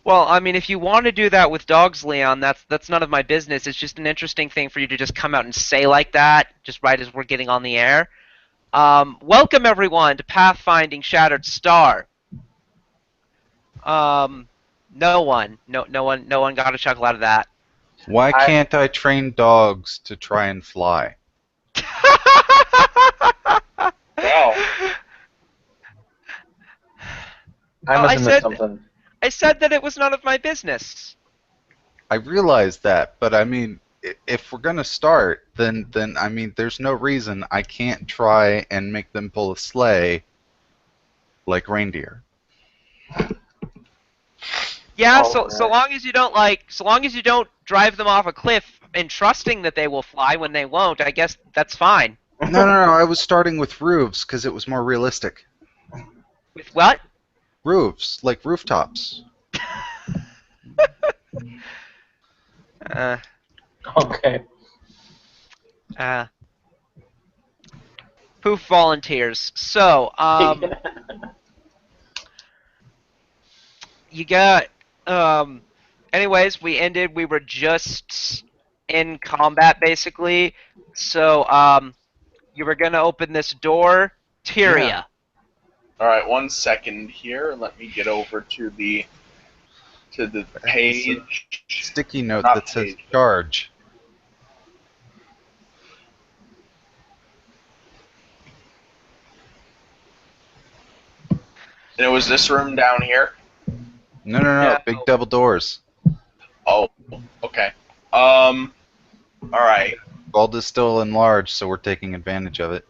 Well, I mean, if you want to do that with dogs, Leon, that's none of my business. It's just an interesting thing for you to just come out and say like that, just right as we're getting on the air. Welcome everyone to Pathfinding Shattered Star. Um, no one got a chuckle out of that. Why I can't I train dogs to try and fly? Well, I Oh, must have missed something. I said that it was none of my business. I realize that, but I mean, if we're gonna start, then I mean, there's no reason I can't try and make them pull a sleigh like reindeer. Yeah, All so right. long as you don't so long as you don't drive them off a cliff and trusting that they will fly when they won't, I guess that's fine. No, no, no. I was starting with roofs because it was more realistic. With what? Roofs, like rooftops. Uh, Okay. uh, Poof volunteers. So, you got, um, anyways, we were just in combat basically. So, you were gonna open this door, Yeah. Tyria. All right, 1 second here. Let me get over to the It's a page. sticky note Not that says page. charge. And it was this room down here. No, no, no. No. Big double doors. Oh, okay. All right. Gold is still enlarged, so we're taking advantage of it.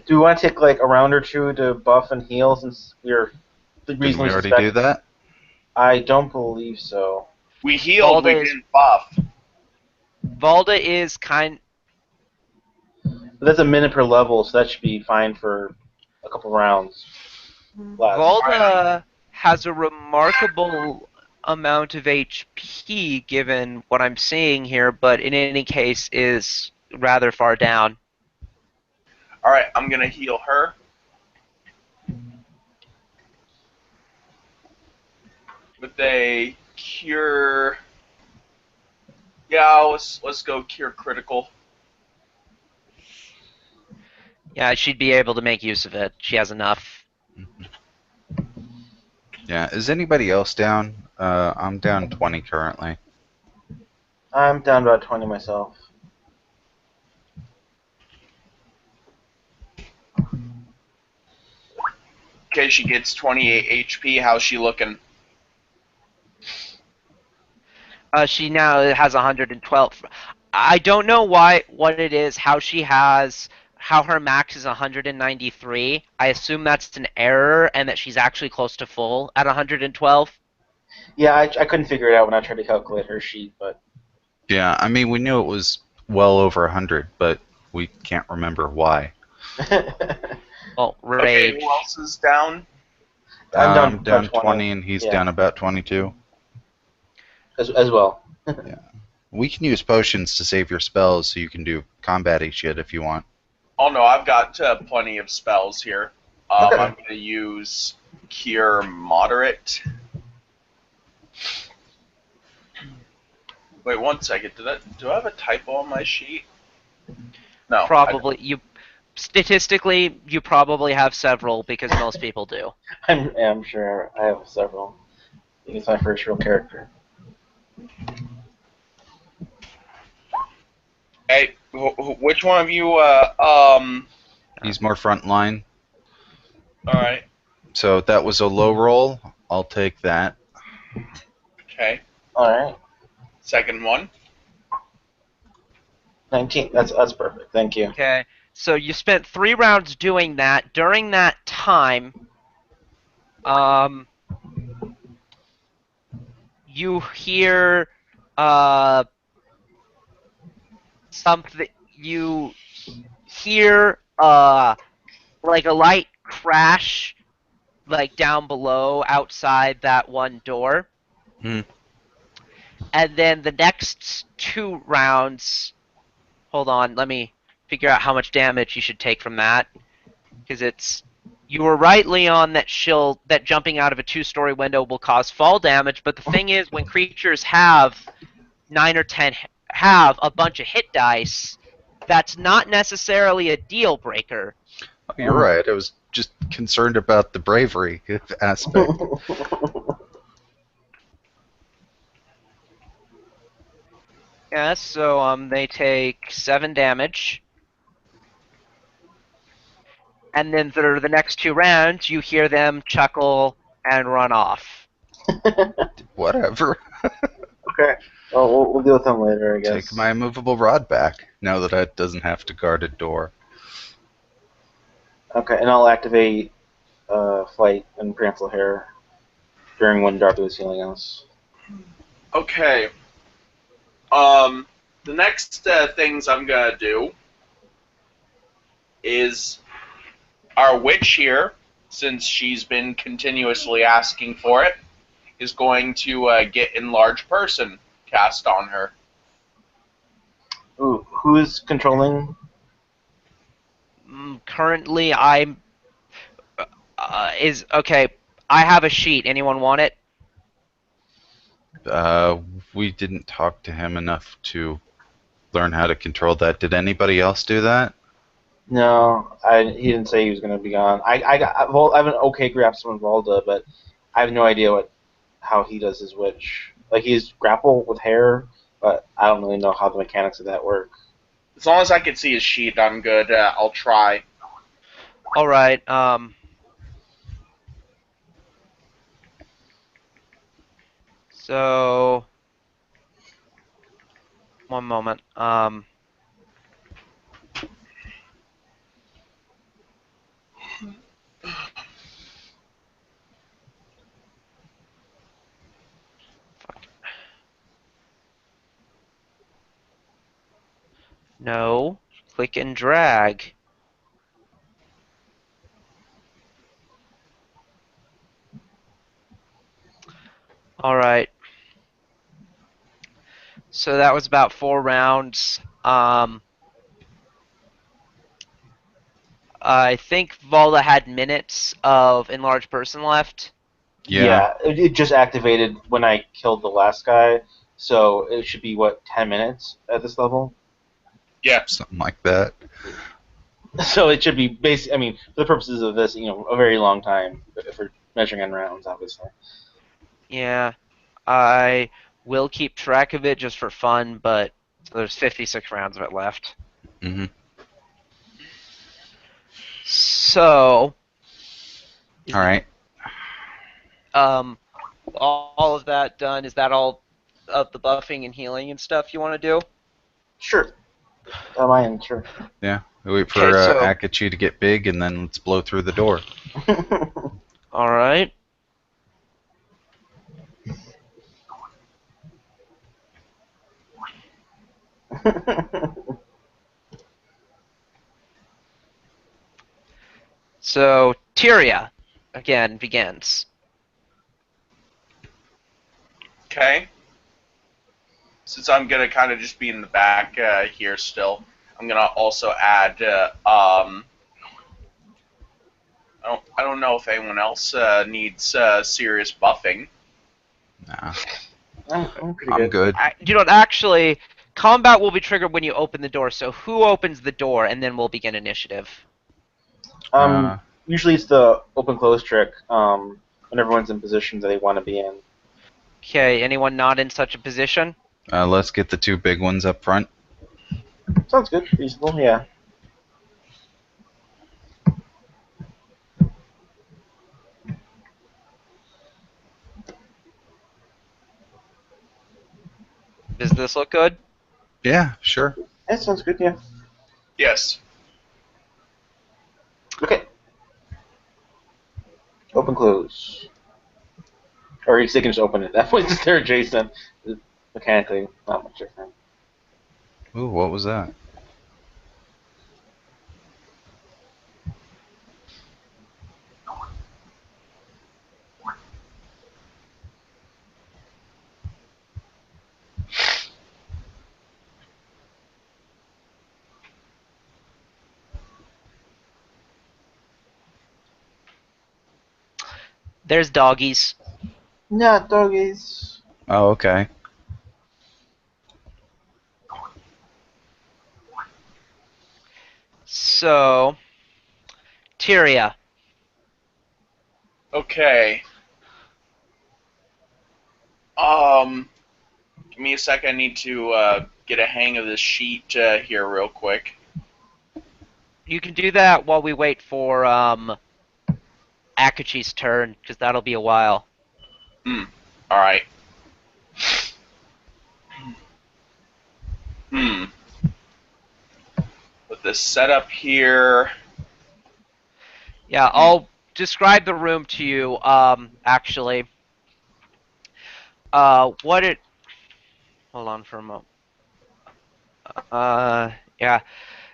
Do we want to take like a round or two to buff and heal since we're Didn't we reasonably already suspect? do that? I don't believe so. We healed. We didn't buff. Valda is kind. But that's a minute per level, so that should be fine for a couple rounds. Less. Valda has a remarkable amount of HP given what I'm seeing here, but in any case is rather far down. All right, I'm gonna heal her. With a cure. Yeah, let's go cure critical. Yeah, she'd be able to make use of it. She has enough. Yeah. Is anybody else down? I'm down 20 currently. I'm down to about 20 myself. Okay, she gets 28 HP. How's she looking? She now has 112. I don't know what it is, how her max is 193. I assume that's an error and that she's actually close to full at 112. Yeah, I couldn't figure it out when I tried to calculate her sheet, but Yeah. I mean, we knew it was well over 100, but we can't remember why. Well, Okay, rage. who else is down? I'm down I'm down about 20, and he's yeah, down about 22. as well. Yeah. We can use potions to save your spells, so you can do combat-y shit if you want. Oh no, I've got plenty of spells here. Okay. I'm gonna use cure moderate. Wait 1 second. Do I have a typo on my sheet? No. Probably statistically you probably have several because most people do. I'm sure I have several. I think it's my first real character. Hey, which one of you? He's more frontline. All right. So that was a low roll. I'll take that. Okay. All right, Second one. 19. That's perfect. Thank you. Okay. So you spent 3 rounds doing that. During that time, you hear something. You hear like a light crash like down below outside that one door. Hmm. And then the next 2 rounds. Hold on, let me figure out how much damage you should take from that, because You were right, Leon, that jumping out of a two-story window will cause fall damage. But the thing is, when creatures have 9 or 10 have a bunch of hit dice, that's not necessarily a deal breaker. Oh, you're right. I was just concerned about the bravery aspect. Yeah, so they take 7 damage, and then for the next 2 rounds, you hear them chuckle and run off. Whatever. Okay. Well, we'll deal with them later, I Take guess. my immovable rod back now that it doesn't have to guard a door. Okay, and I'll activate Flight and Prancer Hair during when Darby was healing us. Okay. The next things I'm gonna do is our witch here, since she's been continuously asking for it, is going to get enlarge person cast on her. Ooh, who is controlling? Currently, I'm is okay. I have a sheet. Anyone want it? Uh, we didn't talk to him enough to learn how to control that. Did anybody else do that? No, he didn't say he was going to be gone. I have an okay grasp on Volda, but I have no idea how he does his witch. Like he's grapple with hair, but I don't really know how the mechanics of that work. As long as I can see his sheet, I'm good. I'll try. All right. So one moment. Fuck. No. Click and drag. All right. So that was about 4 rounds. I think Volda had minutes of enlarged person left. Yeah, Yeah, it just activated when I killed the last guy, so it should be 10 minutes at this level. Yeah. something like that. So it should be I mean, for the purposes of this, a very long time if we're measuring in rounds, obviously. Yeah. I will keep track of it just for fun, but there's 56 rounds of it left. Hmm. So, All right. um, all of that done. Is that all of the buffing and healing and stuff you want to do? Sure. My end, sure. Yeah. We wait Okay, for so Akachi to get big, and then let's blow through the door. all right. So Tyria again begins. Okay. Since I'm gonna kind of just be in the back here still, I'm gonna also add. I don't know if anyone else needs serious buffing. Nah, I'm pretty I'm good. good. Actually, combat will be triggered when you open the door. So who opens the door, and then we'll begin initiative. Um, Uh, Usually it's the open close trick. When everyone's in positions that they want to be in. Okay, anyone not in such a position? let's get the two big ones up front. Sounds good. Reasonable. Yeah. Does this look good? Yeah, sure. That sounds good. Yeah. Yes. Okay. Open close. Or they can just open it. That point, since they're adjacent, mechanically not much different. Ooh, what was that? There's doggies. Not doggies. Oh, okay. So, Tyria. Okay. Give me a sec. I need to get a hang of this sheet here real quick. You can do that while we wait for Akachi's turn, because that'll be a while. All right. Put this setup here. Yeah, I'll describe the room to you, actually. What it... Hold on for a moment. Yeah.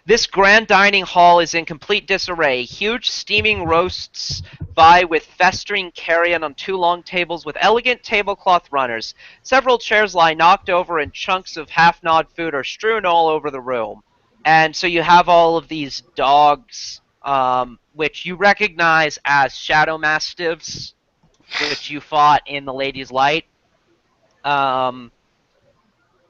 This grand dining hall is in complete disarray. Huge steaming roasts vie with festering carrion on two long tables with elegant tablecloth runners. Several chairs lie knocked over and chunks of half-gnawed food are strewn all over the room. And so you have all of these dogs, which you recognize as shadow mastiffs, which you fought in the Lady's Light, um,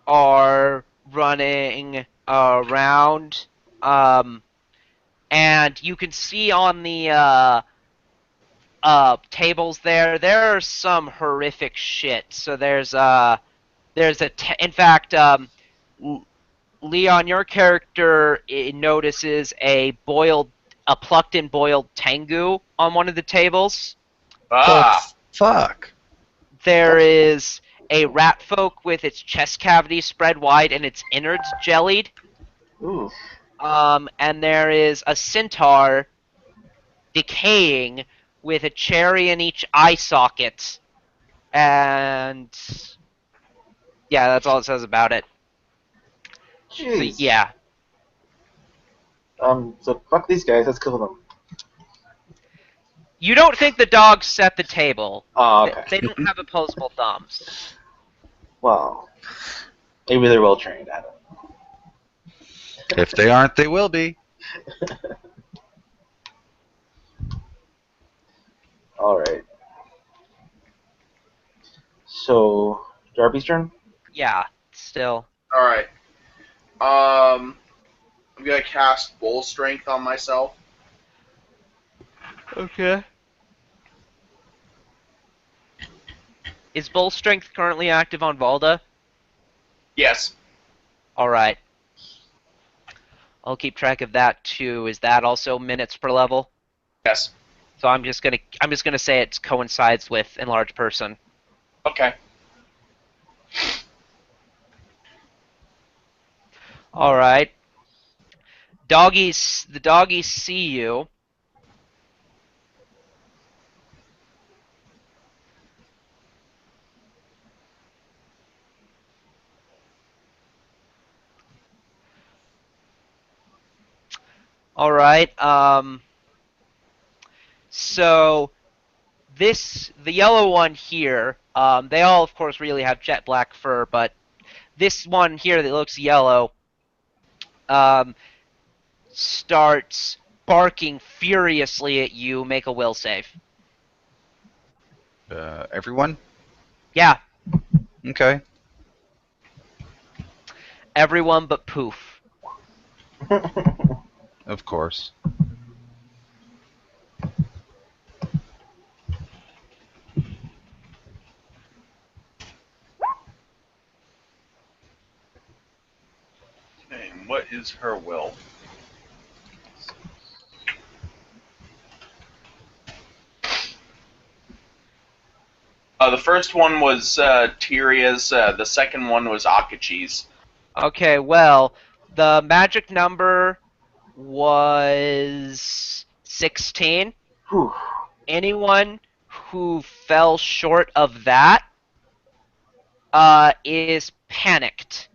are running around. And you can see on the tables there are some horrific shit. So in fact, Leon, your character notices a plucked and boiled tengu on one of the tables. The Ah, fuck? There is a rat folk with its chest cavity spread wide and its innards jellied. Ooh. And there is a centaur decaying with a cherry in each eye socket. And yeah, that's all it says about it. So Jeez. yeah. So fuck these guys. Let's kill them. You don't think the dogs set the table. Oh, okay. They don't have opposable thumbs. Well, maybe they're well trained at it. If they aren't, they will be. All right. So, Darby's turn. Yeah, still. all right. I'm gonna cast Bull Strength on myself. Okay. Is Bull Strength currently active on Valda? Yes. Alright. I'll keep track of that too. Is that also minutes per level? Yes. So I'm just gonna say it coincides with enlarged person. Okay. Alright. The doggies see you. Alright, so the yellow one here, they all of course really have jet black fur, but this one here that looks yellow, um, starts barking furiously at you. Make a will save. Everyone? Yeah, Okay. everyone but Poof. Of course. Okay, what is her will? The first one was Tyria's. The second one was Akachi's. Okay, well, the magic number was 16. Whew. Anyone who fell short of that is panicked.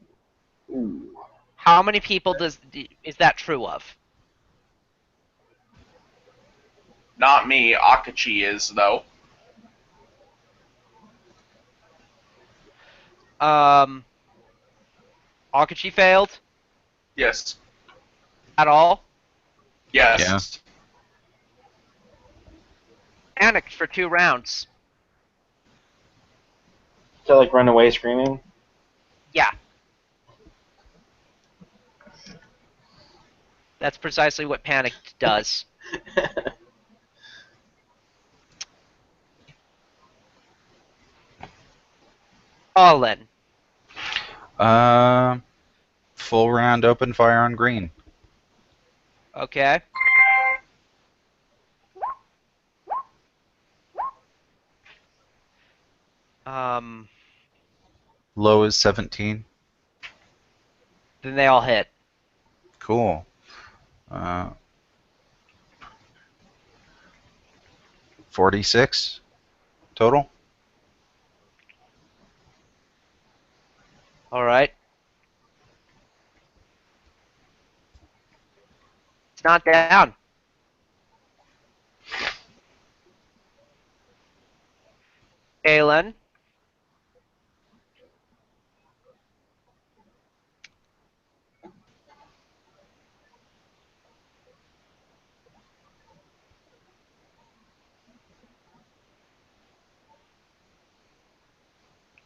Ooh. How many people is that true of? Not me. Akachi is though. Um, Akachi failed Yes. at all. Yeah. Yes. panicked for 2 rounds. To like run away screaming. Yeah, that's precisely what panicked does. Colin. Uh, full round open fire on green. Okay. Um, Low is 17. then they all hit. Cool. 46 total. All right. It's not down. Aelin.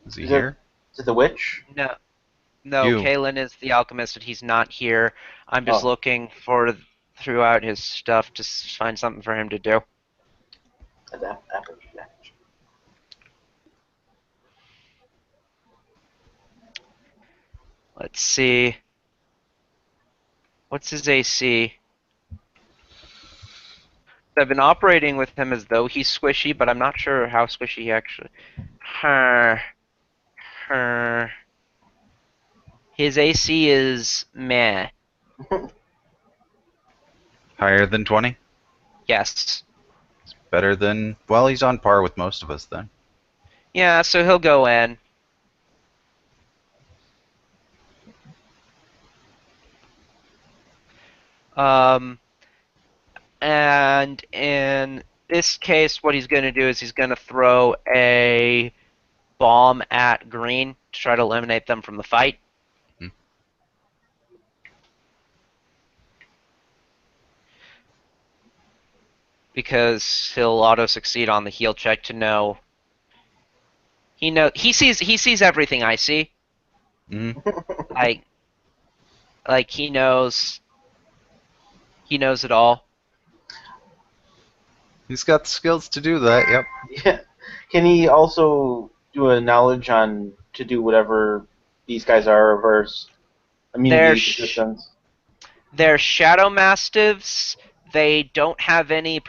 Is he Is it here? is it the witch? No, no. You. Kalen is the alchemist, and he's not here. I'm just Oh, looking for throughout his stuff to find something for him to do. that. Let's see. What's his AC? I've been operating with him as though he's squishy, but I'm not sure how squishy he actually. Her. Her. His AC is meh. Higher than 20? Yes. Better than. Well, he's on par with most of us then. Yeah, so he'll go in. Um, and in this case, what he's going to do is he's going to throw a bomb at green to try to eliminate them from the fight. Hmm. Because he'll auto succeed on the heal check to know he sees everything I see. Mm-hmm. Like he knows it all. He's got the skills to do that, yep. Yeah. Can he also do a knowledge on to do whatever these guys are versus They're immunity sh- resistance? they're shadow mastiffs. They don't have any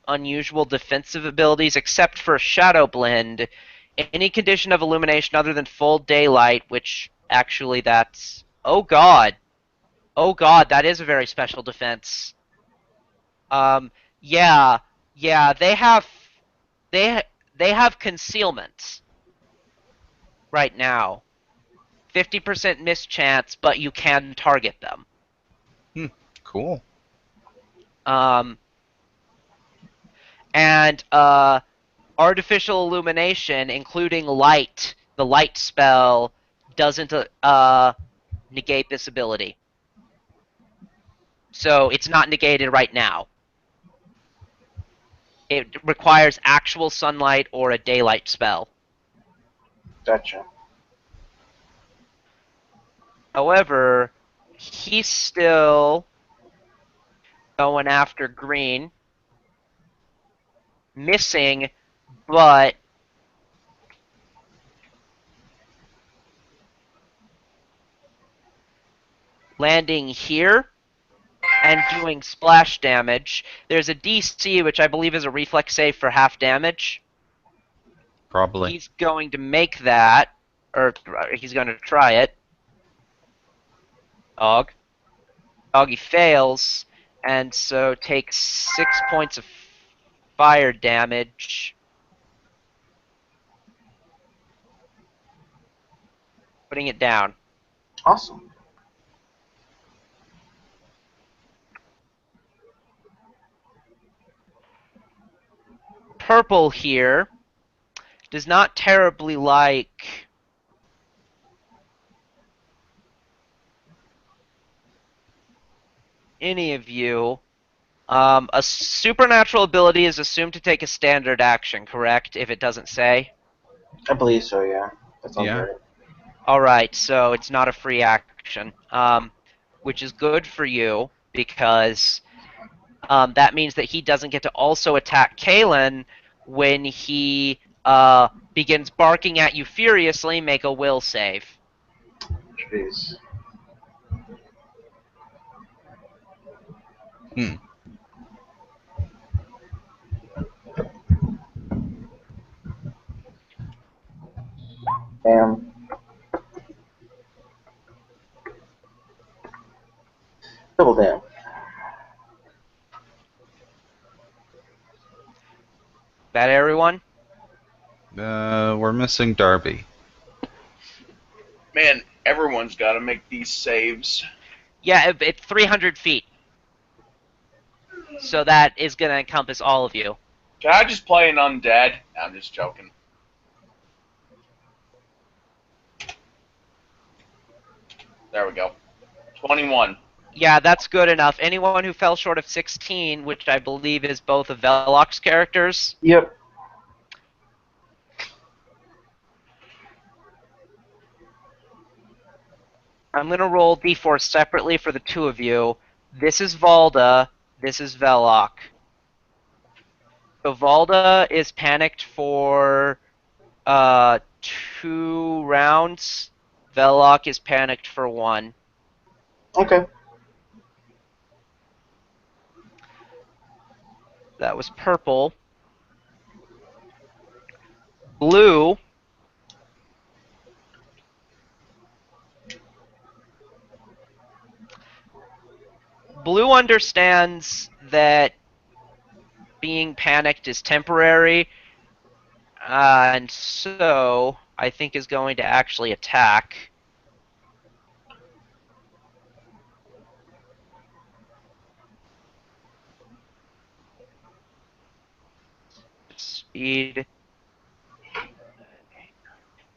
unusual defensive abilities except for shadow blend. Any condition of illumination other than full daylight, which actually that's oh god, that is a very special defense. Um, yeah, yeah, they they have concealment right now. 50% mischance, but you can target them. Hmm. Cool. Um, and artificial illumination, including light, the light spell doesn't negate this ability. So it's not negated right now. It requires actual sunlight or a daylight spell. Gotcha. However, he's still going after green, missing, but landing here and doing splash damage. There's a DC, which I believe is a reflex save for half damage. Probably. He's going to make that, or he's going to try it. Og. Doggy fails, and so takes 6 points of fire damage, putting it down. Awesome. Purple here does not terribly like any of you, A supernatural ability is assumed to take a standard action, correct? If it doesn't say. I believe so. Yeah, that sounds Yeah. right. All right, so it's not a free action, which is good for you because that means that he doesn't get to also attack Kalen when he begins barking at you furiously. Make a will save. Jeez. Hmm. Damn. Double damn. That everyone? We're missing Darby. Man, everyone's got to make these saves. Yeah, it's 300 feet, so that is going to encompass all of you. Can I just play an undead? I'm just joking. There we go. 21. Yeah, that's good enough. Anyone who fell short of 16, which I believe is both of Velok's characters, Yep. I'm going to roll d4 separately for the two of you. This is Valda, this is Velok. So Valda is panicked for 2 rounds. Velok is panicked for 1. Okay. That was purple. Blue. Blue understands that being panicked is temporary, and so I think is going to actually attack. Speed.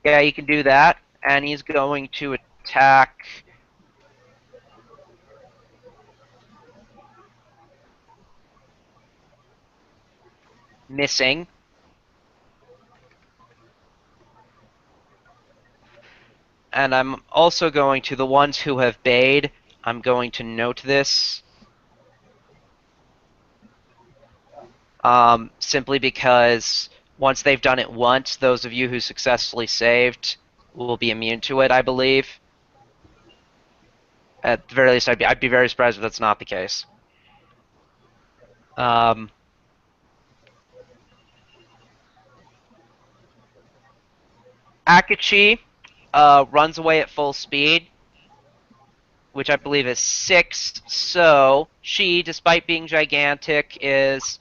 Yeah, you can do that, and he's going to attack. Missing. And I'm also going to the ones who have bayed. I'm going to note this. Simply because once they've done it once, those of you who successfully saved will be immune to it, I believe. At the very least, I'd be very surprised if that's not the case. Um, Akachi runs away at full speed, which I believe is 6. So she, despite being gigantic, is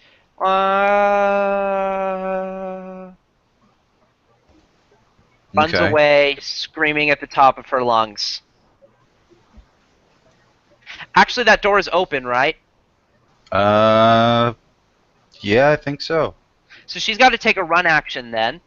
runs Okay. away, screaming at the top of her lungs. Actually, that door is open, right? Uh, yeah, I think so. So she's got to take a run action then.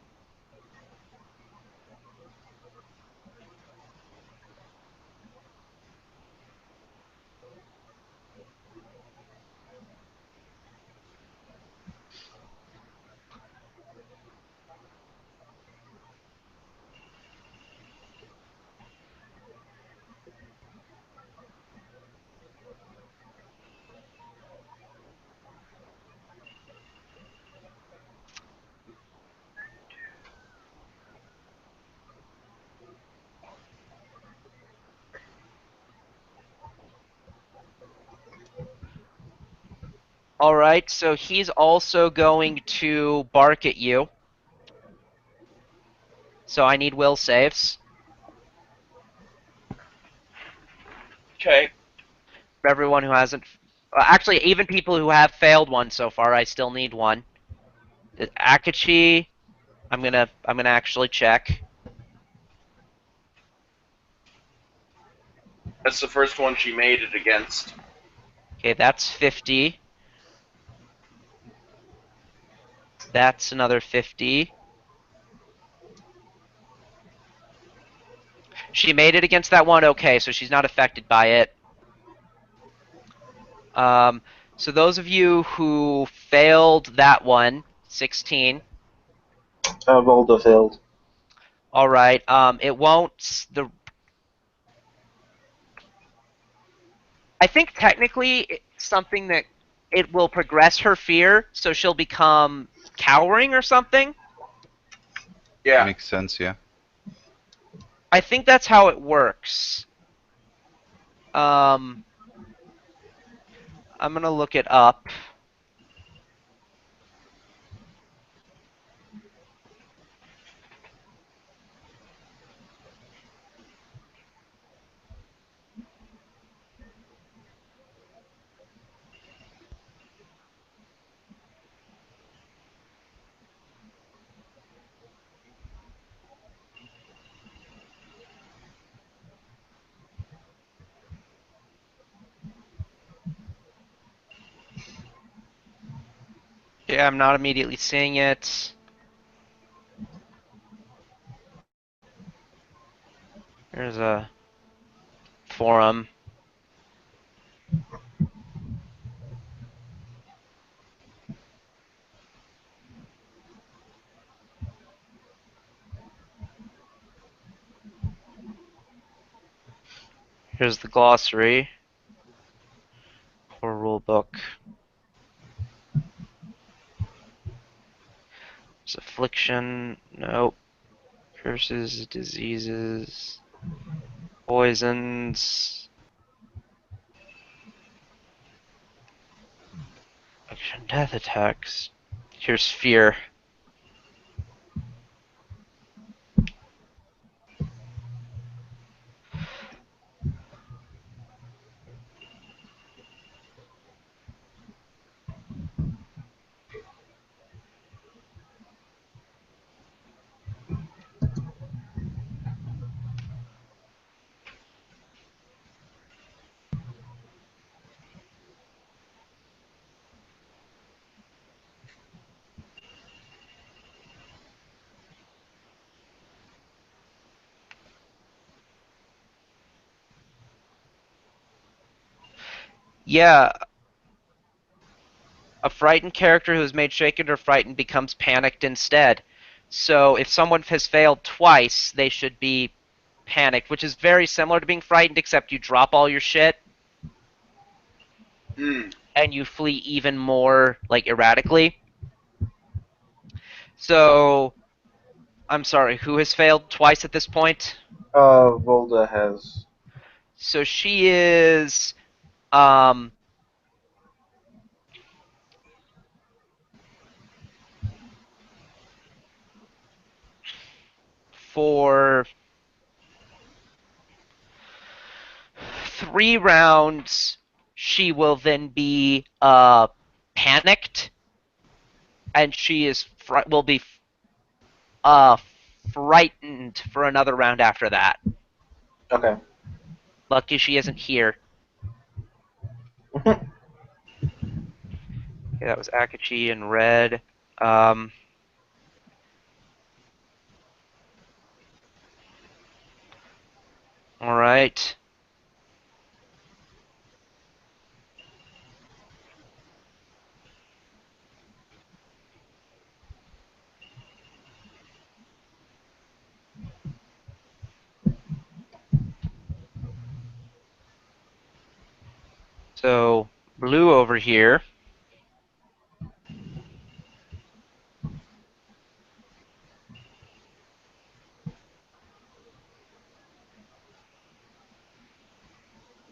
All right, so he's also going to bark at you. So I need will saves. Okay. For everyone who hasn't. Actually, even people who have failed one so far, I still need one. Akachi, I'm gonna actually check. That's the first one she made it against. Okay, that's 50. That's another 50. She made it against that one. Okay, so she's not affected by it. Um, So those of you who failed that one, 16. Volda failed. All right. It won't. I think technically it's something that it will progress her fear, so she'll become cowering or something. Yeah. Makes sense, yeah. I think that's how it works. Um, I'm gonna look it up. Yeah, I'm not immediately seeing it. There's a forum. Here's the glossary. Core rulebook. There's affliction. Nope. Curses, diseases, poisons. Action, death attacks. Here's fear. Yeah, a frightened character who is made shaken or frightened becomes panicked instead. So if someone has failed twice, they should be panicked, which is very similar to being frightened, except you drop all your shit Hmm. and you flee even more like erratically. So I'm sorry, who has failed twice at this point? Volda has. So she is um for 3 rounds she will then be panicked and she is will be uh frightened for another round after that. Okay. Lucky she isn't here. Okay, that was Akachi in red. Um, all right. So blue over here.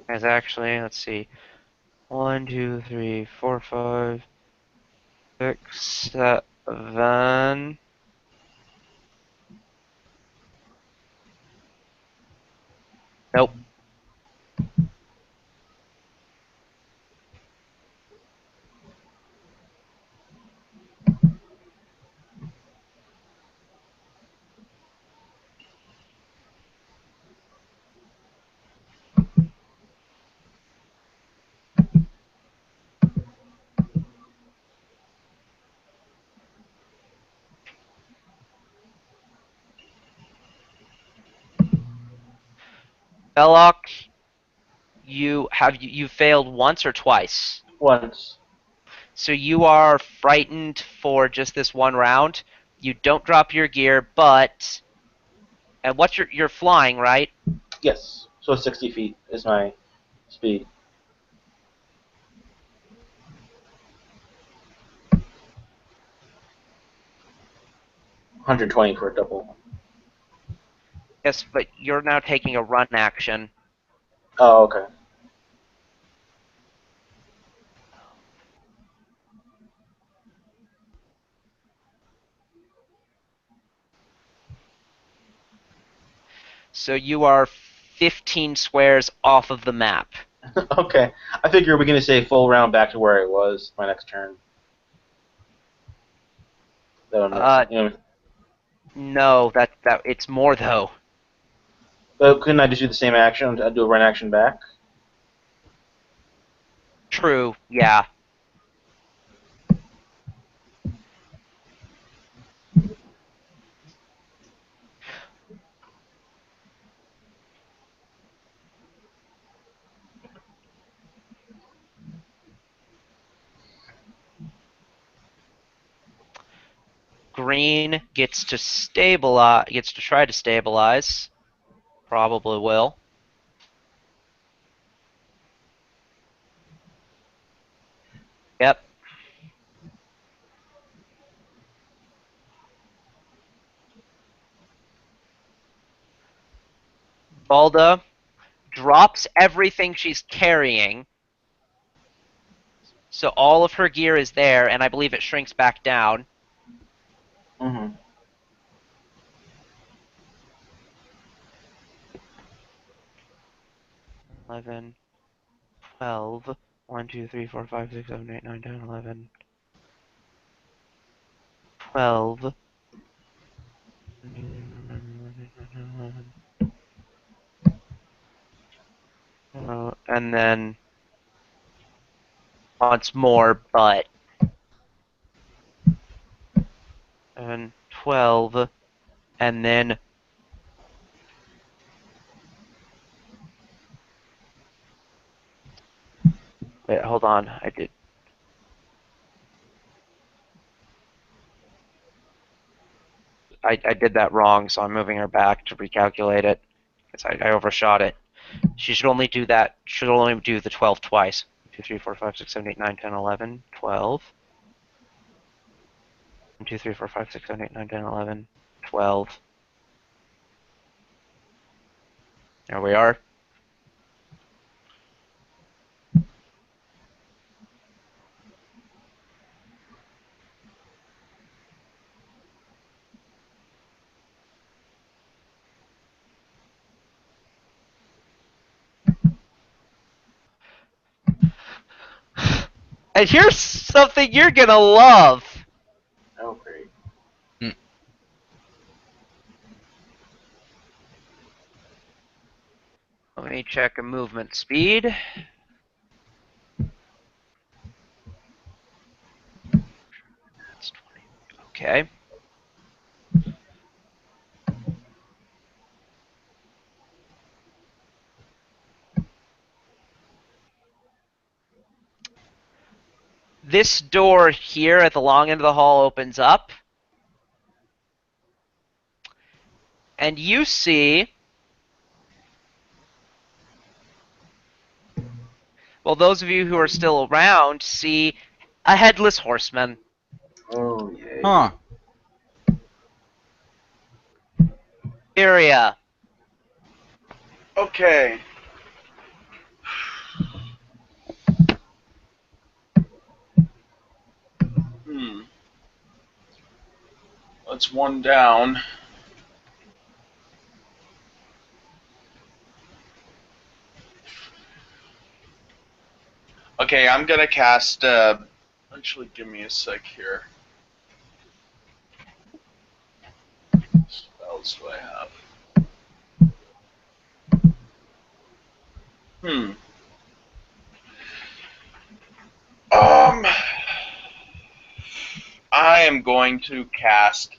Is actually, let's see, 1, 2, 3, 4, 5, 6, 7. Nope. Belloc, you failed once or twice? Once. So you are frightened for just this one round. You don't drop your gear, but and what's you're flying, right? Yes. So 60 feet is my speed. 120 for a double. Yes, but you're now taking a run action. Oh, okay. So you are 15 squares off of the map. Okay. I figure we're going to say full round back to where I was my next turn. That would make Uh, sense. You know, no, that it's more though. but couldn't I just do the same action? I'd do a run action back? True, yeah. Green gets to stabilize, gets to try to stabilize. Probably will. Yep. Balda drops everything she's carrying. So all of her gear is there, and I believe it shrinks back down. Mm-hmm. 11, 12, 1, 2, 3, 4, 5, 6, 7, 8, 9, 10, 11, 12. And then once more, but and 12, and then wait, hold on, I did that wrong, so I'm moving her back to recalculate it because I overshot it. She should only do that. Should only do the 12 twice. 2, 3, 4, 5, 6, 7, 8, 9, 10, 11, 12. 1, 2, 3, 4, 5, 6, 7, 8, 9, 10, 11, 12. There we are. And here's something you're gonna love. Oh, great. Let me check a movement speed. That's 20. Okay. This door here at the long end of the hall opens up. And you see, well, those of you who are still around see a headless horseman. Oh, yay. Huh. Area. Okay. Hmm. That's one down. Okay, I'm gonna cast. Actually, give me a sec here. What spells do I have? Hmm. I am going to cast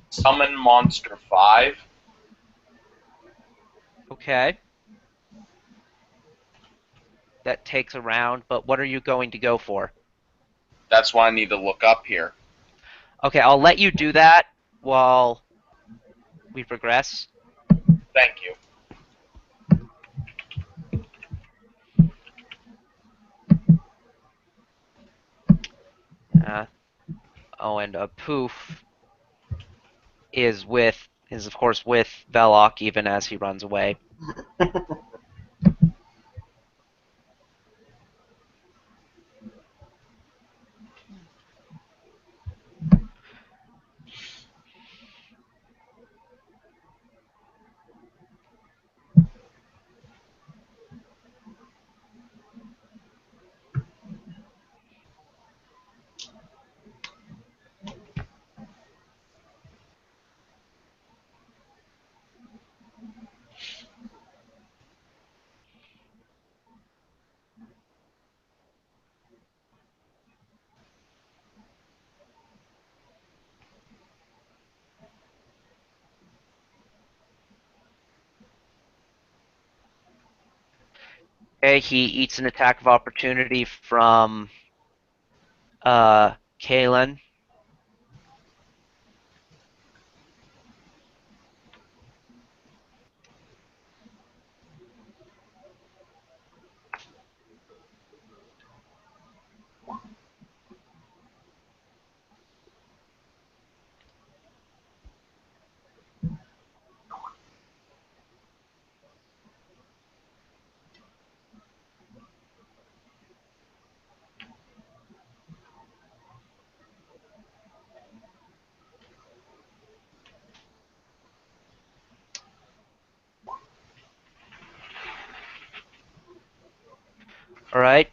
Summon Monster 5. Okay. that takes a round, but what are you going to go for? That's why I need to look up here. Okay, I'll let you do that while we progress. Thank you. Uh, oh, and Poof is of course with Velok even as he runs away. Okay, he eats an attack of opportunity from Kalen. All right.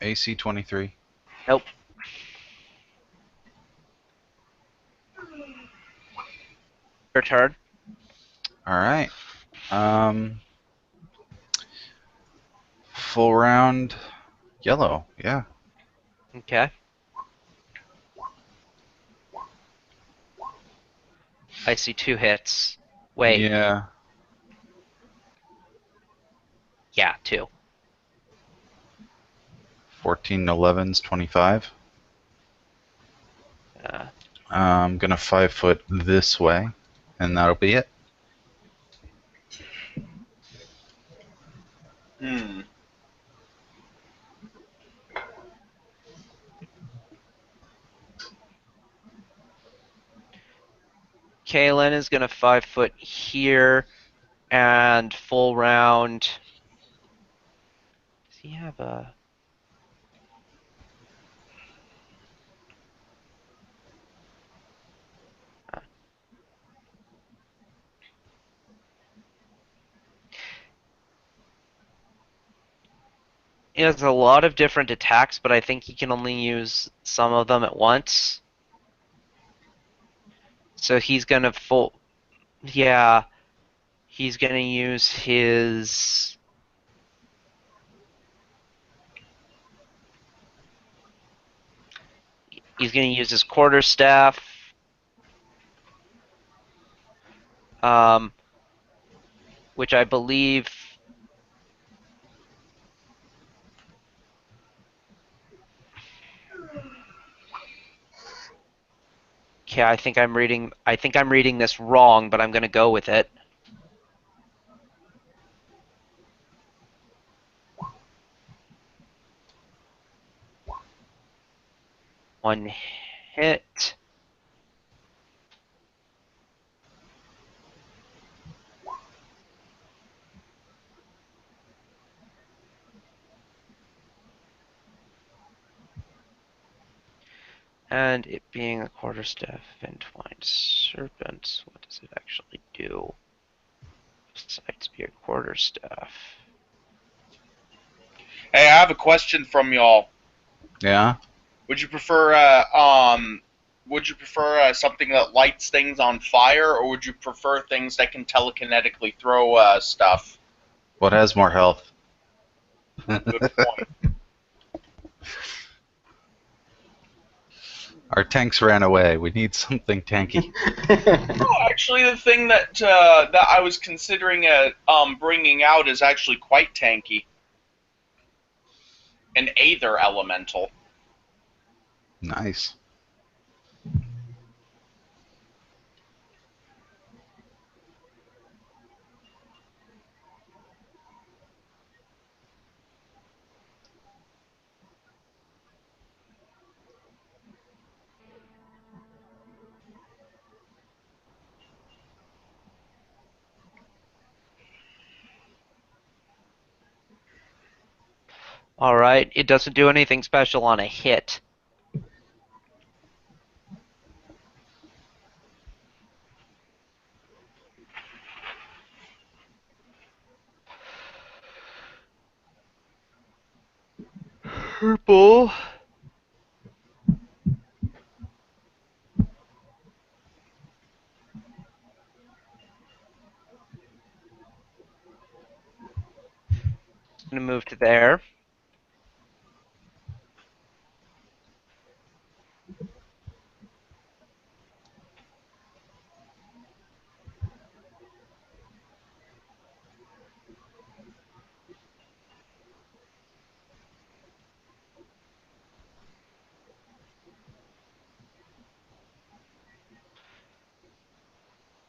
AC 23. Nope. Your turn. All right. Full round yellow. Yeah. Okay. I see 2 hits. Wait. Yeah. Yeah, 2. 14 11's 25. Uh, I'm gonna 5-foot this way, and that'll be it. Hmm. Kalen is gonna 5-foot here and full round. Does he have a? He has a lot of different attacks, but I think he can only use some of them at once. So he's gonna full. Yeah, he's gonna use his. He's gonna use his quarterstaff. Um, which I believe. Okay, I think I'm reading. I think I'm reading this wrong, but I'm gonna go with it. One hit. And it being a quarterstaff of entwined serpents, what does it actually do? Besides be a quarterstaff. Hey, I have a question from y'all. Yeah. Would you prefer something that lights things on fire, or would you prefer things that can telekinetically throw stuff? What has more health? Good point. Our tanks ran away. We need something tanky. Oh, actually, the thing that I was considering bringing out is actually quite tanky. An Aether Elemental. Nice. Alright, it doesn't do anything special on a hit. Purple. Gonna move to there.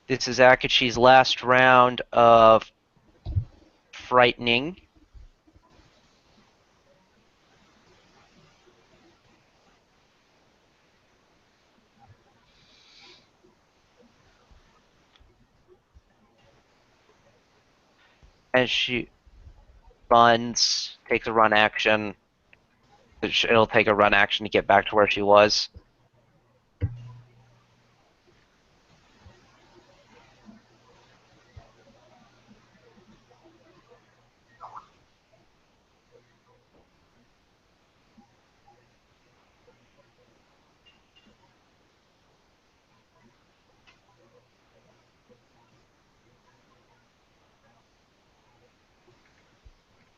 This is Akachi's last round of frightening. As she runs, takes a run action. It'll take a run action to get back to where she was.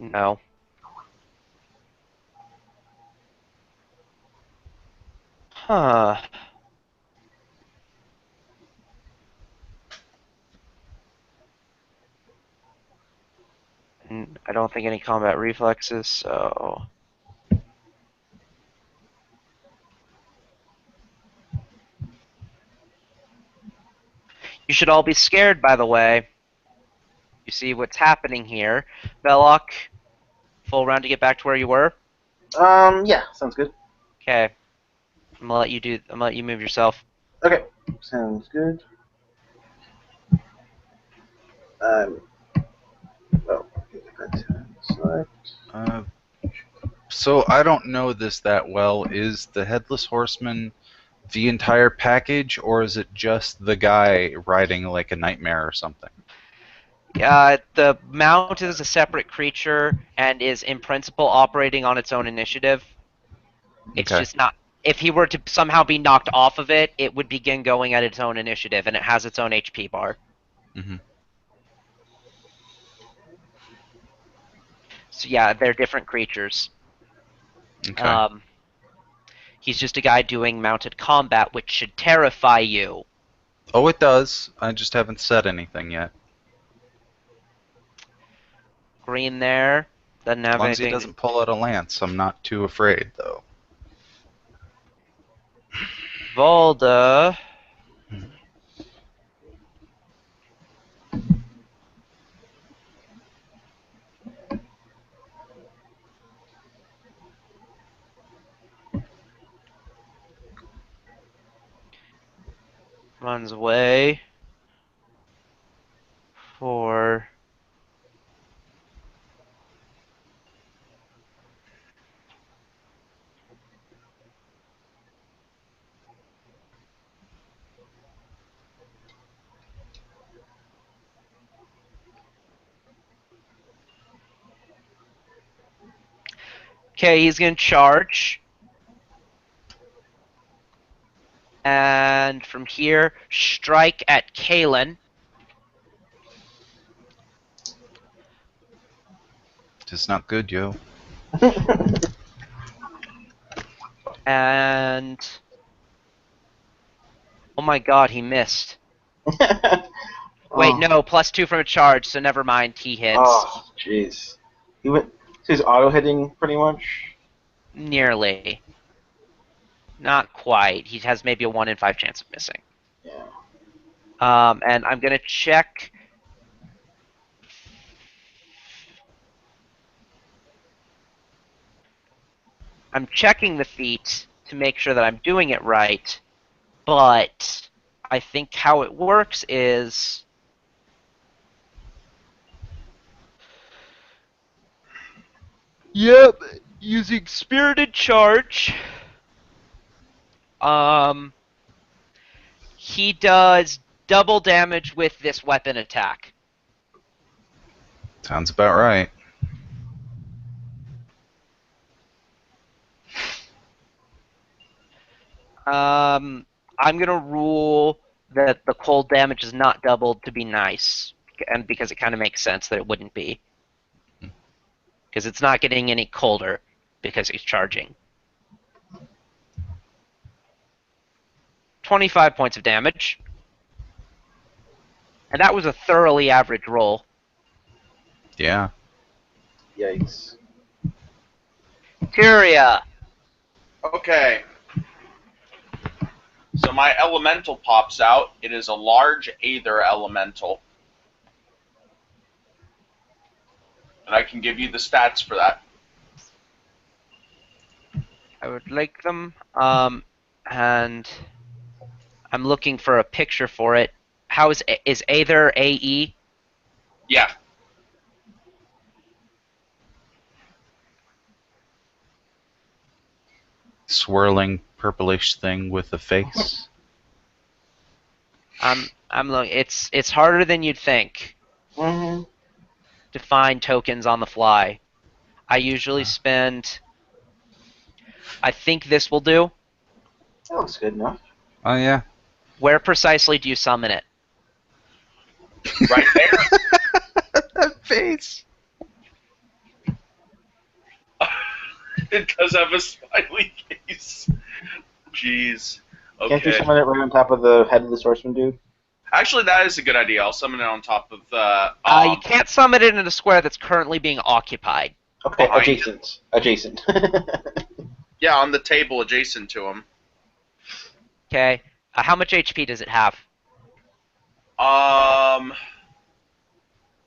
No. Huh. And I don't think any combat reflexes, so. You should all be scared, by the way. You see what's happening here. Belloc, full round to get back to where you were? Yeah, sounds good. Okay. I'm gonna let you move yourself. Okay, sounds good. Oh, select. Uh, so I don't know this that well. Is the Headless Horseman the entire package, or is it just the guy riding like a nightmare or something? The mount is a separate creature and is in principle operating on its own initiative. It's Okay. just not. If he were to somehow be knocked off of it, it would begin going at its own initiative, and it has its own HP bar. hmm So yeah, they're different creatures. Okay. Um, he's just a guy doing mounted combat, which should terrify you. Oh, it does. I just haven't said anything yet. Green there doesn't As have long as he anything. doesn't pull out a lance, I'm not too afraid, though. Volda. Runs away for. Okay, he's gonna charge. And from here, strike at Kalen. It's not good, yo. And Oh my god, he missed. Wait, Oh, no, +2 from a charge, so never mind. He hits. oh, jeez. He went. So he's auto hitting pretty much. Nearly. Not quite. He has maybe a 1 in 5 chance of missing. Yeah. And I'm going to check. I'm checking the feat to make sure that I'm doing it right, but I think how it works is. Yep, using Spirited Charge. Um, he does double damage with this weapon attack. Sounds about right. I'm gonna rule that the cold damage is not doubled to be nice, and because it kind of makes sense that it wouldn't be, because it's not getting any colder because he's charging. 25 points of damage, and that was a thoroughly average roll. Yeah. Yikes. Tyria. Okay. So my elemental pops out. It is a large Aether elemental. And I can give you the stats for that. I would like them. And I'm looking for a picture for it. How is Aether AE? Yeah. Swirling purplish thing with a face. I'm looking. It's harder than you'd think Mm-hmm. to find tokens on the fly. I usually spend. I think this will do. That looks good enough. Oh yeah. Where precisely do you summon it? Right there. That face. It does have a smiley face. Jeez. Can't you Okay. summon it right on top of the head of the swordsman dude? Actually, that is a good idea. I'll summon it on top of You can't summon it in a square that's currently being occupied. Okay, behind him. adjacent. Adjacent. Yeah, on the table adjacent to him. Okay. How much HP does it have?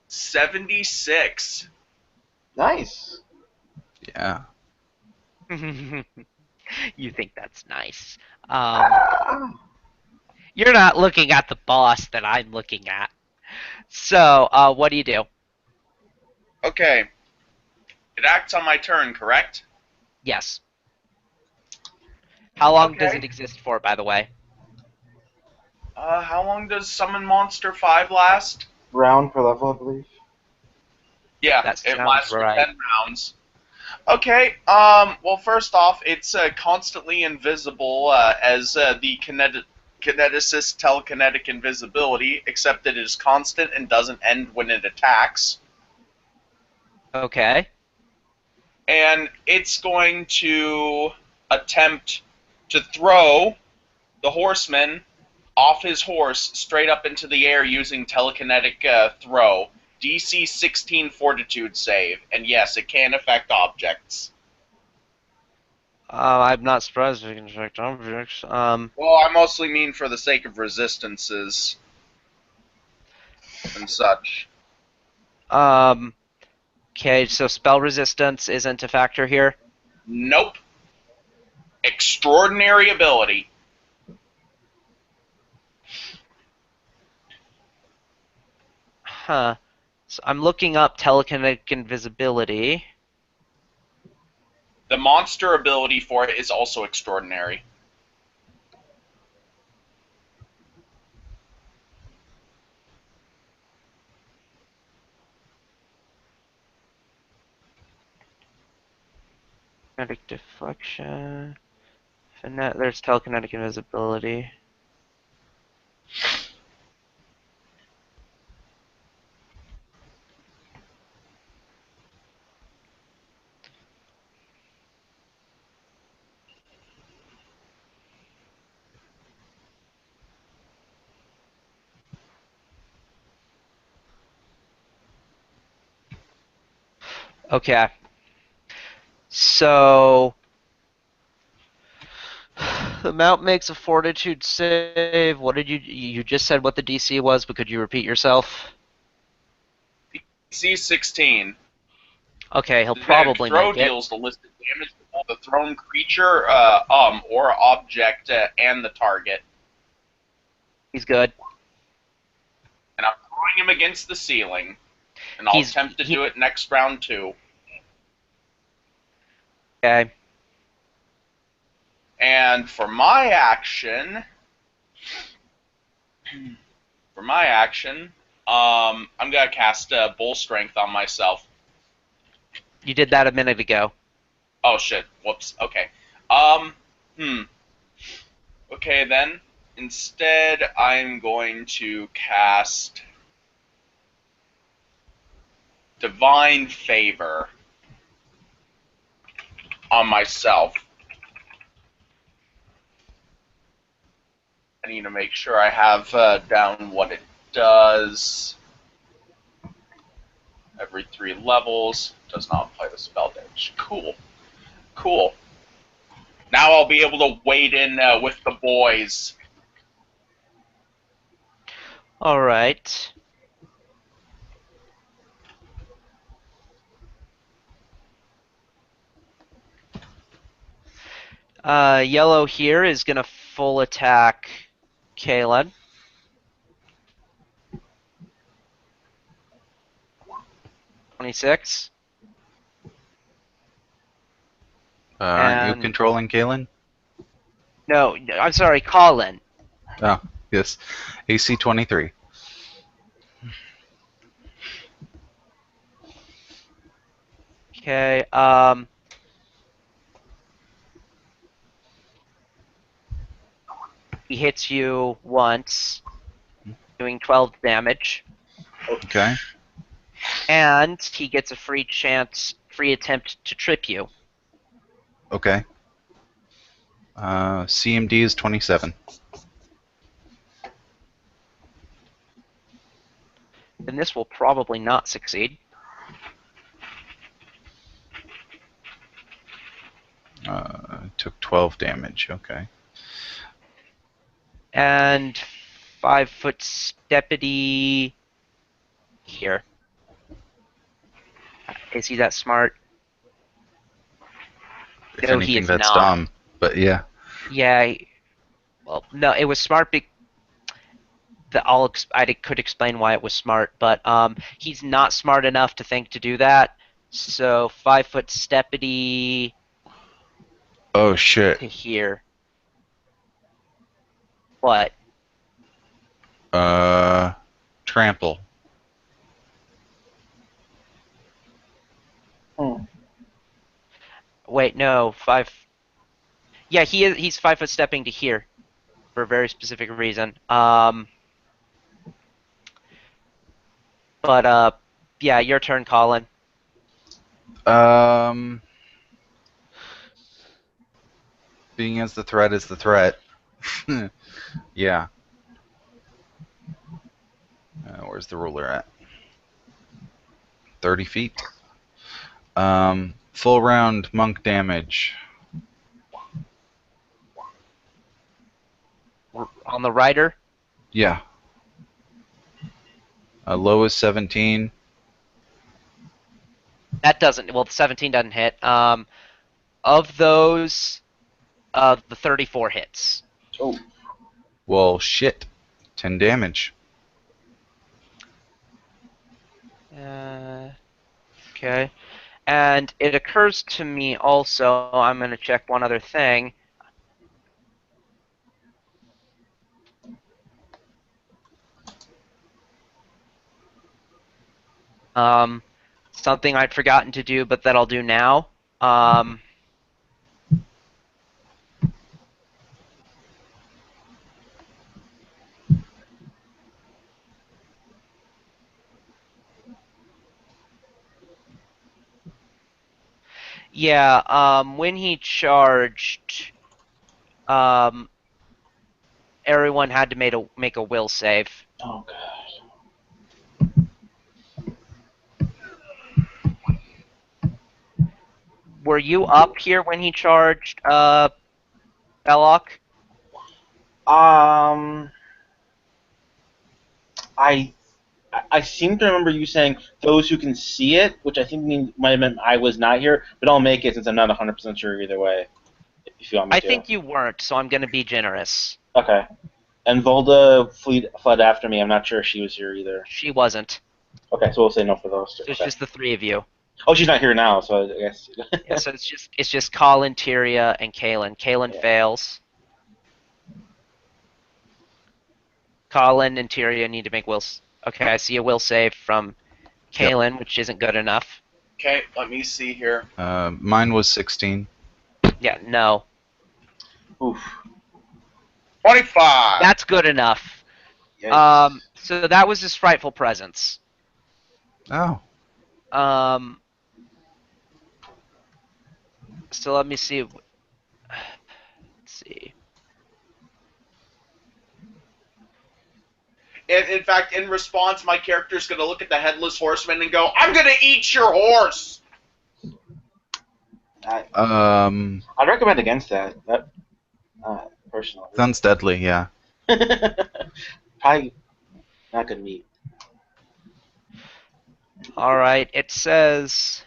76. Nice. Yeah. You think that's nice. Ah. You're not looking at the boss that I'm looking at. So, what do you do? Okay. It acts on my turn, correct? Yes. How long does it Okay. exist for, by the way? How long does Summon Monster 5 last? Round per level, I believe. Yeah, That it sounds lasts for right. 10 rounds. Okay, well, first off, it's constantly invisible as the kineticist telekinetic invisibility, except that it is constant and doesn't end when it attacks. Okay. And it's going to attempt to throw the horseman off his horse straight up into the air using telekinetic throw. DC 16 fortitude save. And yes, it can affect objects. I'm not surprised if you can affect objects. Well, I mostly mean for the sake of resistances and such. Um, okay, so spell resistance isn't a factor here. Nope. Extraordinary ability. Huh. So I'm looking up telekinetic invisibility. The monster ability for it is also extraordinary. Kinetic deflection. There's telekinetic invisibility. Okay. So the mount makes a fortitude save. What did you just said what the DC was, but could you repeat yourself? DC 16. Okay, he'll The probably throw make it. deals the listed damage to both the thrown creature, or object, and the target. He's good. And I'm throwing him against the ceiling, and I'll He's attempt to he do it next round too. okay. And for my action, I'm gonna cast Bull Strength on myself. You did that a minute ago. Oh shit! Whoops. Okay. Um. Hmm. Okay then. Instead, I'm going to cast Divine Favor on myself. I need to make sure I have down what it does. Every 3 levels. Does not apply the spell damage. Cool. Cool. Now I'll be able to wade in with the boys. All right. Yellow here is gonna full attack Kalen. 26. Aren't you And controlling Kalen? no, I'm sorry, Colin. Oh, yes. AC 23. Okay. He hits you once, doing 12 damage, Okay. and he gets a free attempt to trip you. Okay. CMD is 27. Then this will probably not succeed. Took 12 damage. Okay. And 5-foot steppity here. Is he that smart? If No, he anything, is that's not. dumb. But yeah. Yeah. Well, no, it was smart. I could explain why it was smart, but he's not smart enough to think to do that. So 5-foot steppity Oh shit. to here. What? Uh, Trample. Hmm. Wait, no, five. Yeah, he's 5-foot stepping to here for a very specific reason. But yeah, your turn, Colin. Um, being as the threat is the threat. Yeah. Where's the ruler at? 30 feet. Full round monk damage. On the rider. Yeah. Low is 17. That doesn't. Well, 17 doesn't hit. Of those, the 34 hits. Oh. Well, shit. 10 damage. Okay. And it occurs to me also, I'm going to check one other thing. Something I'd forgotten to do, but that I'll do now. Yeah, when he charged, um, everyone had to make a will save. Oh god. were you up here when he charged Belloc? Um, I I seem to remember you saying those who can see it, which I think might have meant I was not here, but I'll make it since I'm not 100% sure either way. If you want me I to. think you weren't, so I'm gonna be generous. Okay. And Volda fled after me. I'm not sure if she was here either. She wasn't. Okay, so we'll say no for those two. So it's Okay. just the three of you. Oh, she's not here now, so I guess. Yeah, so it's just Colin, Tyria, and Kalen. Kalen Yeah. fails. Colin and Tyria need to make wills. Okay, I see a will save from Yep. Kalen, which isn't good enough. Okay, let me see here. Mine was 16. Yeah, no. Oof. 25. That's good enough. Yikes. So that was his frightful presence. Oh. So let me see. Let's see. In fact, in response, my character's going to look at the headless horseman and go, "I'm going to eat your horse." I'd recommend against that. Personally. Sounds deadly, yeah. Probably not good meat. All right. It says.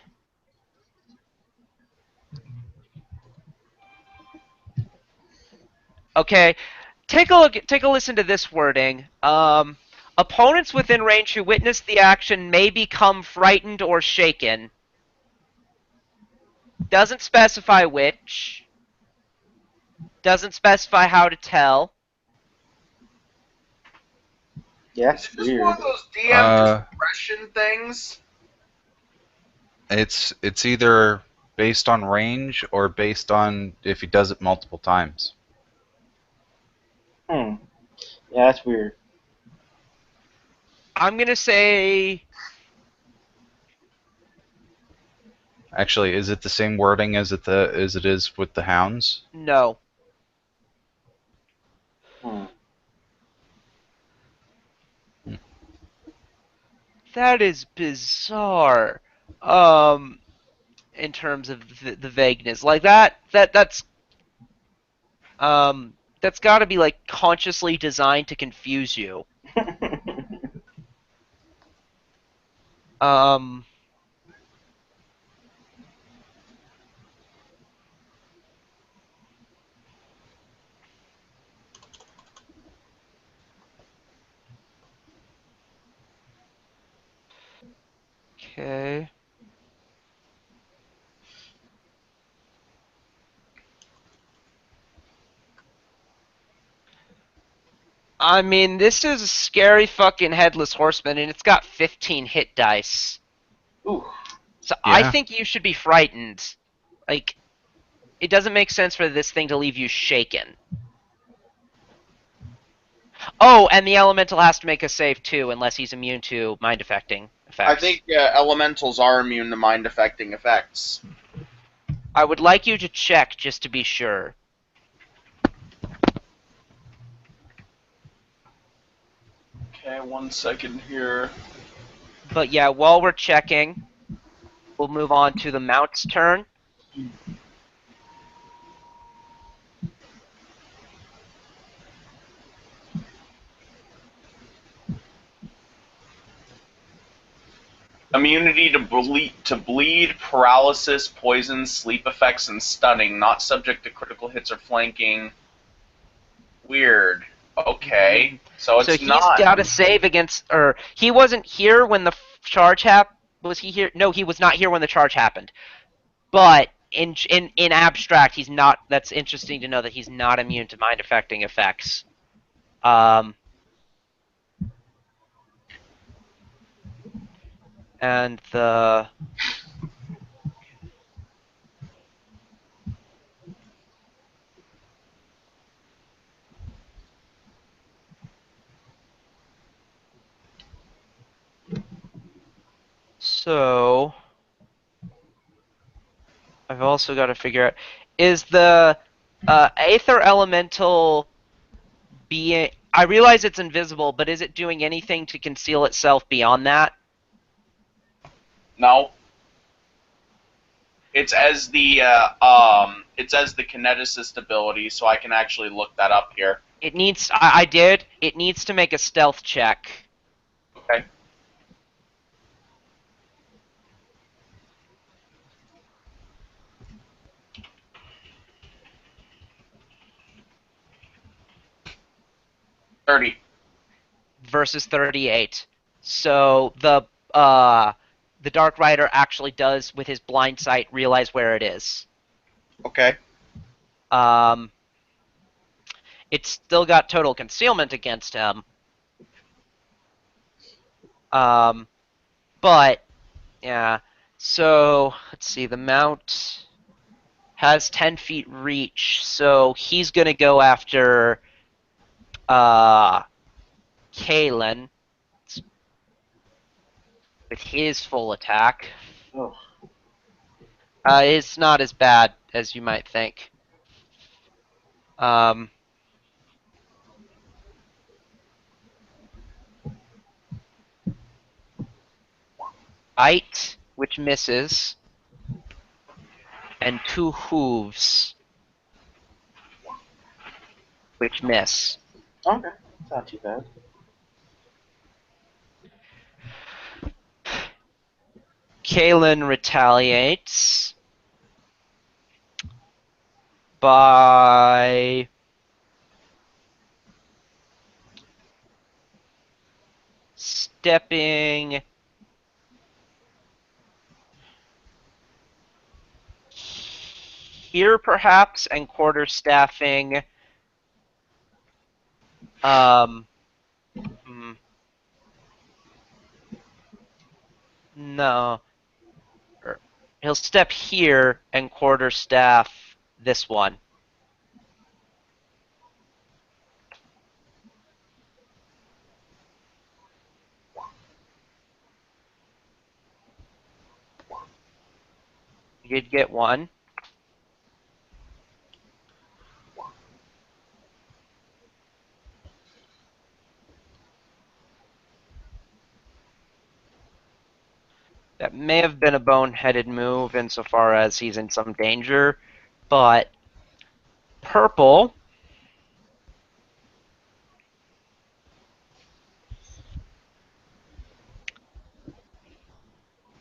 Okay. Take a look. Take a listen to this wording. Opponents within range who witness the action may become frightened or shaken. Doesn't specify which. Doesn't specify how to tell. Yeah, Is that's it just weird. one of those DM discretion things? It's either based on range or based on if he does it multiple times. Yeah, that's weird. I'm gonna say Actually, is it the same wording as it is with the hounds? no. Hmm. That is bizarre. In terms of the vagueness, like that's got to be like consciously designed to confuse you. Um, okay. I mean, this is a scary fucking headless horseman, and it's got 15 hit dice. Ooh. So I Yeah. think you should be frightened. Like, it doesn't make sense for this thing to leave you shaken. Oh, and the elemental has to make a save too, unless he's immune to mind affecting effects. I think elementals are immune to mind affecting effects. I would like you to check just to be sure. Okay, 1 second here. But yeah, while we're checking, we'll move on to the mount's turn. Immunity to bleed, paralysis, poison, sleep effects, and stunning. Not subject to critical hits or flanking. Weird. Okay, so So it's he's not. got to save against, or he wasn't here when the charge happened. Was he here? No, he was not here when the charge happened. But in abstract, he's not. That's interesting to know that he's not immune to mind affecting effects. And the so I've also got to figure out, is the Aether Elemental being... I realize it's invisible, but is it doing anything to conceal itself beyond that? No. it's as the kineticist ability, so I can actually look that up here. It needs. I did. It needs to make a stealth check. Okay. $30. Versus 38. So the Dark Rider actually does, with his blind sight, realize where it is. Okay. Um, it's still got total concealment against him. Um, but yeah. So let's see. The mount has 10 feet reach, so he's gonna go after uh Kalen with his full attack. Oh. It's not as bad as you might think. Um, Ite, which misses, and two hooves, which miss. Okay. It's not too bad. Kalen retaliates by stepping here, perhaps, and quarterstaffing. Um, hmm, no, he'll step here and quarterstaff this one. You'd get one. That may have been a boneheaded move insofar as he's in some danger, but purple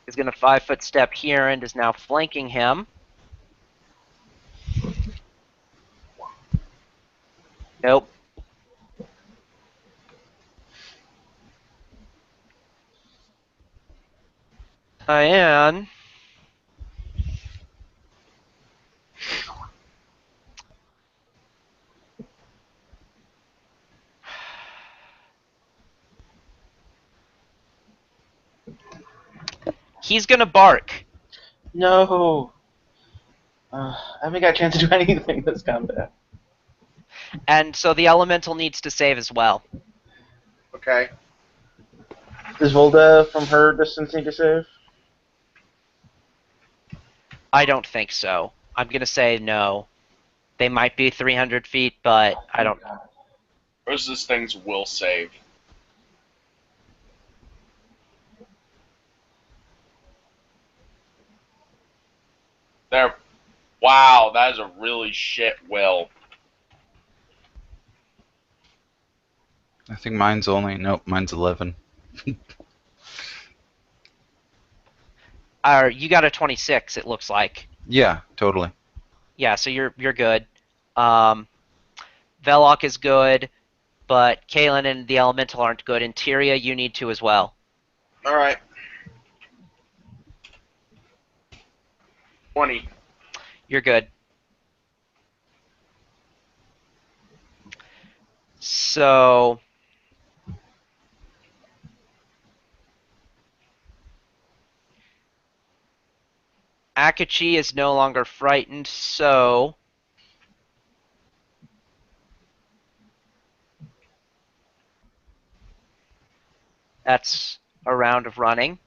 is going to 5-foot step here and is now flanking him. Nope. Cyan he's going to bark. No. I haven't got a chance to do anything this combat. And so the elemental needs to save as well. Okay. Does Volda from her distance need to save? I don't think so. I'm going to say no. They might be 300 feet, but I don't. God. Most of these things will save. There. Wow, that is a really shit will. I think mine's only nope, mine's 11. You got a 26. It looks like. Yeah, totally. Yeah, so you're good. Um, Velok is good, but Kalen and the elemental aren't good. And Tyria, you need to as well. All right. 20. You're good. So Akachi is no longer frightened, so that's a round of running.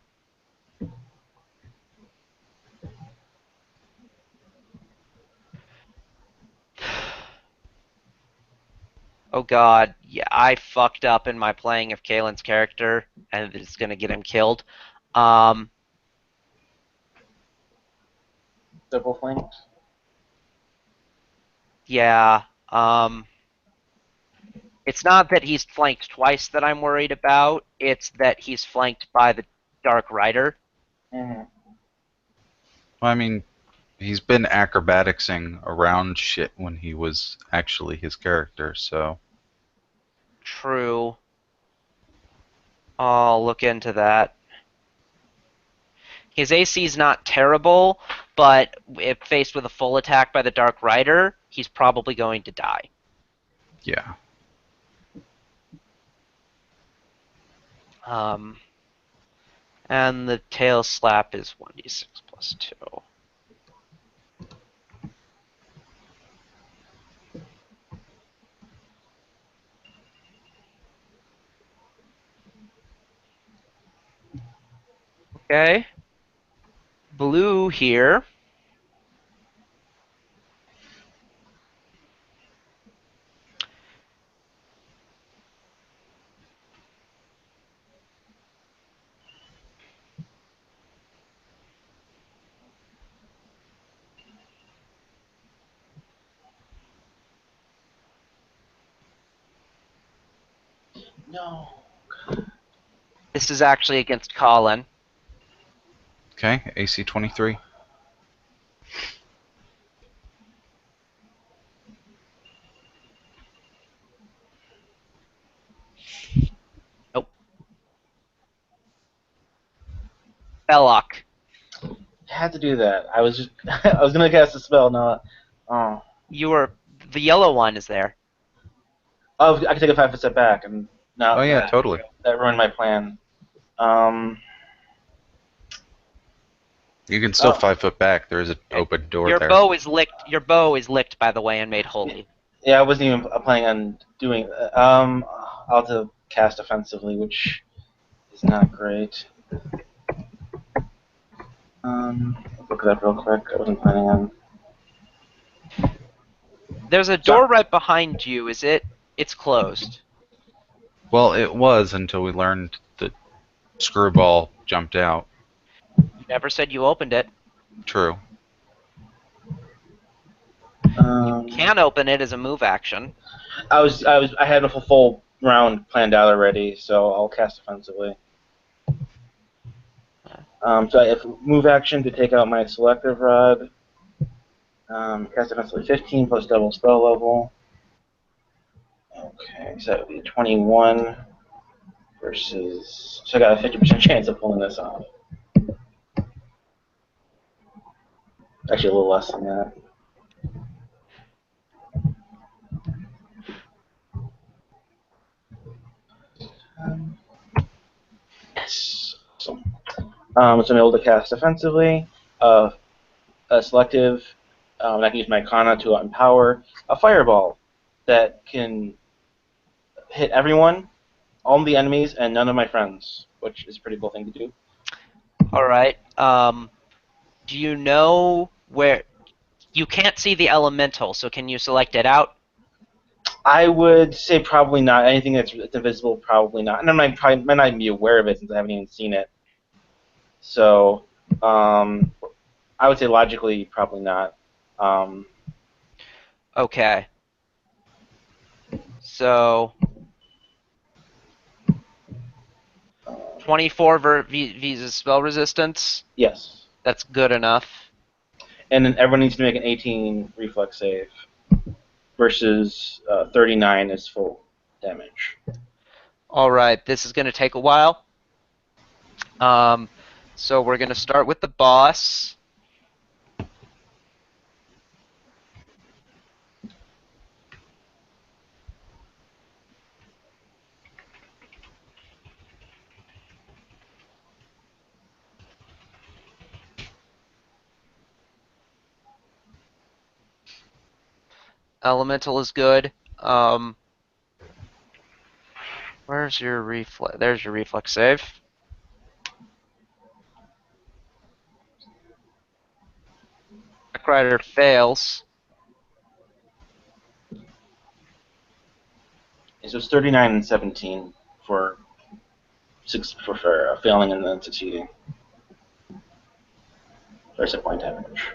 Oh god, yeah, I fucked up in my playing of Kalen's character, and it's gonna get him killed. Um, Double flanked. Yeah. It's not that he's flanked twice that I'm worried about. It's that he's flanked by the Dark Rider. Mm-hmm. I mean, he's been acrobaticsing around shit when he was actually his character, so. True. I'll look into that. His AC is not terrible, but if faced with a full attack by the Dark Rider, he's probably going to die. Yeah. And the tail slap is 1d6 plus 2. Okay. Blue here. No. This is actually against Colin. Okay, AC 23. Nope. Belloc. Had to do that. I was just I was gonna cast a spell. No. Oh. The yellow one is there. Oh, I could take a 5-foot step back, and Oh, now yeah, totally. that ruined my plan. Um. You can still Oh. 5 foot back. There is an open door Your there. bow is licked. Your bow is licked, by the way, and made holy. Yeah, I wasn't even planning on doing. I'll have to cast offensively, which is not great. Let's look it up real quick. I wasn't planning on. There's a door right behind you. Is it? It's closed. Well, it was until we learned that Screwball jumped out. You never said you opened it. True. You can open it as a move action. I had a full round planned out already, so I'll cast offensively. So if move action to take out my selective rod, cast offensively 15 plus double spell level. Okay, so that would be 21 versus. So I got a 50% chance of pulling this off. Actually, a little less than that. Yes. Awesome. So I'm able to cast offensively. A selective. I can use my Arcana to empower a fireball that can hit everyone, all the enemies, and none of my friends, which is a pretty cool thing to do. All right. Do you know where? You can't see the elemental, so can you select it out? I would say probably not. Anything that's invisible, probably not. And I might not even be aware of it since I haven't even seen it. So, I would say logically, probably not. Okay. So 24 Visa spell resistance. Yes. That's good enough. And then everyone needs to make an 18 reflex save versus 39 is full damage. All right. This is going to take a while. So we're going to start with the boss. Elemental is good. Where's your reflex? There's your reflex save. Black Rider fails. So it's 39 and 17 for failing and then succeeding. There's a point damage.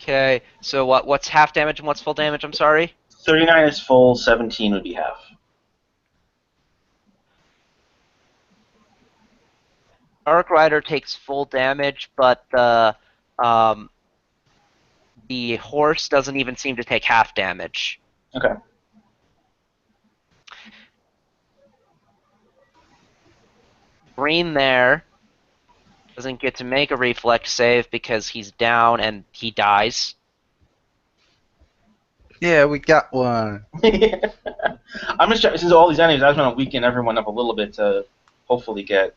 Okay, so what's half damage and what's full damage? I'm sorry. 39 is full, 17 would be half. Dark Rider takes full damage, but um, the horse doesn't even seem to take half damage. Okay. Green there doesn't get to make a reflex save because he's down and he dies. Yeah, we got one. I'm just since all these enemies, I was going to weaken everyone up a little bit to hopefully get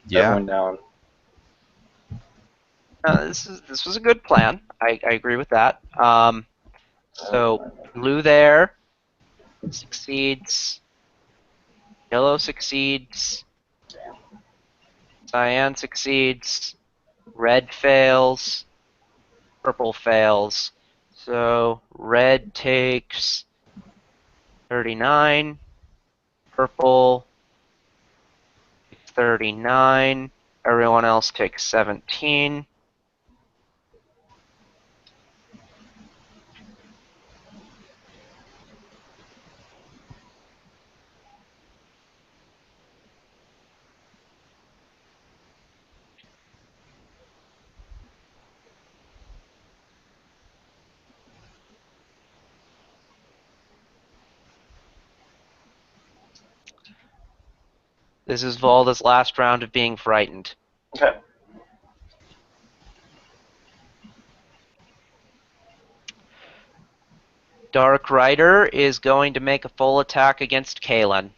Yeah. everyone down. This was a good plan. I agree with that. So blue there succeeds. Yellow succeeds. Cyan succeeds. Red fails. Purple fails. So red takes 39. Purple takes 39. Everyone else takes 17. This is Volda's last round of being frightened. Okay. Dark Rider is going to make a full attack against Kalen.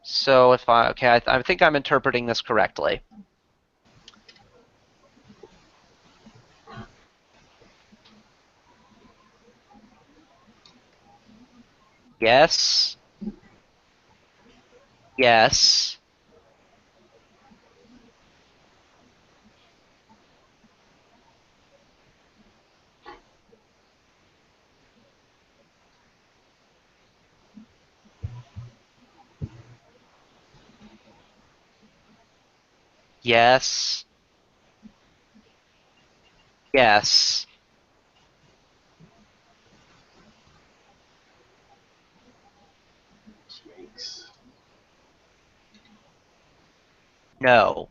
So if I think I'm interpreting this correctly. Yes. Yes. Yes. Yes. Yikes. No.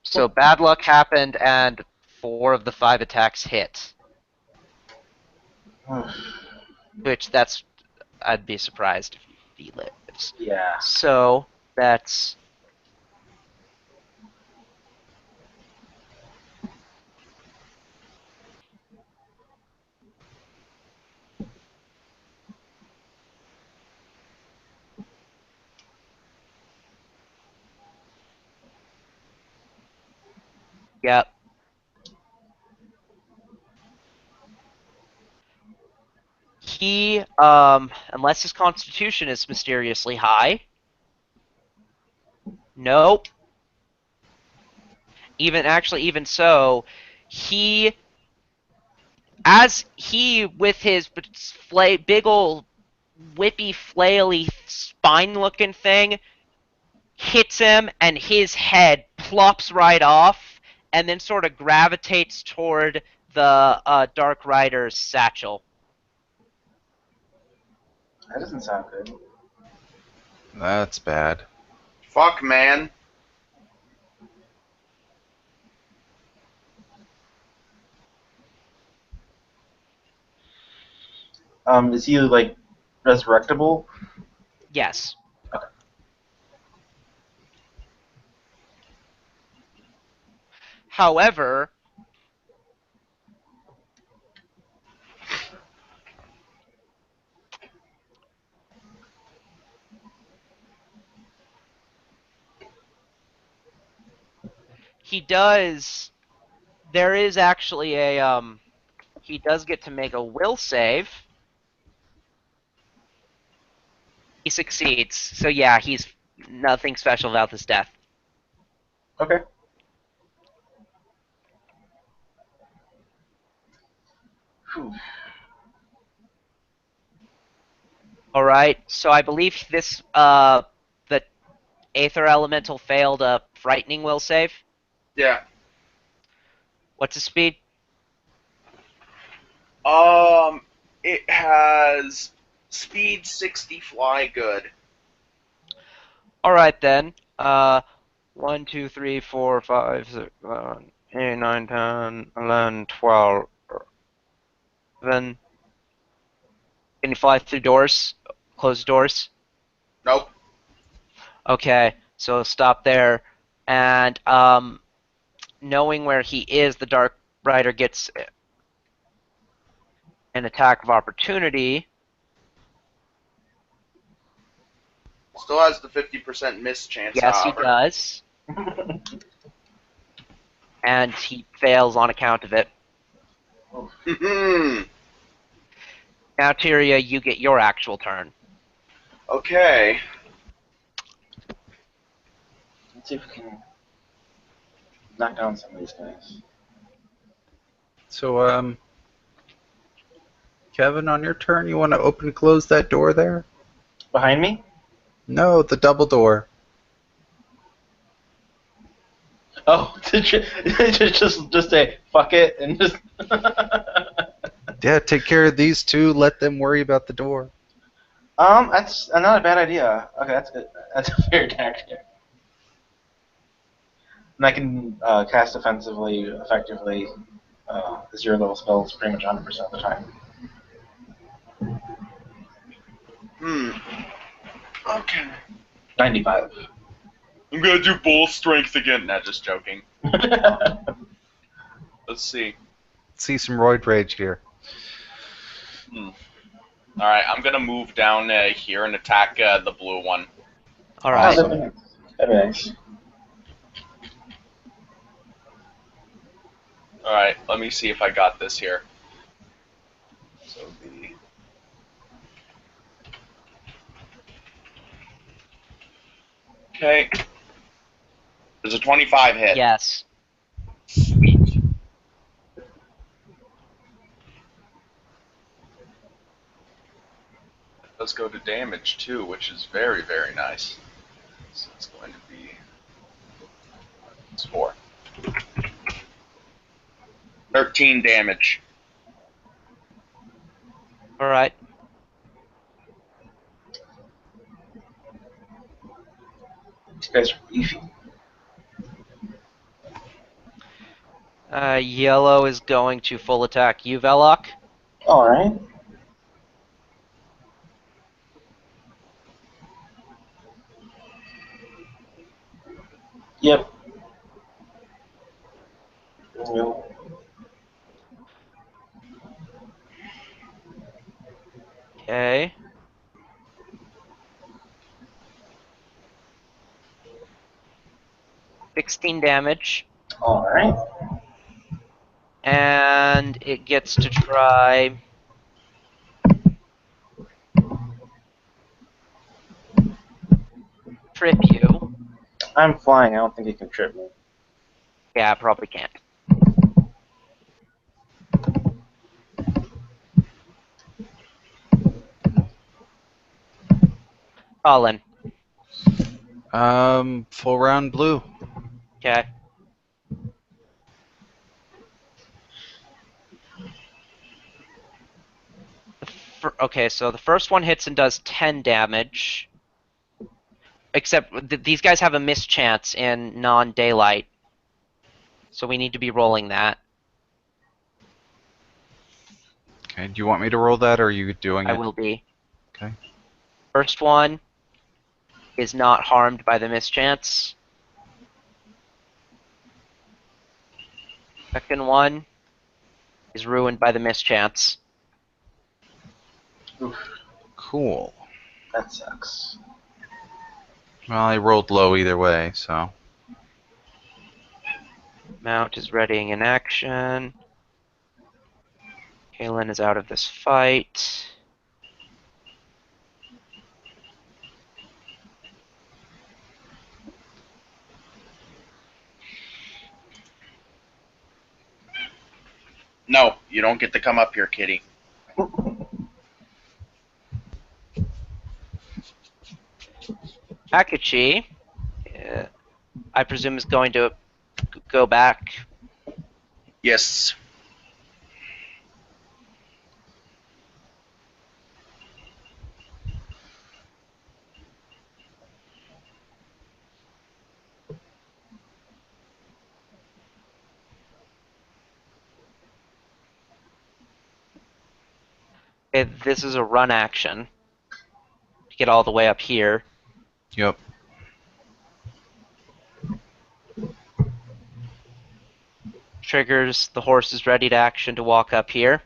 So bad luck happened and 4 of the 5 attacks hit. Which I'd be surprised if he lives. Yeah. So that's yep. He unless his constitution is mysteriously high. Nope. Even so, he as he with his big ol' whippy flaily spine looking thing hits him and his head plops right off and then sort of gravitates toward the Dark Rider's satchel. That doesn't sound good. That's bad. Fuck, man. Is he like resurrectable? Yes. Okay. However, he does there is actually a he does get to make a will save. He succeeds. So yeah, he's nothing special about this death. Okay. Whew. All right. So I believe this the Aether Elemental failed a Frightening Will save. Yeah. What's his speed? It has speed 60, fly good. All right then. 1, 2, 3, 4, 5, 6, 7, 8, 9, 10, 11, 12. Then can you fly through doors? Closed doors? Nope. Okay, so stop there. And knowing where he is, the Dark Rider gets an attack of opportunity. Still has the 50% miss chance, Yes, he however. does. And he fails on account of it. Now, Tyria, you get your actual turn. Okay. Let's see if we can knock down some of these guys. So, Kevin, on your turn, you want to open and close that door there? Behind me? No, the double door. Oh, just say fuck it and just. Yeah, take care of these two. Let them worry about the door. That's not a bad idea. Okay, that's good. That's a fair tactic. And I can cast offensively effectively 0 level spells pretty much 100% of the time. Okay. 95. I'm gonna do bull strength again. Nah, just joking. Let's see. See some roid rage here. Alright, I'm gonna move down here and attack the blue one. All Oh, right. that'd be nice. That'd be nice. Alright, let me see if I got this here. So the... Okay. There's a 25 hit. Yes. Sweet. Let's go to damage too, which is very, very nice. So it's going to be... It's 4. 13 damage. All right. These guys are beefy. Yellow is going to full attack you, Velok. Alright. Yep. Nope. Okay. 16 damage. Alright. And it gets to try trip you. I'm flying. I don't think he can trip me. Yeah, probably can't. Colin. Full round blue. Okay. Okay, so the first one hits and does 10 damage. Except these guys have a mischance in non-daylight. So we need to be rolling that. Okay, do you want me to roll that, or are you doing I it? will be. Okay. First one is not harmed by the mischance. Second one is ruined by the mischance. Oof, Cool. that sucks. Well, I rolled low either way, so. Mount is readying in action. Kalen is out of this fight. No, you don't get to come up here, kitty. Akachi, I presume, is going to go back. Yes. This is a run action to get all the way up here. Yep. Triggers, the horse is ready to action to walk up here.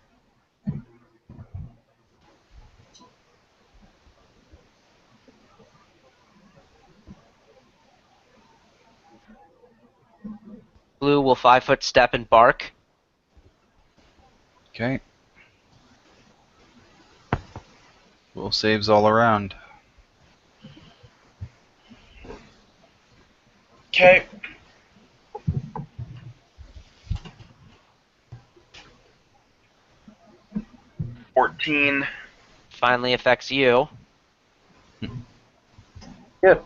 Blue will 5-foot step and bark. Okay. Will saves all around. Okay. $14. Finally affects you. Good.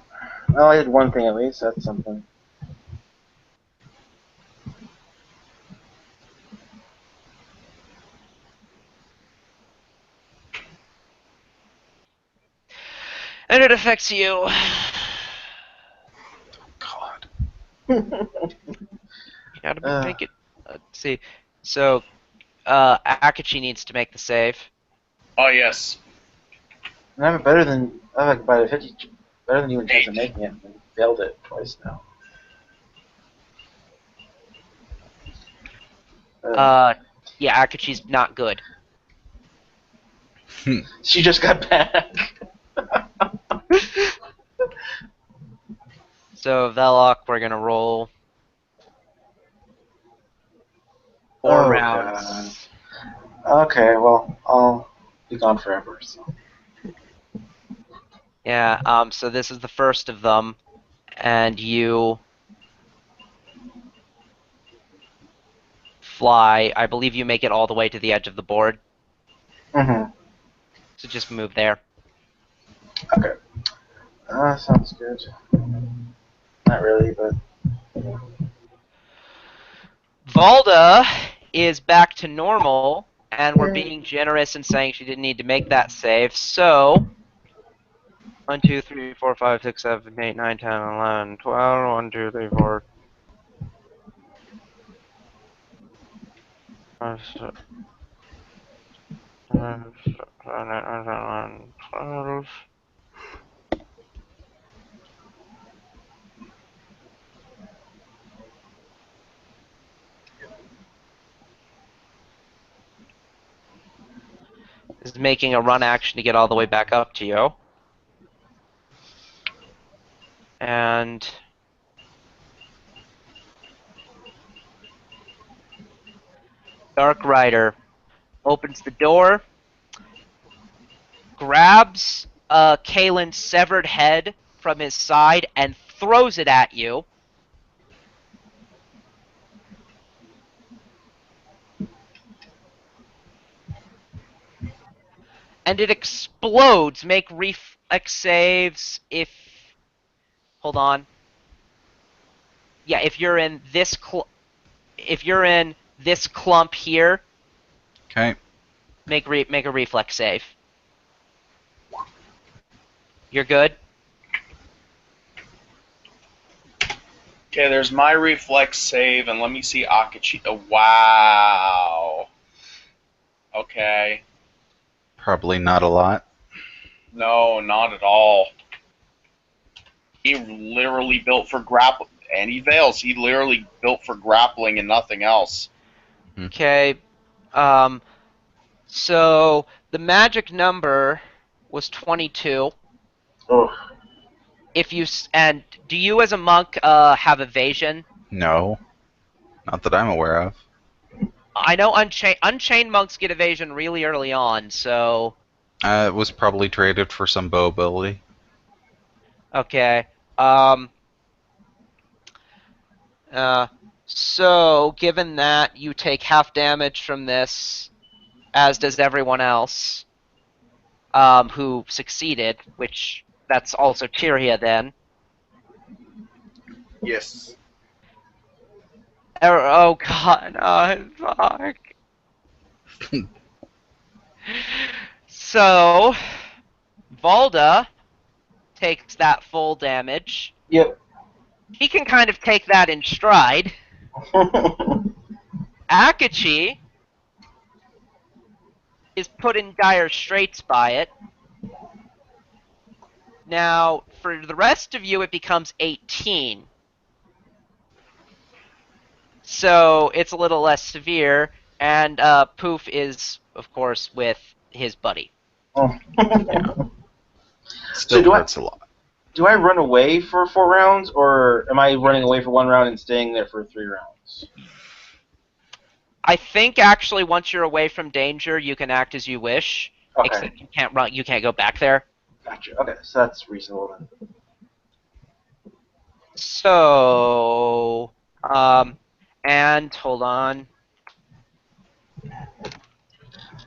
Well, I did one thing at least. That's something. And it affects you. God. You gotta make it. Let's see. So, Akachi needs to make the save. Oh, yes. And I have about a 50 better than you in chance of 8. making it. And failed it twice now. Yeah, Akachi's not good. She just got back. So, Velok, we're gonna roll 4 Oh, rounds. Okay, well, I'll be gone forever. So. Yeah, so this is the first of them, and you fly. I believe you make it all the way to the edge of the board, Mm-hmm. so just move there. Okay. Sounds good. Not really, but. Valda is back to normal, and we're being generous in saying she didn't need to make that save, so 1, 2, 3, 4, 5, 6, 7, 8, 9, 10, 11, 12, 1, 2, 3, 4, 5, 6, 7, 8, 12. Is making a run action to get all the way back up to you. And Dark Rider opens the door, grabs Kalen's severed head from his side, and throws it at you. And it explodes. Make reflex saves if. Hold on. Yeah, if you're in this clump here, Okay. make a reflex save. You're good. Okay, there's my reflex save, and let me see Akachi. Oh, wow. Okay. Probably not a lot. No, not at all. He literally built for grappling, and he fails. He literally built for grappling and nothing else. Okay. Um. So the magic number was 22. Oh. If you and do you as a monk have evasion? No. Not that I'm aware of. I know unchained monks get evasion really early on, so It was probably traded for some bow ability. okay. Um uh so given that you take half damage from this, as does everyone else who succeeded, which That's also Tyria then. Yes. Oh god, fuck. So, Valda takes that full damage. Yep. He can kind of take that in stride. Akachi is put in dire straits by it. Now, for the rest of you, it becomes 18. So it's a little less severe, and Poof is, of course, with his buddy. Yeah. So Still hurts a lot. do I run away for 4 rounds, or am I running away for 1 round and staying there for 3 rounds? I think actually once you're away from danger, you can act as you wish. Okay, Except you can't run. You can't go back there. gotcha. Okay, so that's reasonable then. So, and hold on.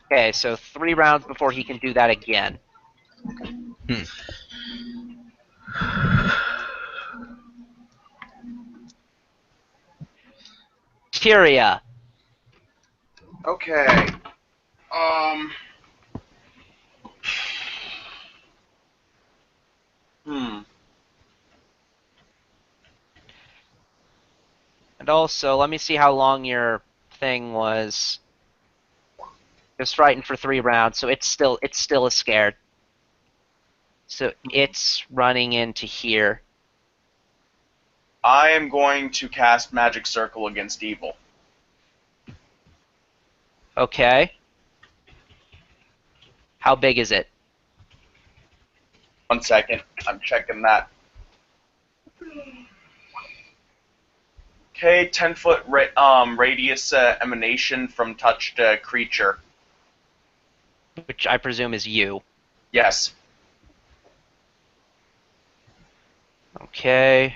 Okay, so 3 rounds before he can do that again. Hmm. Tyria. Okay. Um. Hmm. And also, let me see how long your thing was. Just frightened for 3 rounds, so it's still is scared. So it's running into here. I am going to cast Magic Circle against evil. Okay. How big is it? 1 second. I'm checking that. Okay, 10-foot radius emanation from touched creature. Which I presume is you. Yes. Okay.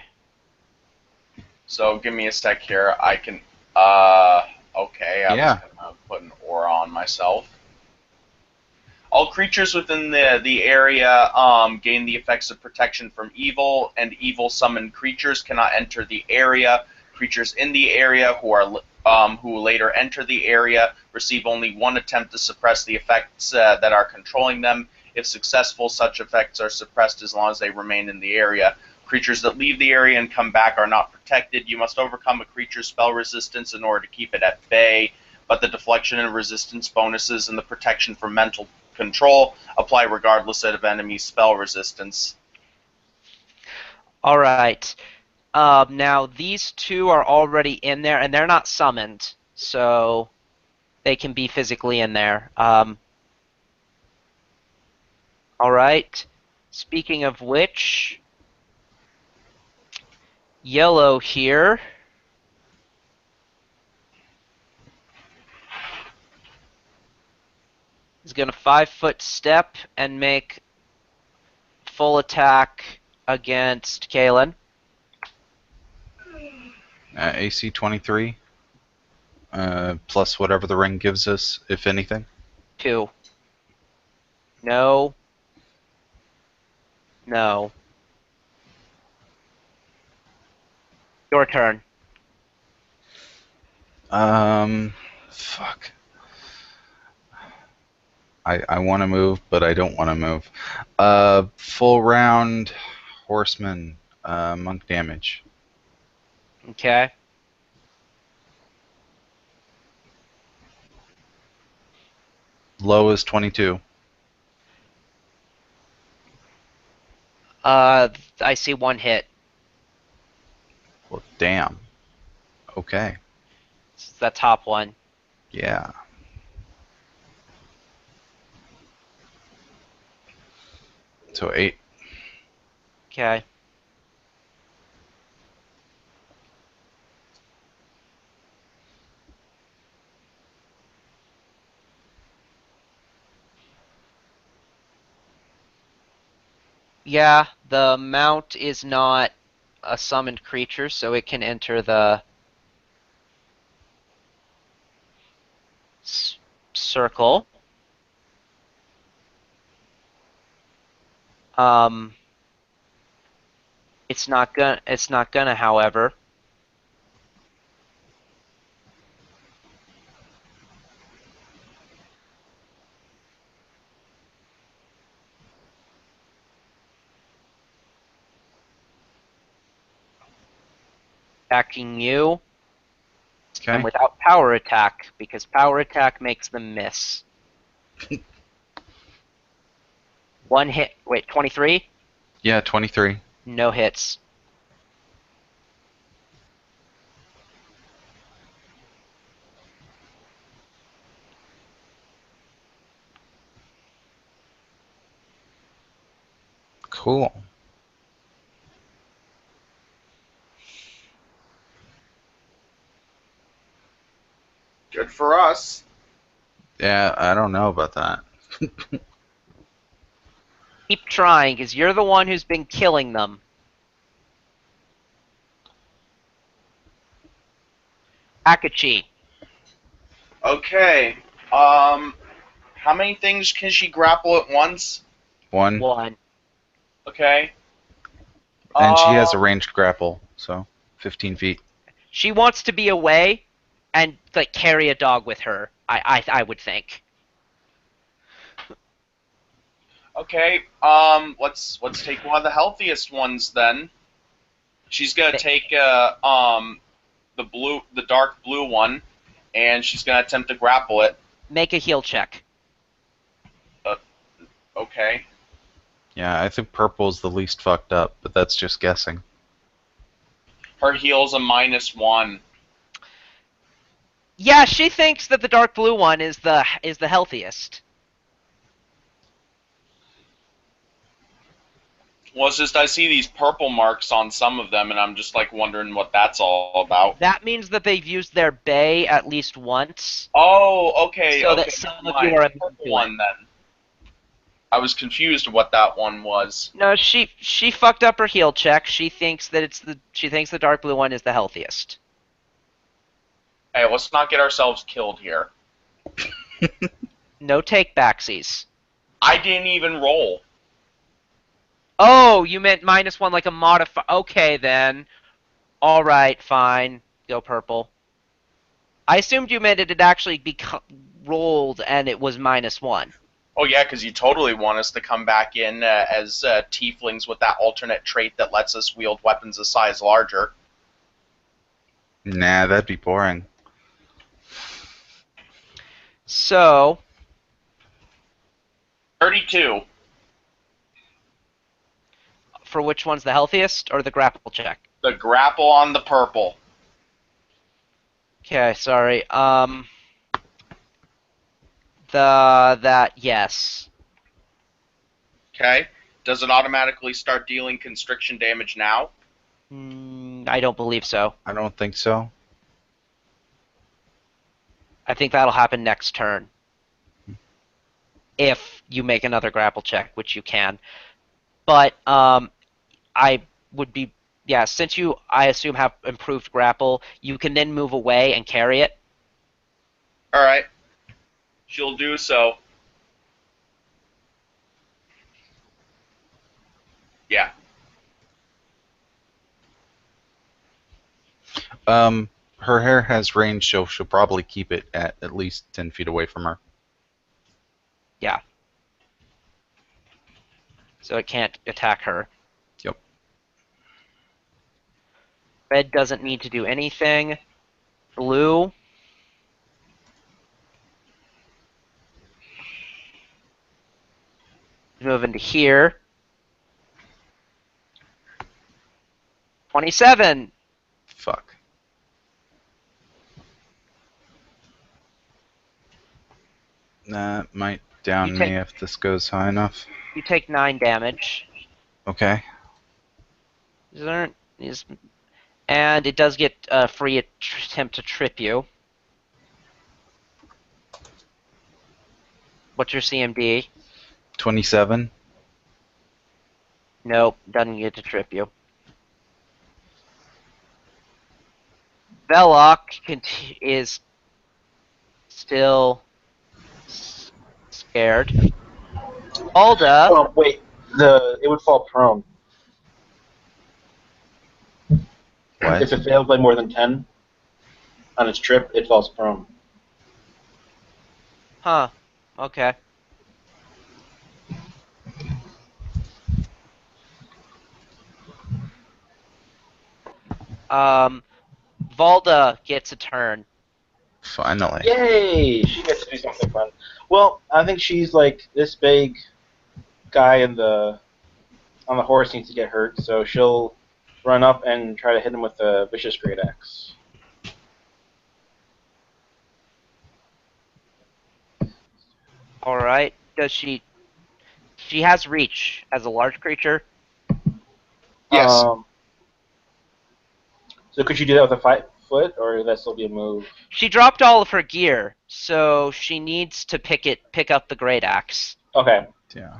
So give me a sec here. I can. Okay, I was Yeah. gonna put an aura on myself. All creatures within the area gain the effects of protection from evil, and evil summoned creatures cannot enter the area. Creatures in the area who later enter the area receive only one attempt to suppress the effects that are controlling them. If successful, such effects are suppressed as long as they remain in the area. Creatures that leave the area and come back are not protected. You must overcome a creature's spell resistance in order to keep it at bay, but the deflection and resistance bonuses and the protection from mental control apply regardless of enemy spell resistance. All right. Now these two are already in there, and they're not summoned, so they can be physically in there. All right. Speaking of which, yellow here is going to 5-foot step and make full attack against Kalen. AC 23. Plus whatever the ring gives us, if anything. 2. No. No. Your turn. Fuck. I want to move, but I don't want to move. Full round horseman, monk damage. Okay. Low is 22. I see one hit. Well, damn. Okay. It's the top one. Yeah. So 8. Okay. Yeah, the mount is not a summoned creature, so it can enter the circle. Um, It's not gonna. It's not gonna. However, attacking you and Okay. without power attack because power attack makes them miss. One hit. Wait, 23? Yeah, 23. No hits. Cool. Good for us. Yeah, I don't know about that. Keep trying, because you're the one who's been killing them. Akachi. Okay. How many things can she grapple at once? One. One. Okay. And she has a Um, ranged grapple, so 15 feet. She wants to be away and like carry a dog with her. I would think. okay. Let's take one of the healthiest ones then. She's gonna take the dark blue one, and she's gonna attempt to grapple it. Make a heal check. Okay. Yeah, I think purple's the least fucked up, but that's just guessing. Her heal's a -1. Yeah, she thinks that the dark blue one is the healthiest. Well, it's just I see these purple marks on some of them, and I'm just like wondering what that's all about. That means that they've used their bay at least once, Oh, okay, so that okay, some never of you mind. are The immune purple to it. one then. I was confused what that one was. No, she fucked up her heal check. She thinks that she thinks the dark blue one is the healthiest. Hey, let's not get ourselves killed here. No take backsies. I didn't even roll. Oh, you meant -1 like a modifier. Okay then. All right, fine. Go purple. I assumed you meant it had actually rolled and it was -1. Oh yeah, because you totally want us to come back in as tieflings with that alternate trait that lets us wield weapons a size larger. Nah, that'd be boring. So 32. for which one's the healthiest, or the grapple check? The grapple on the purple. Okay, sorry. Yes. Okay. Does it automatically start dealing constriction damage now? I don't believe so. I don't think so. I think that'll happen next turn. If you make another grapple check, which you can. But I would be since you I assume have improved grapple, you can then move away and carry it. Alright. She'll do so. Yeah. Her hair has range, so she'll probably keep it at least 10 feet away from her. Yeah. So it can't attack her. Yep. Red doesn't need to do anything. Blue. Move into here. 27. Fuck. That might down You me take- if this goes high enough. You take 9 damage. Okay. And it does get a free attempt to trip you. What's your CMD? 27. Nope, doesn't get to trip you. Velok is still scared. Alda, Oh wait, it would fall prone. What? If it fails by more than 10 on its trip, it falls prone. Huh. Okay. Um, Valda gets a turn. Finally. Yay! She gets to do something fun. Well, I think she's like this big guy on the horse needs to get hurt, so she'll run up and try to hit him with a vicious great axe. All right. Does she? She has reach as a large creature. Yes. So could you do that with a 5 foot, or would that still be a move? She dropped all of her gear, so she needs to pick up the great axe. Okay. Yeah.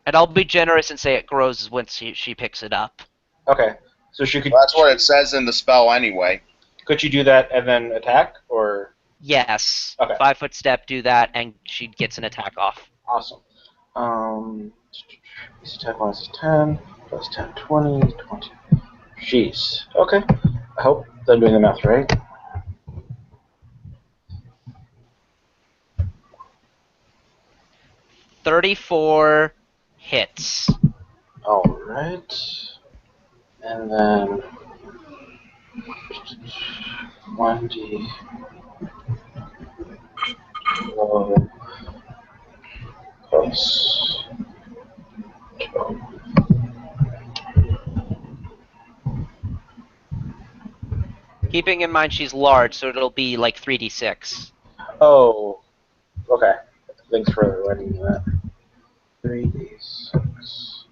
And I'll be generous and say it grows once she picks it up. Okay. So she could. Well, that's what it says in the spell anyway. Could you do that and then attack, or? Yes. Okay. 5 foot step, do that, and she gets an attack off. Awesome. This attack bonus is 10 plus 10, 20, 20. Jeez. Okay. I hope I'm doing the math right. $34 hits. All right. And then 1d 12 plus 12. Keeping in mind she's large, so it'll be like 3d6. Oh, okay. Thanks for letting me know that. 3d6.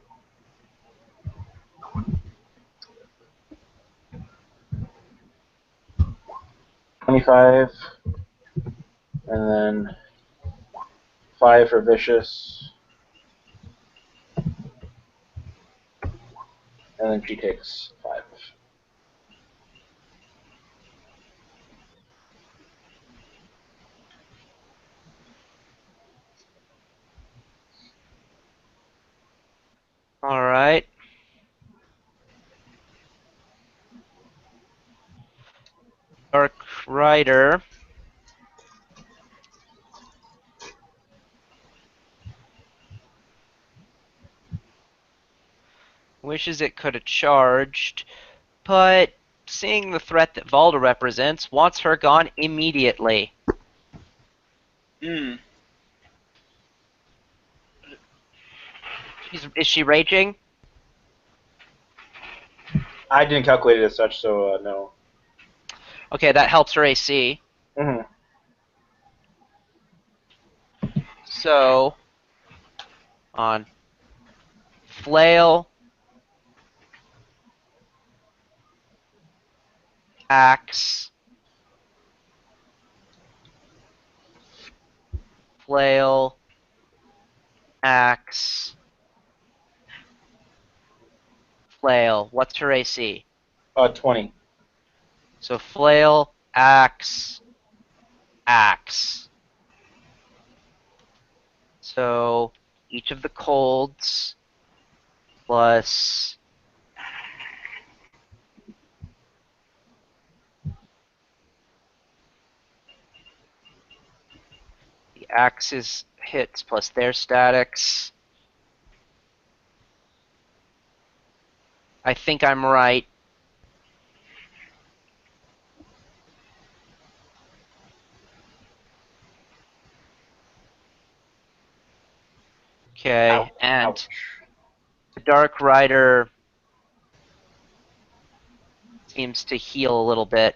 25, and then 5 for vicious, and then she takes 5. All right. Dark Rider. Wishes it could have charged, but seeing the threat that Valda represents, wants her gone immediately. Hmm. Is she raging? I didn't calculate it as such, so no. Okay, that helps her AC. Mm-hmm. So, on flail, axe, flail, axe, flail. What's her AC? 20. So flail, axe, axe. So each of the colds plus the axe's hits plus their statics. I think I'm right. Okay, Ouch. and Ouch. the Dark Rider seems to heal a little bit.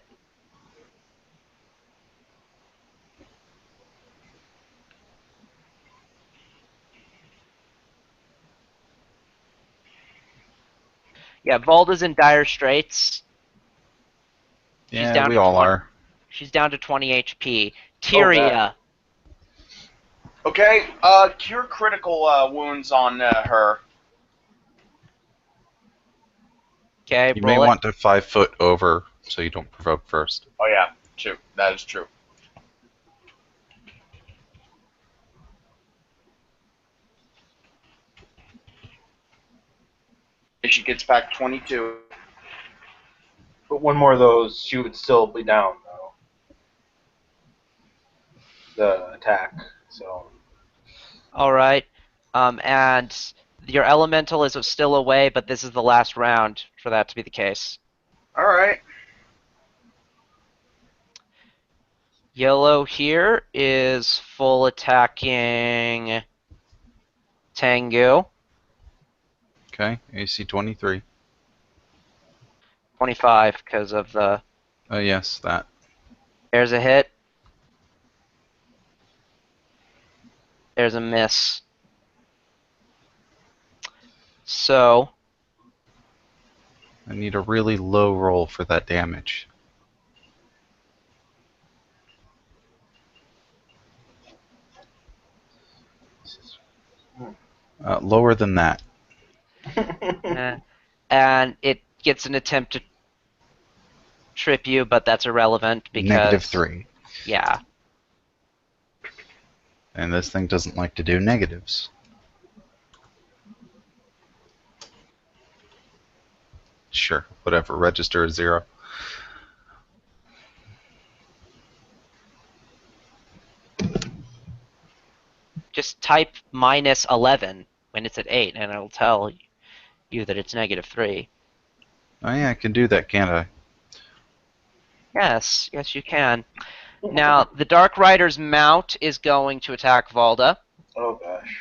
Yeah, Valda's in dire straits. She's Yeah, down we to all 20. are. She's down to 20 HP. Oh, bad. Tyria. Okay. Cure critical wounds on her. Okay, You may roll it. want to 5 foot over so you don't provoke first. Oh yeah, true. That is true. She gets back 22. But one more of those, she would still be down, though. The attack. So. All right. And your elemental is still away, but this is the last round for that to be the case. All right. Yellow here is full attacking Tengu. Okay, AC 23. 25 because of the. Oh, yes, that. There's a hit. There's a miss. So, I need a really low roll for that damage. Lower than that. and it gets an attempt to trip you, but that's irrelevant because. -3. Yeah. And this thing doesn't like to do negatives. Sure, whatever. Register a 0. Just type -11 when it's at 8, and it'll tell you that it's -3. Oh yeah, I can do that, can't I? Yes, yes, you can. Now, the Dark Rider's mount is going to attack Valda, Oh gosh.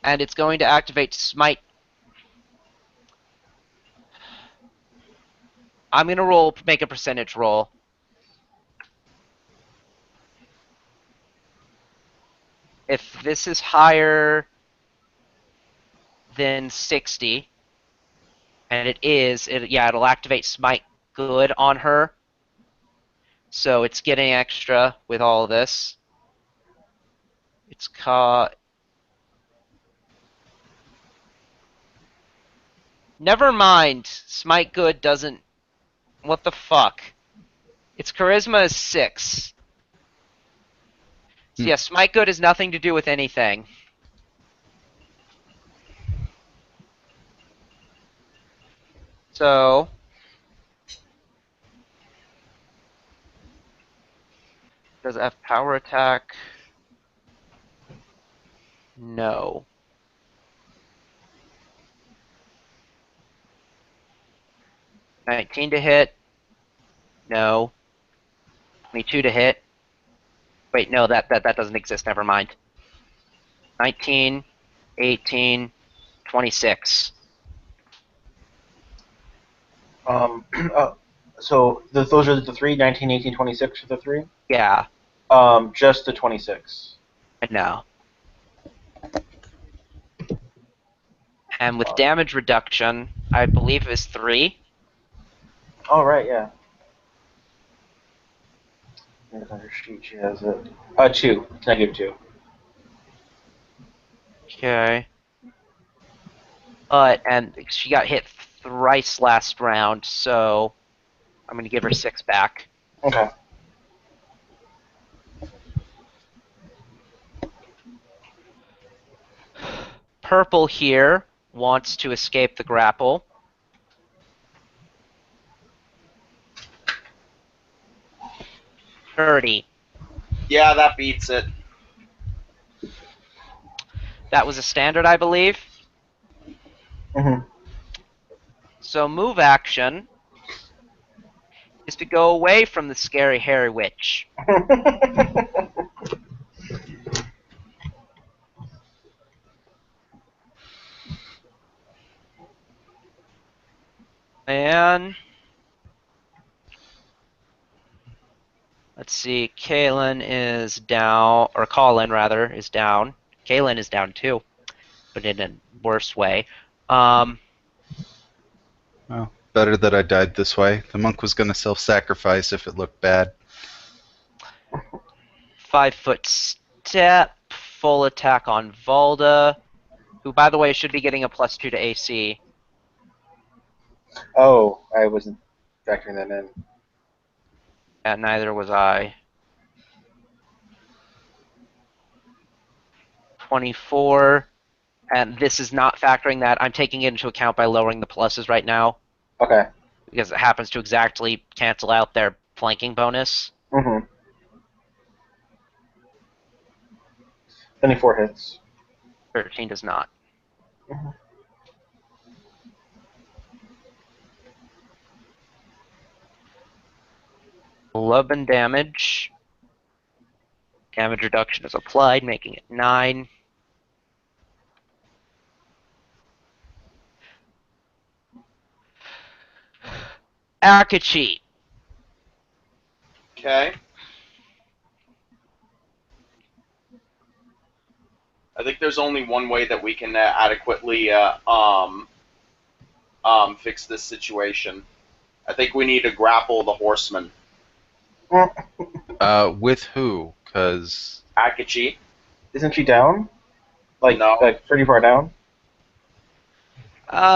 and it's going to activate Smite. I'm going to make a percentage roll. If this is higher than 60, and it is, it'll activate Smite Good on her. So it's getting extra with all of this. It's called. Never mind. Smite Good doesn't. What the fuck? Its charisma is 6. So yeah, Smite Good has nothing to do with anything. So. Does it have power attack? No. 19 to hit? No. 22 to hit? Wait, no, that doesn't exist. Never mind. 19, 18, 26. So those are the three, 19, 18, 26 are the three? Yeah, Just the 26. I know. And with damage reduction, I believe is 3. Oh, right, yeah. Here's on her sheet, she has it. 2. -2. Okay. And she got hit thrice last round, so I'm gonna give her 6 back. Okay. Purple here wants to escape the grapple. $30. Yeah, that beats it. That was a standard, I believe. Mm-hmm. So move action is to go away from the scary hairy witch. And let's see, Kalen is down, or Colin rather is down. Kalen is down too, but in a worse way. Well, better that I died this way. The monk was going to self-sacrifice if it looked bad. 5-foot step, full attack on Valda, who, by the way, should be getting a +2 to AC. Oh, I wasn't factoring that in. And neither was I. 24, and this is not factoring that. I'm taking it into account by lowering the pluses right now. Okay. because it happens to exactly cancel out their flanking bonus. Mm-hmm. 24 hits. 13 does not. Mm-hmm. 11 damage. Damage reduction is applied, making it 9. Akachi. Okay. I think there's only one way that we can adequately fix this situation. I think we need to grapple the horseman. With who? Because Akachi. Isn't she down? Like No. pretty far down?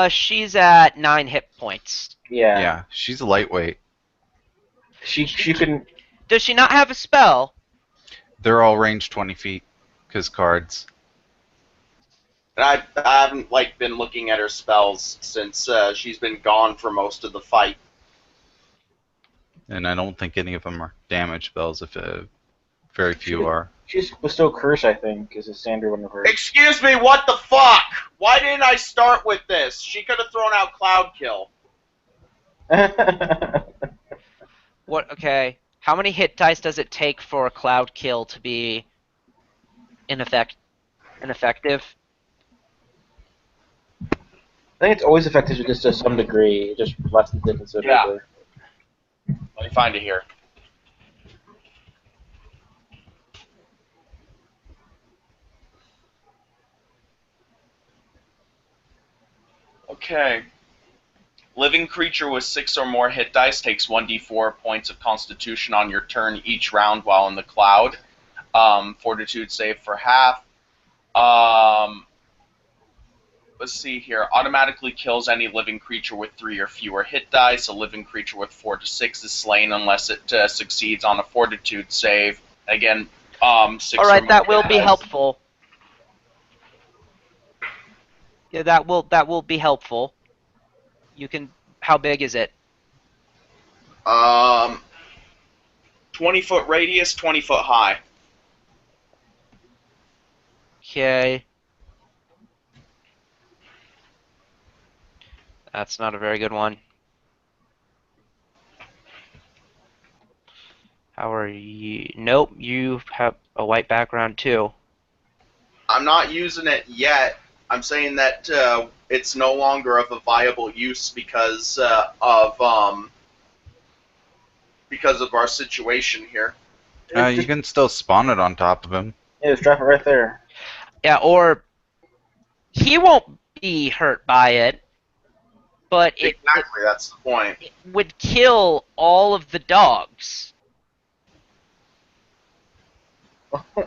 She's at 9 hit points. Yeah. yeah, she's a lightweight. She couldn't. Does she not have a spell? They're all range 20 feet, because cards. And I haven't been looking at her spells since she's been gone for most of the fight. And I don't think any of them are damage spells, if very few are. She was still cursed, I think, is a standard one of hers. Excuse me, what the fuck? Why didn't I start with this? She could have thrown out Cloud Kill. What? Okay. How many hit dice does it take for a cloud kill to be ineffective? I think it's always effective just to some degree. It just lessens it considerably. Let me find it here. Okay. Living creature with 6 or more hit dice takes 1d4 points of constitution on your turn each round while in the cloud. Fortitude save for half. Let's see here. Automatically kills any living creature with 3 or fewer hit dice. A living creature with 4 to 6 is slain unless it succeeds on a fortitude save. Again, 6 All or right, more that will hit be dice. helpful. Yeah, that will be helpful. You can. How big is it? 20-foot radius, 20-foot high. Okay. That's not a very good one. How are you? Nope, you have a white background too. I'm not using it yet. I'm saying that it's no longer of a viable use because of our situation here. You can still spawn it on top of him. Yeah, just drop it right there. Yeah, or he won't be hurt by it, but Exactly, that's the point. it would kill all of the dogs.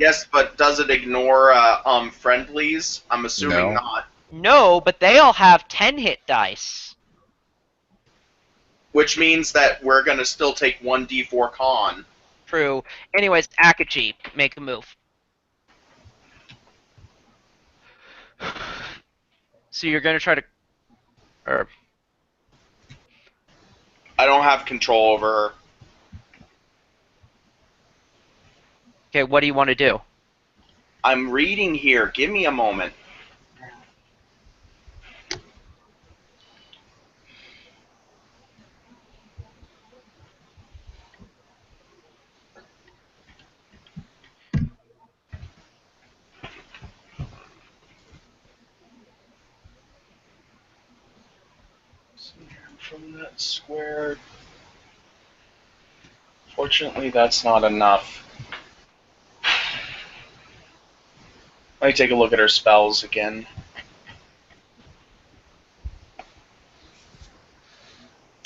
Yes, but does it ignore friendlies? I'm assuming No. not. No, but they all have 10 hit dice. Which means that we're gonna still take 1d4 con. True. Anyways, Akachi, make a move. So you're gonna try to. Or I don't have control over her. okay, what do you want to do? I'm reading here. Give me a moment. From that square. Fortunately, that's not enough. Let me take a look at her spells again.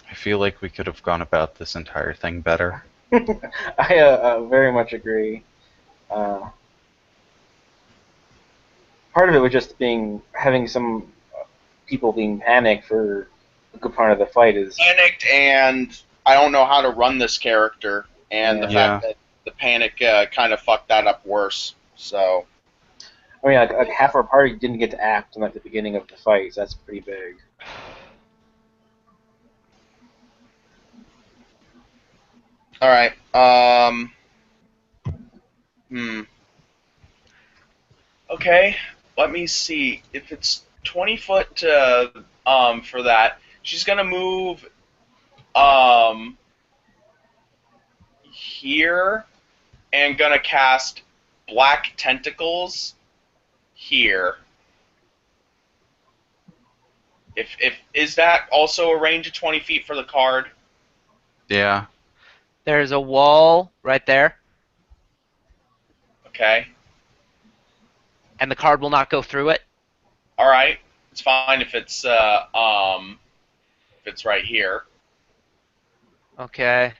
I feel like we could have gone about this entire thing better. I very much agree. Part of it was just having some people being panicked for a good part of the fight is. Panicked, and I don't know how to run this character, and the Yeah. fact that the panic kind of fucked that up worse. So I mean, like half our party didn't get to act in the beginning of the fight, so that's pretty big. All right. Hmm. Okay. Let me see. If it's 20 foot for that, she's gonna move um here and gonna cast black tentacles here. If is that also a range of 20 feet for the card? Yeah. There's a wall right there, Okay. and the card will not go through it. All right. It's fine if it's right here. Okay.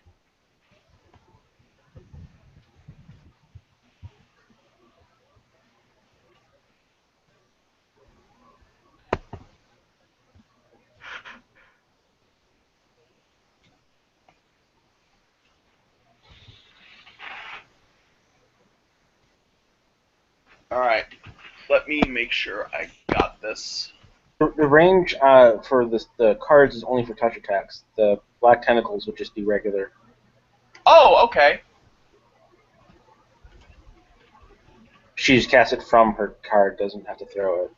All right. Let me make sure I got this. The range for the cards is only for touch attacks. The black tentacles would just be regular. Oh, okay. She just casts it from her card, doesn't have to throw it.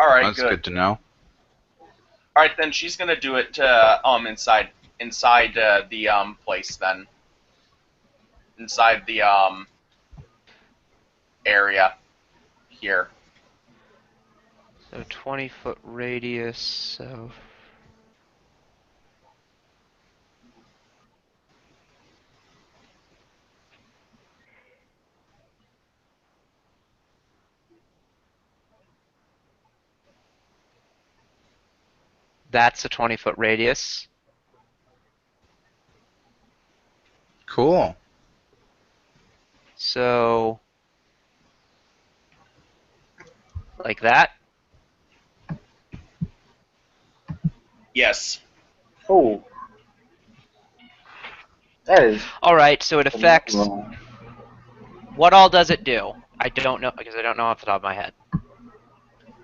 All right, That's good. good to know. All right, then she's gonna do it inside the place then, inside the area here. So 20-foot radius. So that's a 20-foot radius. Cool. So like that. Yes. Oh, that is All right. So it affects. wrong. What all does it do? I don't know because I don't know off the top of my head.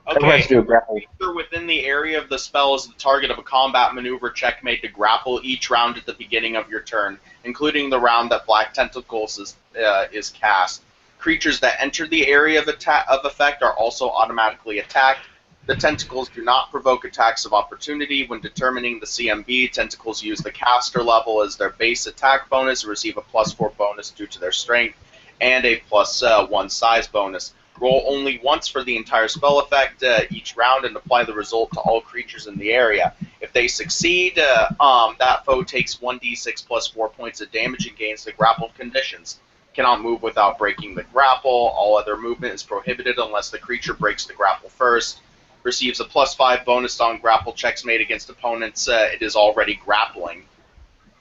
Everyone has Okay. to do a grapple. Creature within the area of the spell is the target of a combat maneuver check made to grapple each round at the beginning of your turn, including the round that Black Tentacles is cast. Creatures that enter the area of effect are also automatically attacked. The tentacles do not provoke attacks of opportunity. When determining the CMB, tentacles use the caster level as their base attack bonus and receive a +4 bonus due to their strength and a +1 size bonus. Roll only once for the entire spell effect each round and apply the result to all creatures in the area. If they succeed, that foe takes 1d6 plus 4 points of damage and gains the grappled conditions. Cannot move without breaking the grapple. All other movement is prohibited unless the creature breaks the grapple first. Receives a +5 bonus on grapple checks made against opponents it is already grappling,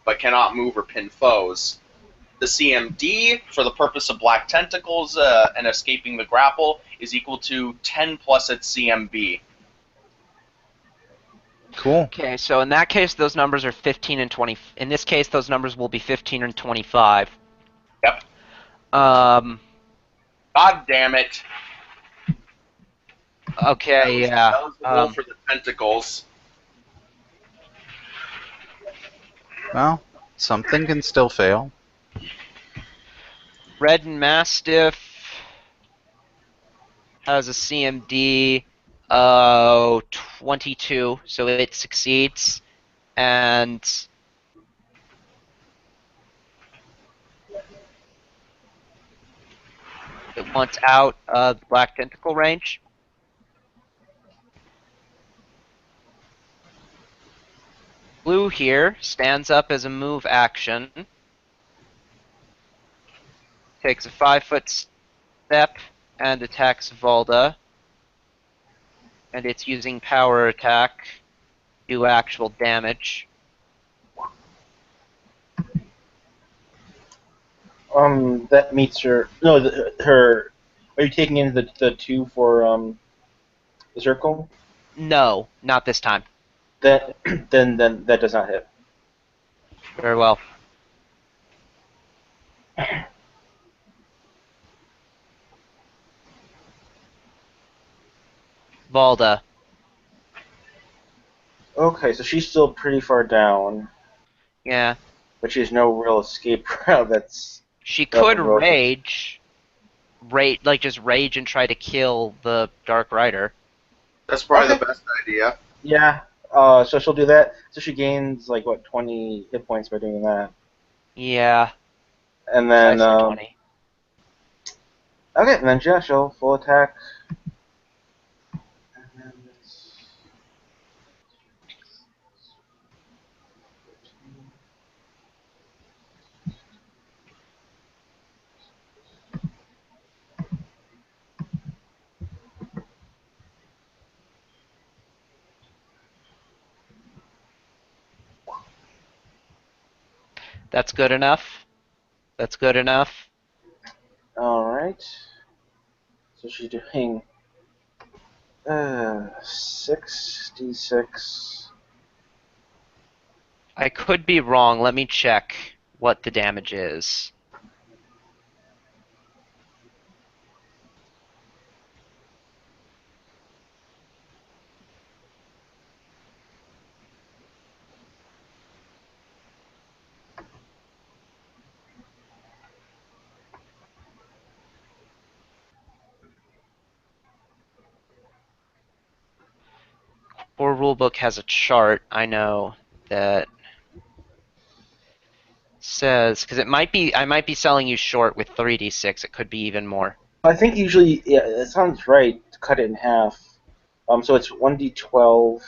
but cannot move or pin foes. The CMD, for the purpose of Black Tentacles and escaping the grapple, is equal to 10 plus its CMB. Cool. Okay. So in that case, those numbers are 15 and 20. In this case, those numbers will be 15 and 25. Yep. Um. God damn it. Okay. Yeah. That was the roll for the tentacles. Well, something can still fail. Red and Mastiff has a CMD 22, so it succeeds, and it wants out of the Black Tentacle range. Blue here stands up as a move action, takes a 5-foot step, and attacks Volda, and it's using power attack, do actual damage. That meets her. No, her. Are you taking in the two for the circle? No, not this time. That then that does not hit. Very well. Volda. Okay, so she's still pretty far down. Yeah. but she has no real escape route that's She left could of broken. like just rage and try to kill the Dark Rider. That's probably Okay. the best idea. Yeah. So she'll do that. So she gains like what 20 hit points by doing that, Yeah, and then precisely 20. okay, and then yeah, she'll full attack. And then That's good enough. That's good enough. all right. So she's doing 6d6. I could be wrong. Let me check what the damage is. Core rulebook has a chart. I know that says because I might be selling you short with 3d6. It could be even more. I think usually, yeah, it sounds right to cut it in half. So it's 1d12.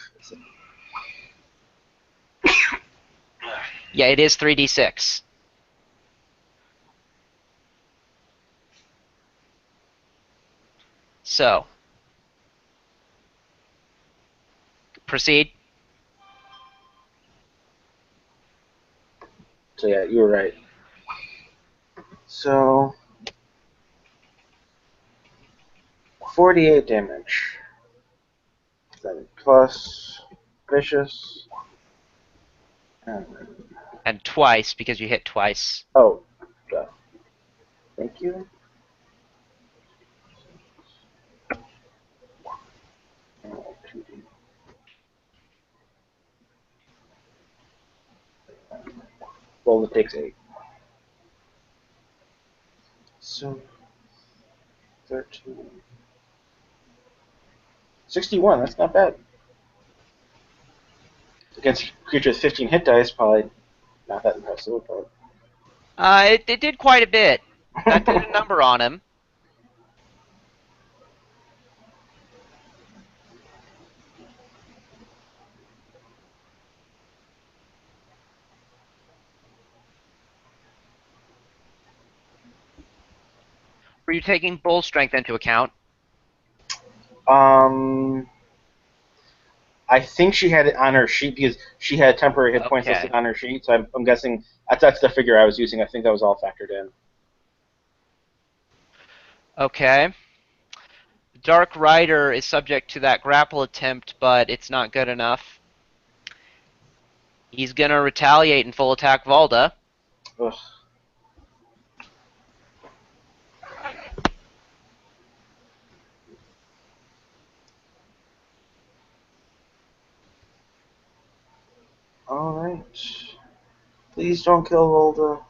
Yeah, it is 3d6. So proceed. So yeah, you were right. So 48 damage. Then plus vicious. And And twice because you hit twice. oh, thank you. Well, it takes 8. So 13. 61. That's not bad. Against creatures with 15 hit dice, probably not that impressive, but. It did quite a bit. That did a number on him. Were you taking bull strength into account? um, I think she had it on her sheet because she had temporary hit points listed Okay. on her sheet. So I'm guessing that's the figure I was using. I think that was all factored in. Okay. Dark Rider is subject to that grapple attempt, but it's not good enough. He's gonna retaliate and full attack Valda. Ugh. All right. Please don't kill Volda.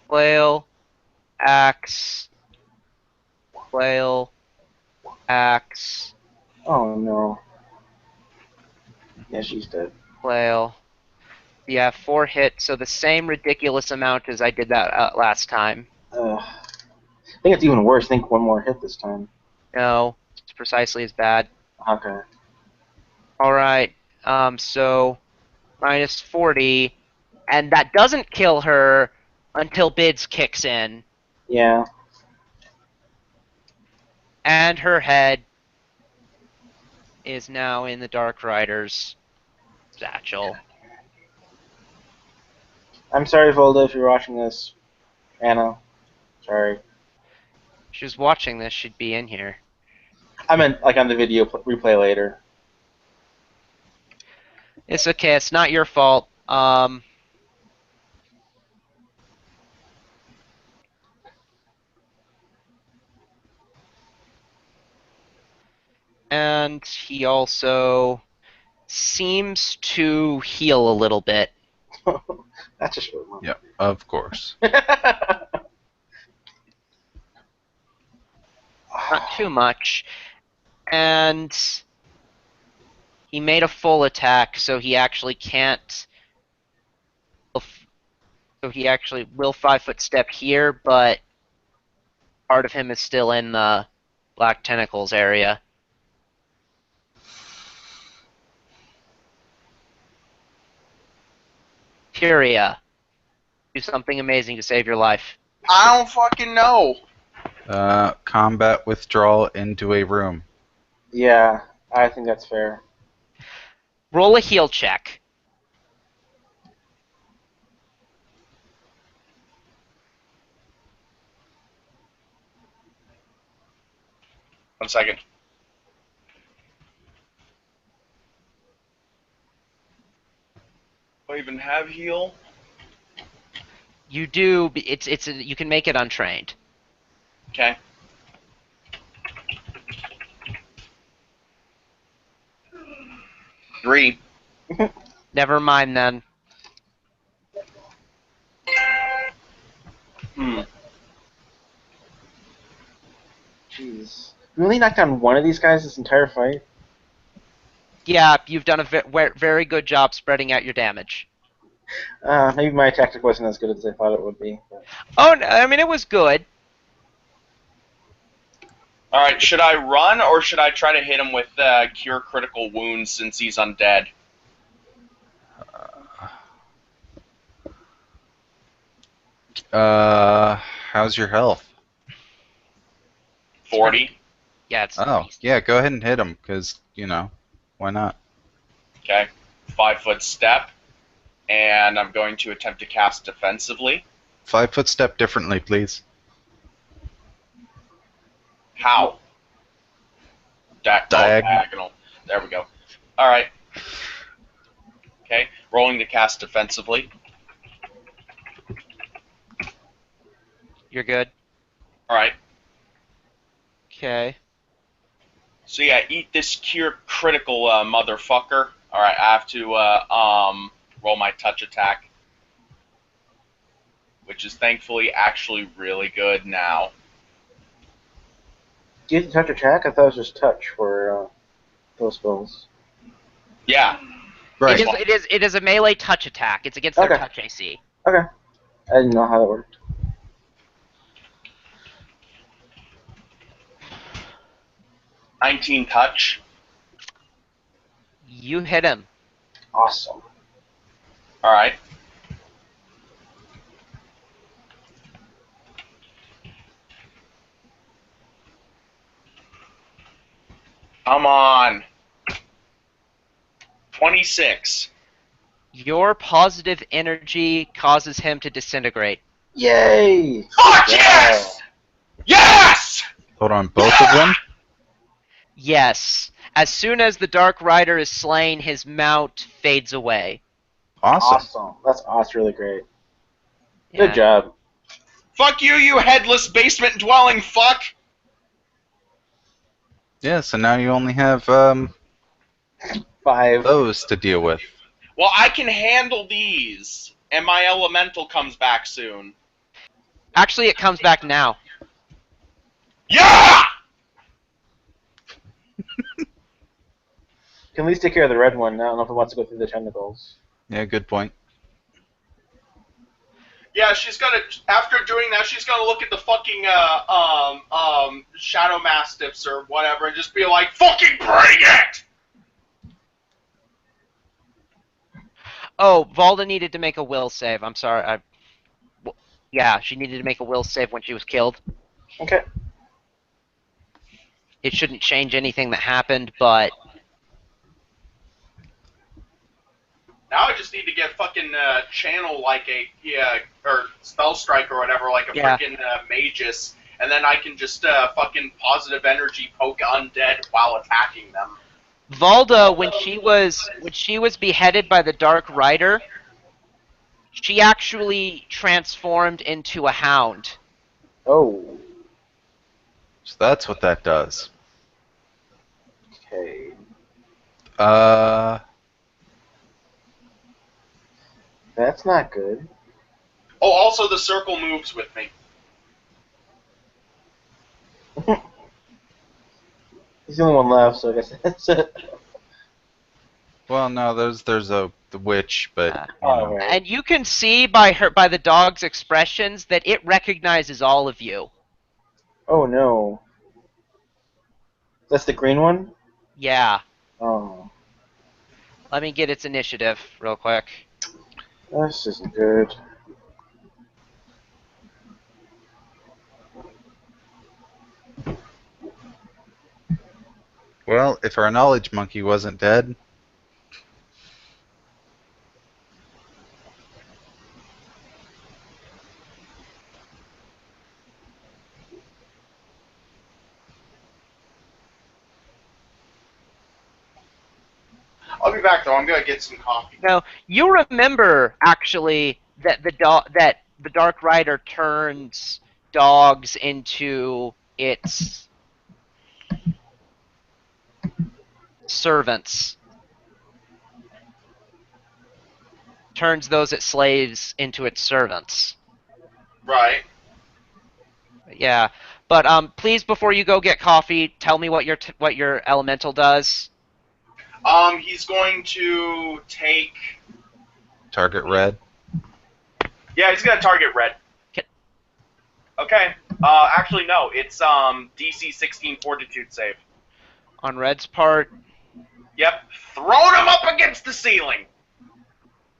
Flail, axe, flail, axe, Oh no. Yeah, she's dead. flail. Yeah, 4 hits, so the same ridiculous amount as I did that last time. I think it's even worse. I think one more hit this time. No, it's precisely as bad. Okay. Alright, so minus 40, and that doesn't kill her until Bids kicks in, Yeah. and her head is now in the Dark Rider's satchel. I'm sorry, Volda, if you're watching this. Anna. Sorry. If she was watching this, she'd be in here. I meant like on the video replay later. It's okay, it's not your fault. And he also seems to heal a little bit. That's a short one. Yeah, of course. Not too much. And he made a full attack, so he actually can't. So he actually will 5-foot step here, but part of him is still in the black tentacles area. Curia, do something amazing to save your life. I don't fucking know. Combat withdrawal into a room. Yeah, I think that's fair. Roll a heal check. One second. Do I even have heal? You do. You can make it untrained. Okay. Three. Never mind then. Hmm. Jeez. We only knocked down one of these guys this entire fight. Yeah, you've done a very good job spreading out your damage. Maybe my tactic wasn't as good as I thought it would be. But... Oh, no, I mean, it was good. All right. Should I run or should I try to hit him with cure critical wounds since he's undead? How's your health? 40. Yeah, it's Oh, yeah, go ahead and hit him, because, why not? Okay. 5-foot step, and I'm going to attempt to cast defensively. 5-foot step differently, please. How? Diagonal. There we go. All right. Okay. Rolling to cast defensively. You're good. All right. Okay. So yeah, eat this cure critical, motherfucker. All right, I have to roll my touch attack, which is thankfully actually really good now. Do you get to touch attack? I thought it was just touch for those spells. Yeah. Right. It is a melee touch attack. It's against their Okay. touch AC. Okay. I didn't know how that worked. $19 touch. You hit him. Awesome. All right. Come on. 26. Your positive energy causes him to disintegrate. Yay! Fuck Yeah. yes! Yes! Hold on, both of them? Yes. As soon as the Dark Rider is slain, his mount fades away. Awesome. Awesome. That's really great. Yeah. Good job. Fuck you, you headless basement dwelling fuck! Yeah, so now you only have 5. those to deal with. Well, I can handle these, and my elemental comes back soon. Actually, it comes back now. Yeah! Can at least take care of the red one. I don't know if it wants to go through the tentacles. Yeah, good point. Yeah, she's gonna. After doing that, she's gonna look at the fucking shadow mastiffs or whatever, and just be like, "Fucking bring it!" Oh, Valda needed to make a will save. I'm sorry. Yeah, she needed to make a will save when she was killed. Okay. It shouldn't change anything that happened, but Now I just need to get fucking channel like a or spell strike or whatever, like a Yeah. freaking magus, and then I can just fucking positive energy poke undead while attacking them. Valda, when she was beheaded by the Dark Rider, she actually transformed into a hound. Oh. So that's what that does. Okay. That's not good. Oh, also the circle moves with me. He's the only one left, so I guess that's it. Well, no, there's the witch, but you Oh, know. right. And you can see by the dog's expressions that it recognizes all of you. Oh no. That's the green one? Yeah. Oh. Let me get its initiative real quick. This isn't good. Well, if our knowledge monkey wasn't dead, I'll be back though. I'm gonna get some coffee. Now, you remember actually that the Dark Rider turns dogs into its servants. Turns those its slaves into its servants. Right. Yeah. But please, before you go get coffee, tell me what your elemental does. He's going to take. target red. Yeah, he's gonna target red. Okay. Okay. Actually, no. It's DC 16 Fortitude save. On Red's part, Yep. Throwing him up against the ceiling.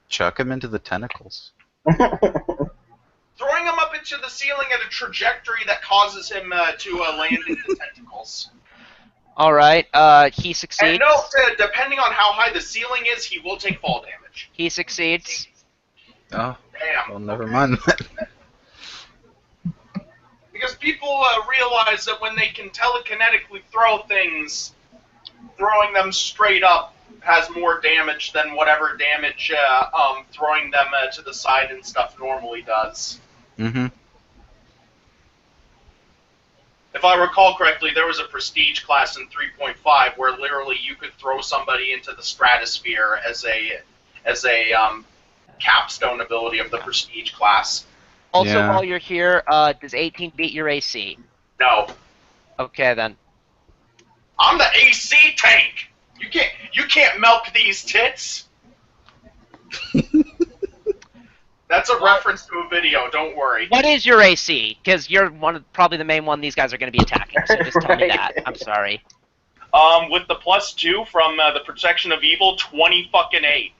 Chuck him into the tentacles. Throwing him up into the ceiling at a trajectory that causes him to land in the tentacles. all right. He And succeeds. note, depending on how high the ceiling is, he will take fall damage. He succeeds. Oh, Damn. well, never mind that. Because people realize that when they can telekinetically throw things, throwing them straight up has more damage than whatever damage throwing them to the side and stuff normally does. Mm-hmm. If I recall correctly, there was a prestige class in 3.5 where literally you could throw somebody into the stratosphere as a capstone ability of the prestige class. Also, Yeah. while you're here, does 18 beat your AC? No, Okay, then. I'm the AC tank. You can't milk these tits. That's a reference to a video. Don't worry. What is your AC? Because you're probably the main one these guys are going to be attacking. So just tell me Right. that. I'm sorry. With the +2 from the protection of evil, 20 fucking 8.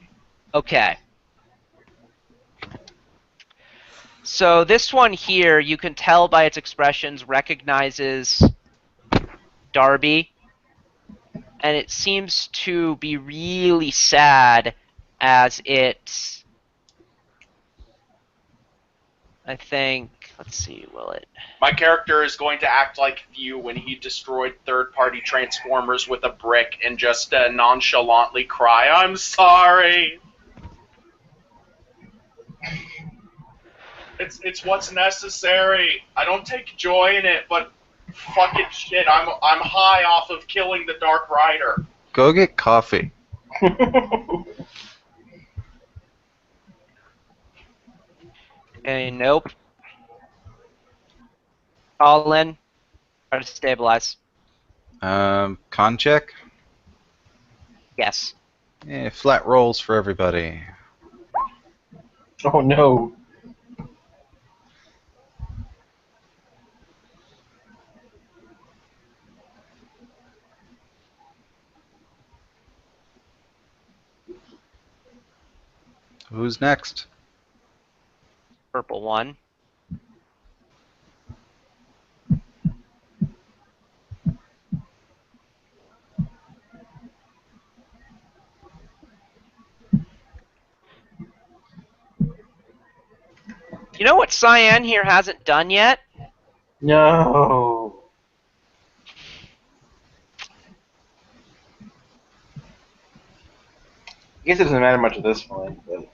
Okay. So this one here, you can tell by its expressions, recognizes Darby, and it seems to be really sad as it. I think. Let's see. Will it? My character is going to act like you when he destroyed third-party Transformers with a brick and just nonchalantly cry, "I'm sorry." It's what's necessary. I don't take joy in it, but fucking shit, I'm high off of killing the Dark Rider. Go get coffee. Okay, nope. All in. Try to stabilize. Con check. Yes. Yeah, flat rolls for everybody. Oh no. Who's next? Purple one. You know what Cyan here hasn't done yet? No. I guess it doesn't matter much at this point, but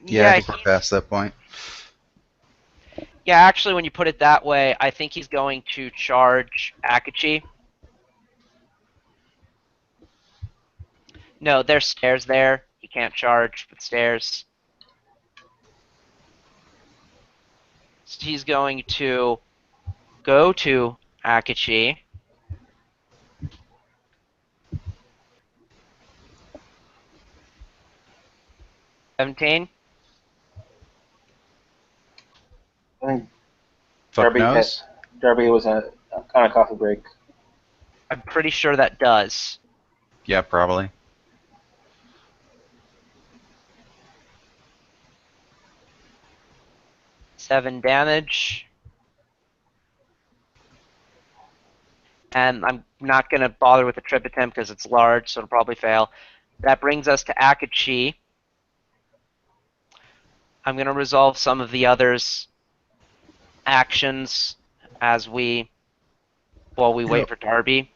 Yeah, I think we're past that point. Yeah, actually, when you put it that way, I think he's going to charge Akachi. No, there's stairs there. He can't charge with stairs. He's going to go to Akachi. $17. I think Fuck knows. Darby was on a coffee break. I'm pretty sure that does. Yeah, probably. 7 damage. And I'm not going to bother with the trip attempt because it's large, so it'll probably fail. That brings us to Akachi. I'm going to resolve some of the others' actions while we wait Yep. for Darby.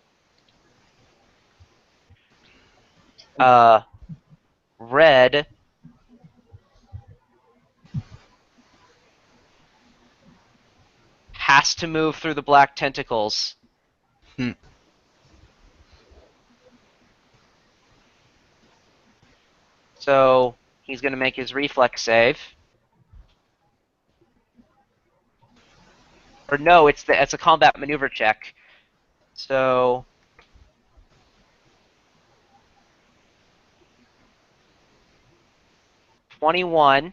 Uh, Red has to move through the black tentacles. Hmm. So he's going to make his reflex save. Or no, it's a combat maneuver check. So 21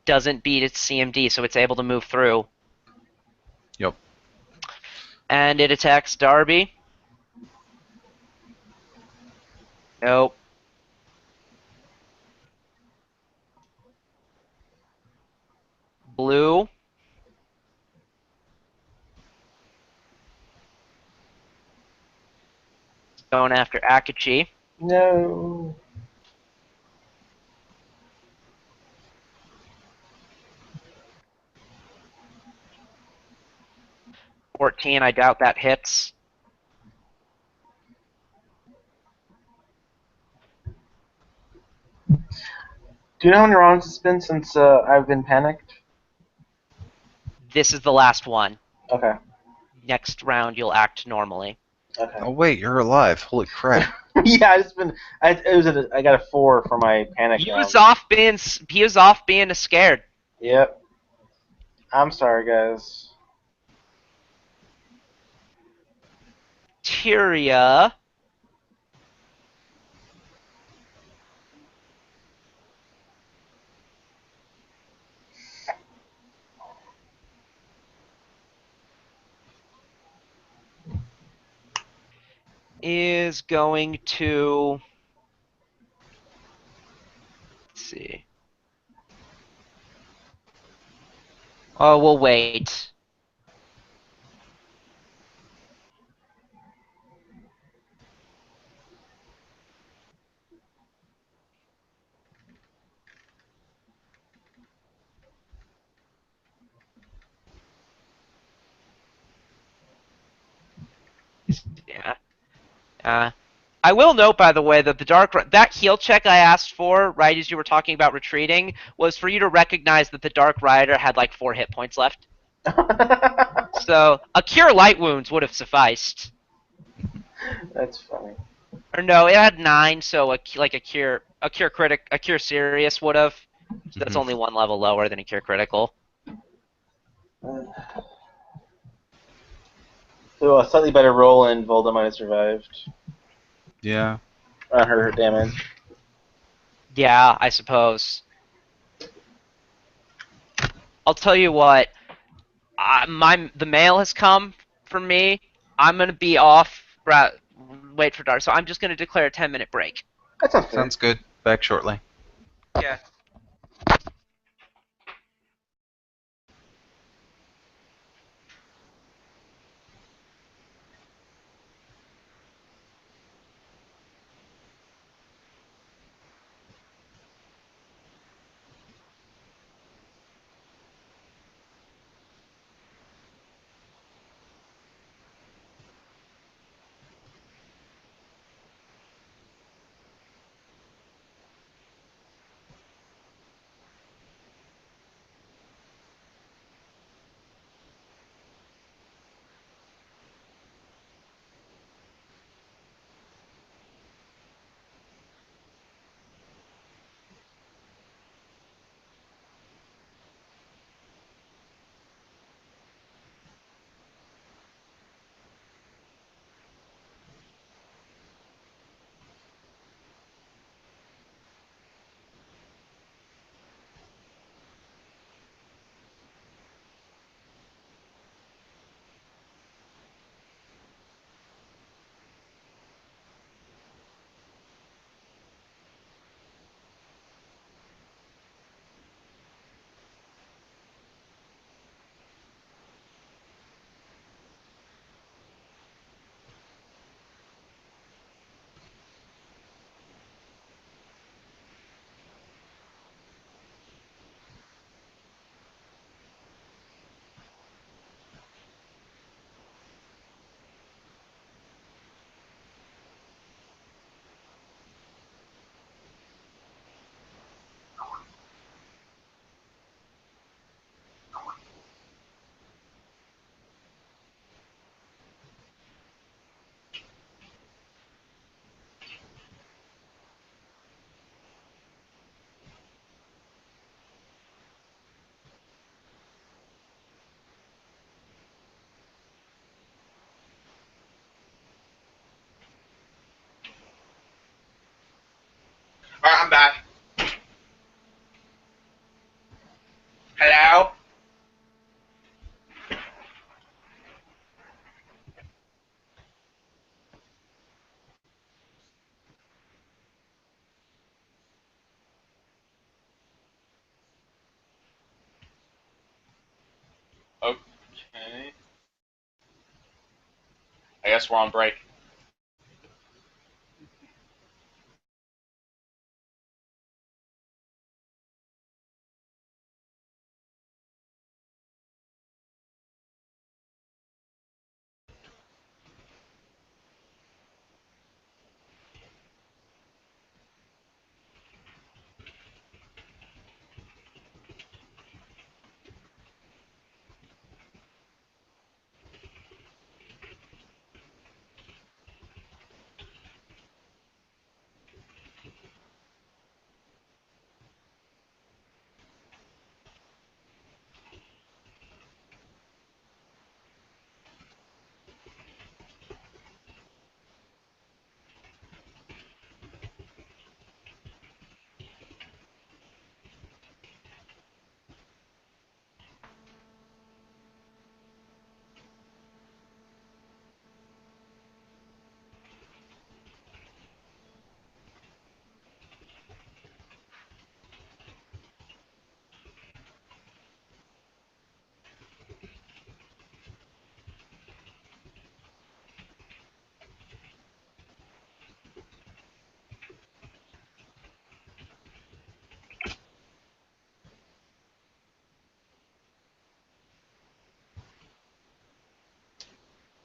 doesn't beat its CMD, so it's able to move through. Yep. And it attacks Darby. Nope. Blue. Going after Akachi. No. 14, I doubt that hits. Do you know how many rounds it's been since I've been panicked? This is the last one. Okay. Next round, you'll act normally. Okay. Oh wait, you're alive. Holy crap. Yeah, I just been. I got a 4 for my panic He round. was off being scared. Yep. I'm sorry, guys. Tyria is going to, let's see. Oh, we'll wait. Yeah. I will note, by the way, that that heal check I asked for right as you were talking about retreating was for you to recognize that the Dark Rider had like 4 hit points left. So a cure light wounds would have sufficed. That's funny. Or no, it had 9, so a cure serious would have. So that's Mhm. only 1 level lower than a cure critical. So a slightly better roll, and Volda might have survived Yeah. on her damage. Yeah, I suppose. I'll tell you what. The mail has come for me. I'm gonna be off. Wait for Dark. So I'm just gonna declare a 10-minute break. That sounds fair. Sounds good. Back shortly. Yeah. Okay. I guess we're on break.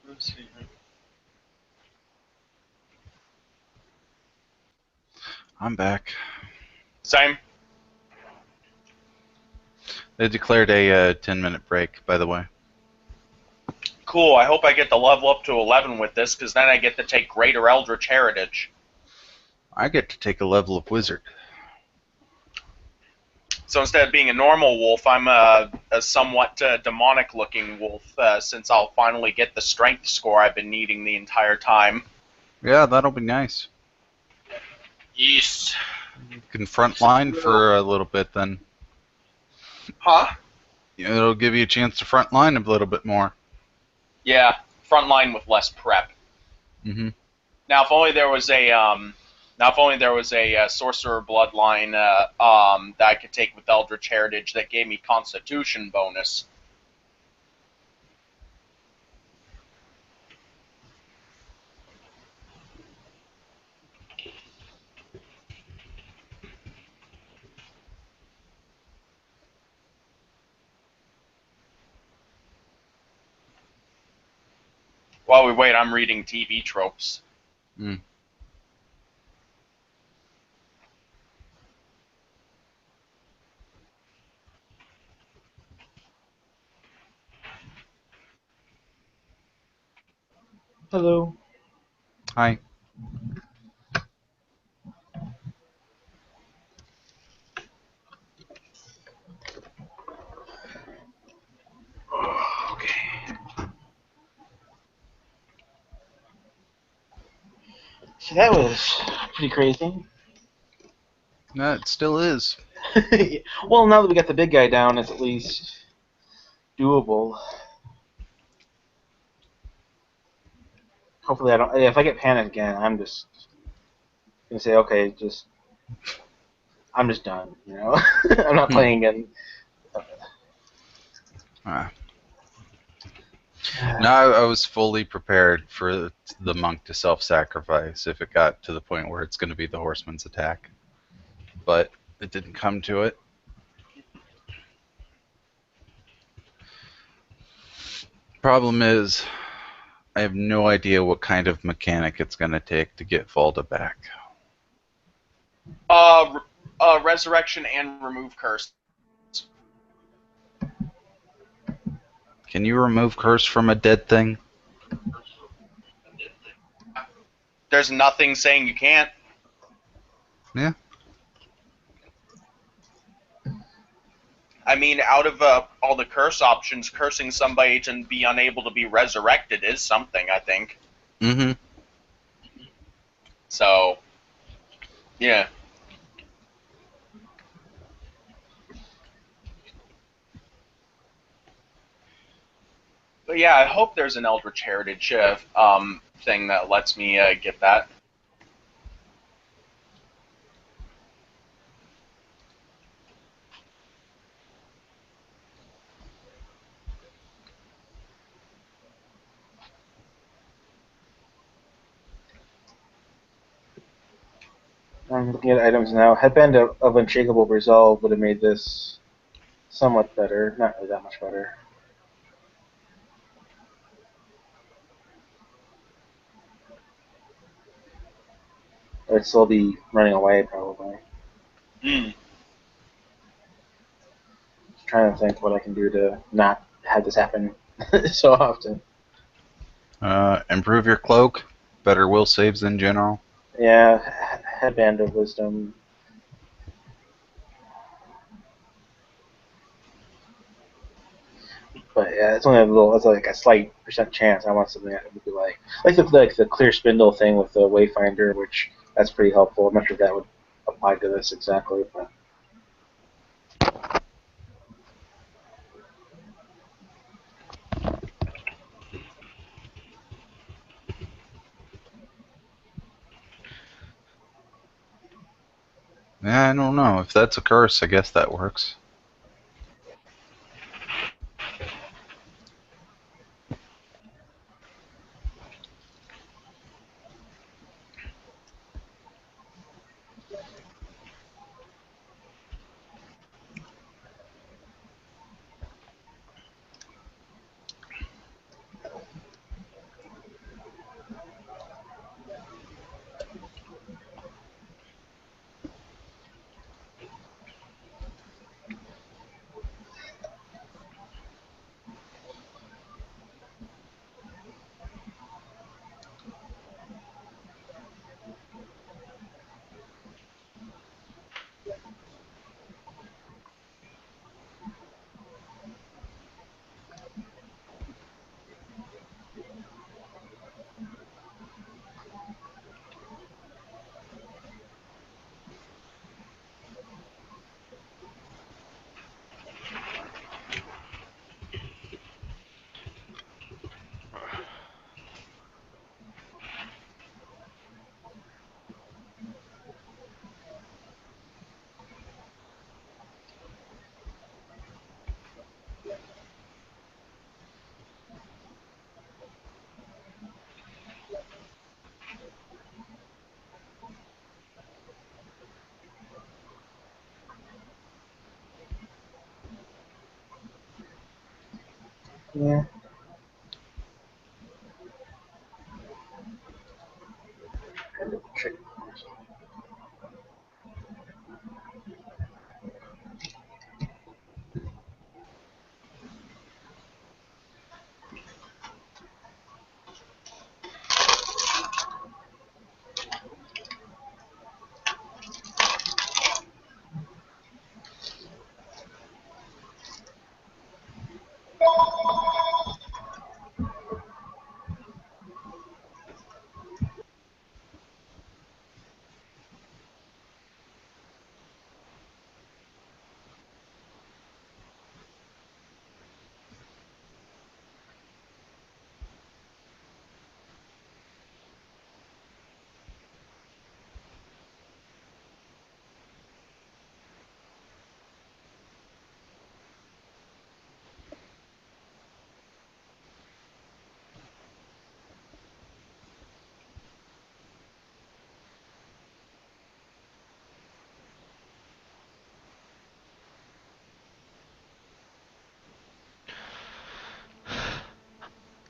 Let's see. I'm back. Same. They declared a 10-minute break, by the way. Cool. I hope I get to level up to 11 with this, because then I get to take Greater Eldritch Heritage. I get to take a level of wizard. So instead of being a normal wolf, I'm a somewhat demonic-looking wolf, since I'll finally get the strength score I've been needing the entire time. Yeah, that'll be nice. Yes. You can front line for a little bit then. Huh? It'll give you a chance to front line a little bit more. Yeah, frontline with less prep. Mm-hmm. Now, if only there was a sorcerer bloodline that I could take with Eldritch Heritage that gave me Constitution bonus. While we wait, I'm reading TV tropes. Mm. Hello. Hi. Okay. So that was pretty crazy. No, it still is. Well, now that we got the big guy down, it's at least doable. Hopefully, I don't. If I get panicked again, I'm just gonna say, okay, I'm just done. You know, I'm not playing again. Ah. No, I was fully prepared for the monk to self-sacrifice if it got to the point where it's going to be the horseman's attack. But it didn't come to it. Problem is, I have no idea what kind of mechanic it's going to take to get Volda back. Resurrection and remove curse. Can you remove curse from a dead thing? There's nothing saying you can't. Yeah. I mean, out of all the curse options, cursing somebody to be unable to be resurrected is something, I think. Mm-hmm. So, yeah. But yeah, I hope there's an Eldritch Heritage thing that lets me get that. I'm looking at items now. Headband of Unshakable Resolve would have made this somewhat better. Not really that much better. I'd still be running away, probably. Hmm. Just trying to think what I can do to not have this happen so often. Improve your cloak. Better will saves in general. Yeah, Headband of Wisdom. But yeah, it's only a little. It's like a slight percent chance. I want something that would be like the clear spindle thing with the Wayfinder, which that's pretty helpful. I'm not sure if that would apply to this exactly, but Yeah, I don't know. If that's a curse, I guess that works. yeah. Check.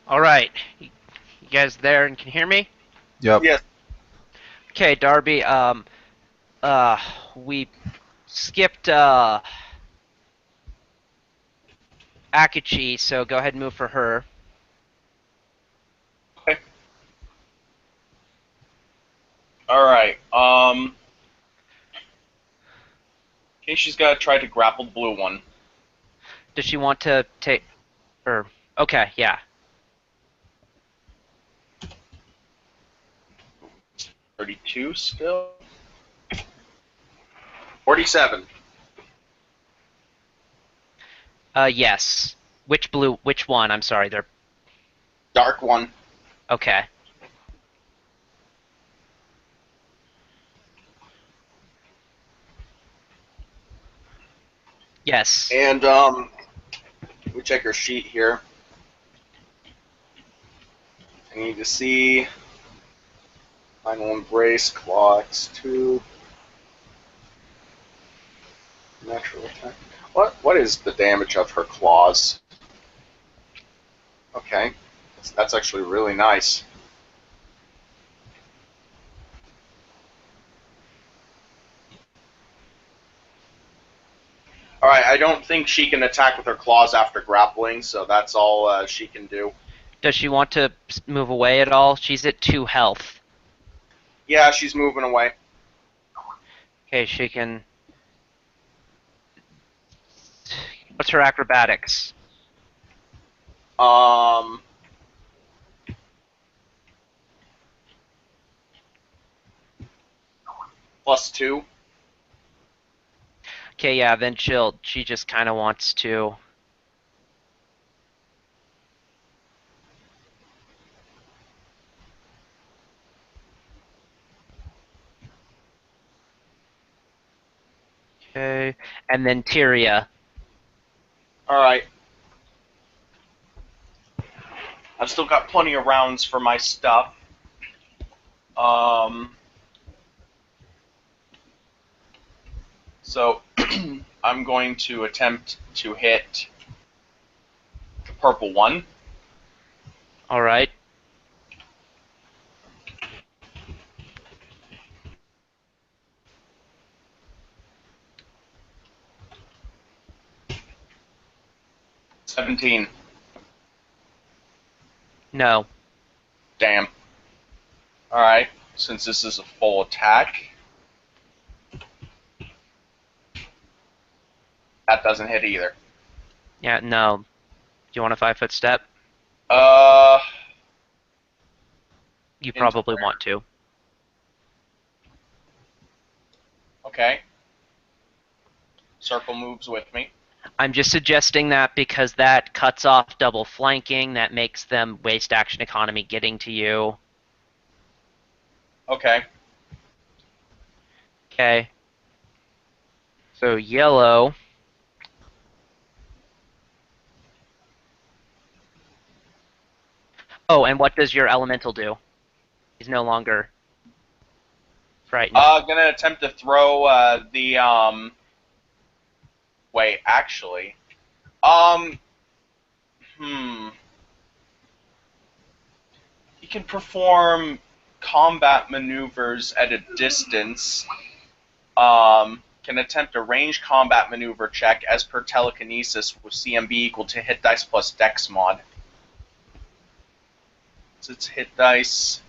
All right, you guys there and can hear me? Yep. Yes. Okay, Darby. Uh, we skipped Akachi, so go ahead and move for her. Okay. All right. Okay, she's got to try to grapple the blue one. Does she want to take? Or okay, yeah. 32 still. 47. Yes. Which blue? Which one? I'm sorry. They're Dark one. okay. Yes. And we check her sheet here. I need to see final embrace, claw X2. Natural attack. What is the damage of her claws? Okay, that's actually really nice. All right, I don't think she can attack with her claws after grappling, so that's all she can do. Does she want to move away at all? She's at 2 health. Yeah, she's moving away. Okay, she can. What's her acrobatics? Um, +2. Okay, yeah, then she just kind of wants to. Okay, and then Tyria. All right. I've still got plenty of rounds for my stuff. So I'm going to attempt to hit the purple one. All right. $17. No. Damn. All right. Since this is a full attack, that doesn't hit either. Yeah, no. Do you want a 5-foot step? Uh, You into probably where? want to. Okay. Circle moves with me. I'm just suggesting that because that cuts off double flanking, that makes them waste action economy getting to you. Okay. Okay. So yellow. Oh, and what does your elemental do? He's no longer frightened. Gonna attempt to throw the Wait, actually. Um. He can perform combat maneuvers at a distance. Can attempt a range combat maneuver check as per telekinesis with CMB equal to hit dice plus dex mod. What's its hit dice?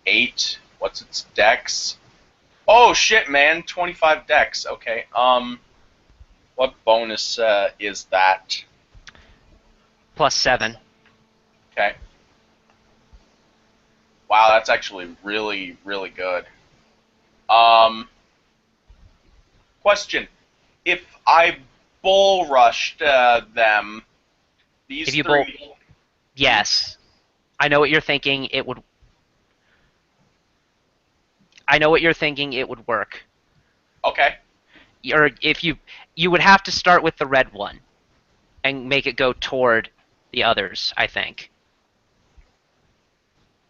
8. What's its dex? Oh shit, man! 25 dex. Okay. What bonus is that? +7. Okay. Wow, that's actually really, really good. Question: if I bull rushed them, If these you bolt, three. yes. I know what you're thinking. I know what you're thinking. It would work. Okay. Or if you would have to start with the red one and make it go toward the others, I think.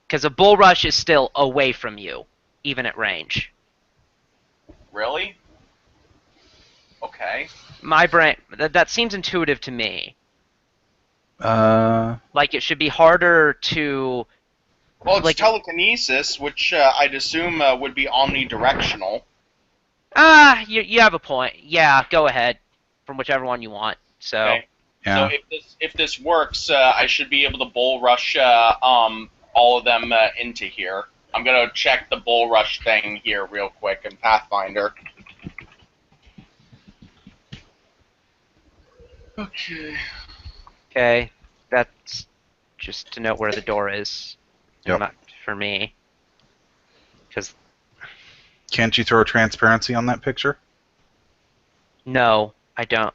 Because a bull rush is still away from you, even at range. Really? Okay. My brain, that seems intuitive to me. Uh, Like it should be harder to, Well, it's like, telekinesis, which I'd assume would be omnidirectional. you have a point. Yeah, go ahead, from whichever one you want. So, Okay. So yeah. if this works, I should be able to bull rush all of them into here. I'm gonna check the bull rush thing here real quick in Pathfinder. Okay. okay, that's just to note where the door is, and Yep. not for me, because Can't you throw transparency on that picture? no, I don't.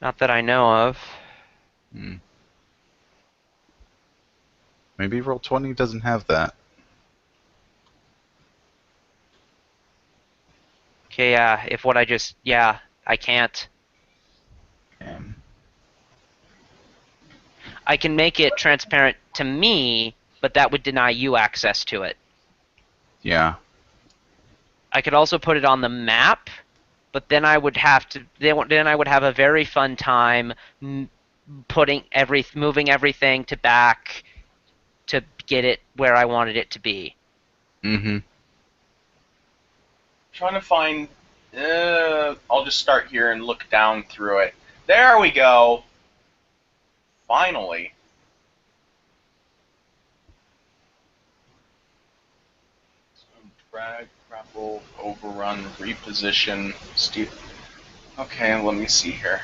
Not that I know of. Hmm. Maybe Roll20 doesn't have that. Okay, yeah, if what I just, yeah, I can't. Um, I can make it transparent to me, but that would deny you access to it. Yeah. I could also put it on the map, but then I would have to. Then I would have a very fun time moving everything to back to get it where I wanted it to be. Mm-hmm. Trying to find. I'll just start here and look down through it. There we go. Finally. Drag, grapple, overrun, reposition, steal. Okay, let me see here.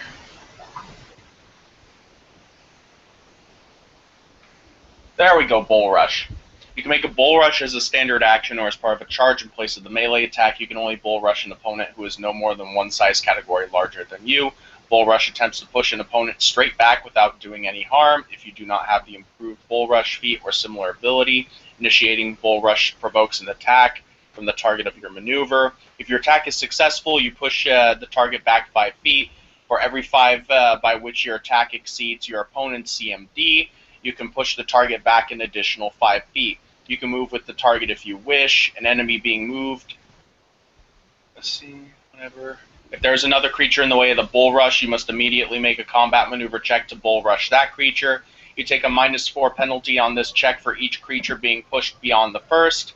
There we go, Bull Rush. You can make a Bull Rush as a standard action or as part of a charge in place of the melee attack. You can only Bull Rush an opponent who is no more than one size category larger than you. Bull Rush attempts to push an opponent straight back without doing any harm. If you do not have the improved Bull Rush feat or similar ability, initiating Bull Rush provokes an attack from the target of your maneuver. If your attack is successful, you push the target back 5 feet. For every 5 by which your attack exceeds your opponent's CMD, you can push the target back an additional 5 feet. You can move with the target if you wish. An enemy being moved. Let's see, whenever. If there's another creature in the way of the Bull Rush, you must immediately make a combat maneuver check to Bull Rush that creature. You take a -4 penalty on this check for each creature being pushed beyond the first.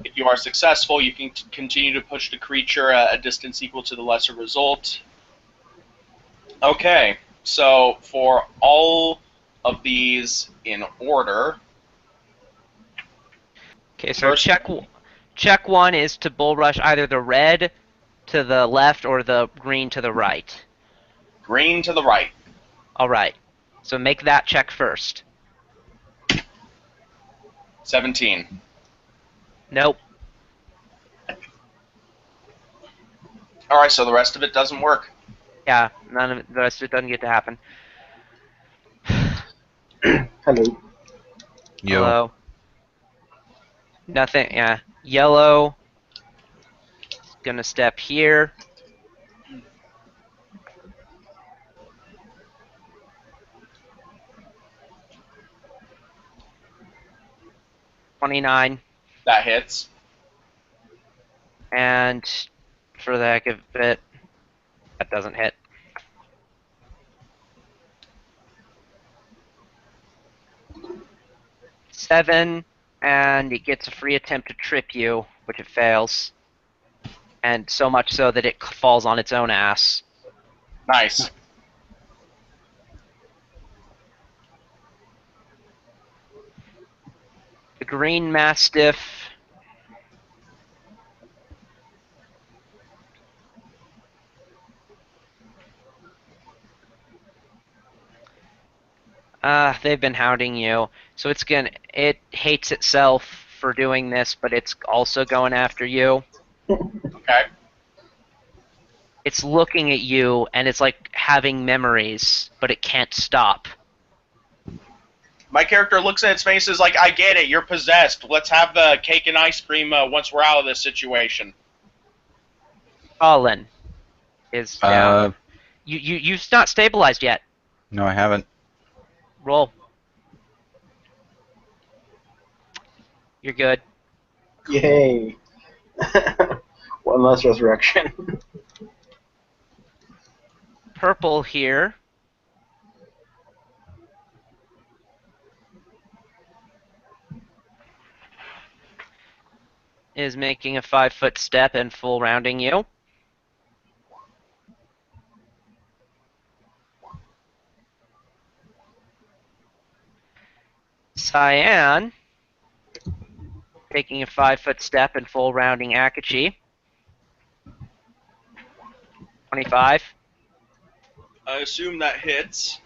If you are successful, you can continue to push the creature a distance equal to the lesser result. Okay, so for all of these in order. Okay, so check 1 is to Bull Rush either the red to the left or the green to the right. Green to the right. All right. So make that check first. 17. Nope. Alright, so the rest of it doesn't work. Yeah, none of it, the rest of it doesn't get to happen. Hello. Yo. Hello. Nothing. Yeah. Yellow. Gonna step here. $29. That hits. And for the heck of it, that doesn't hit. $7, and it gets a free attempt to trip you, which it fails. And so much so that it falls on its own ass. Nice. The green mastiff they've been hounding you, so it hates itself for doing this, but it's also going after you. Okay. It's looking at you, and it's like having memories, but it can't stop. My character looks at its face and is like, I get it, you're possessed. Let's have the cake and ice cream once we're out of this situation. Colin is down. You've not stabilized yet. No, I haven't. Roll. You're good. Yay. One less resurrection. Purple here is making a 5-foot step and full rounding you. Cyan taking a 5-foot step and full rounding Akachi. 25. I assume that hits.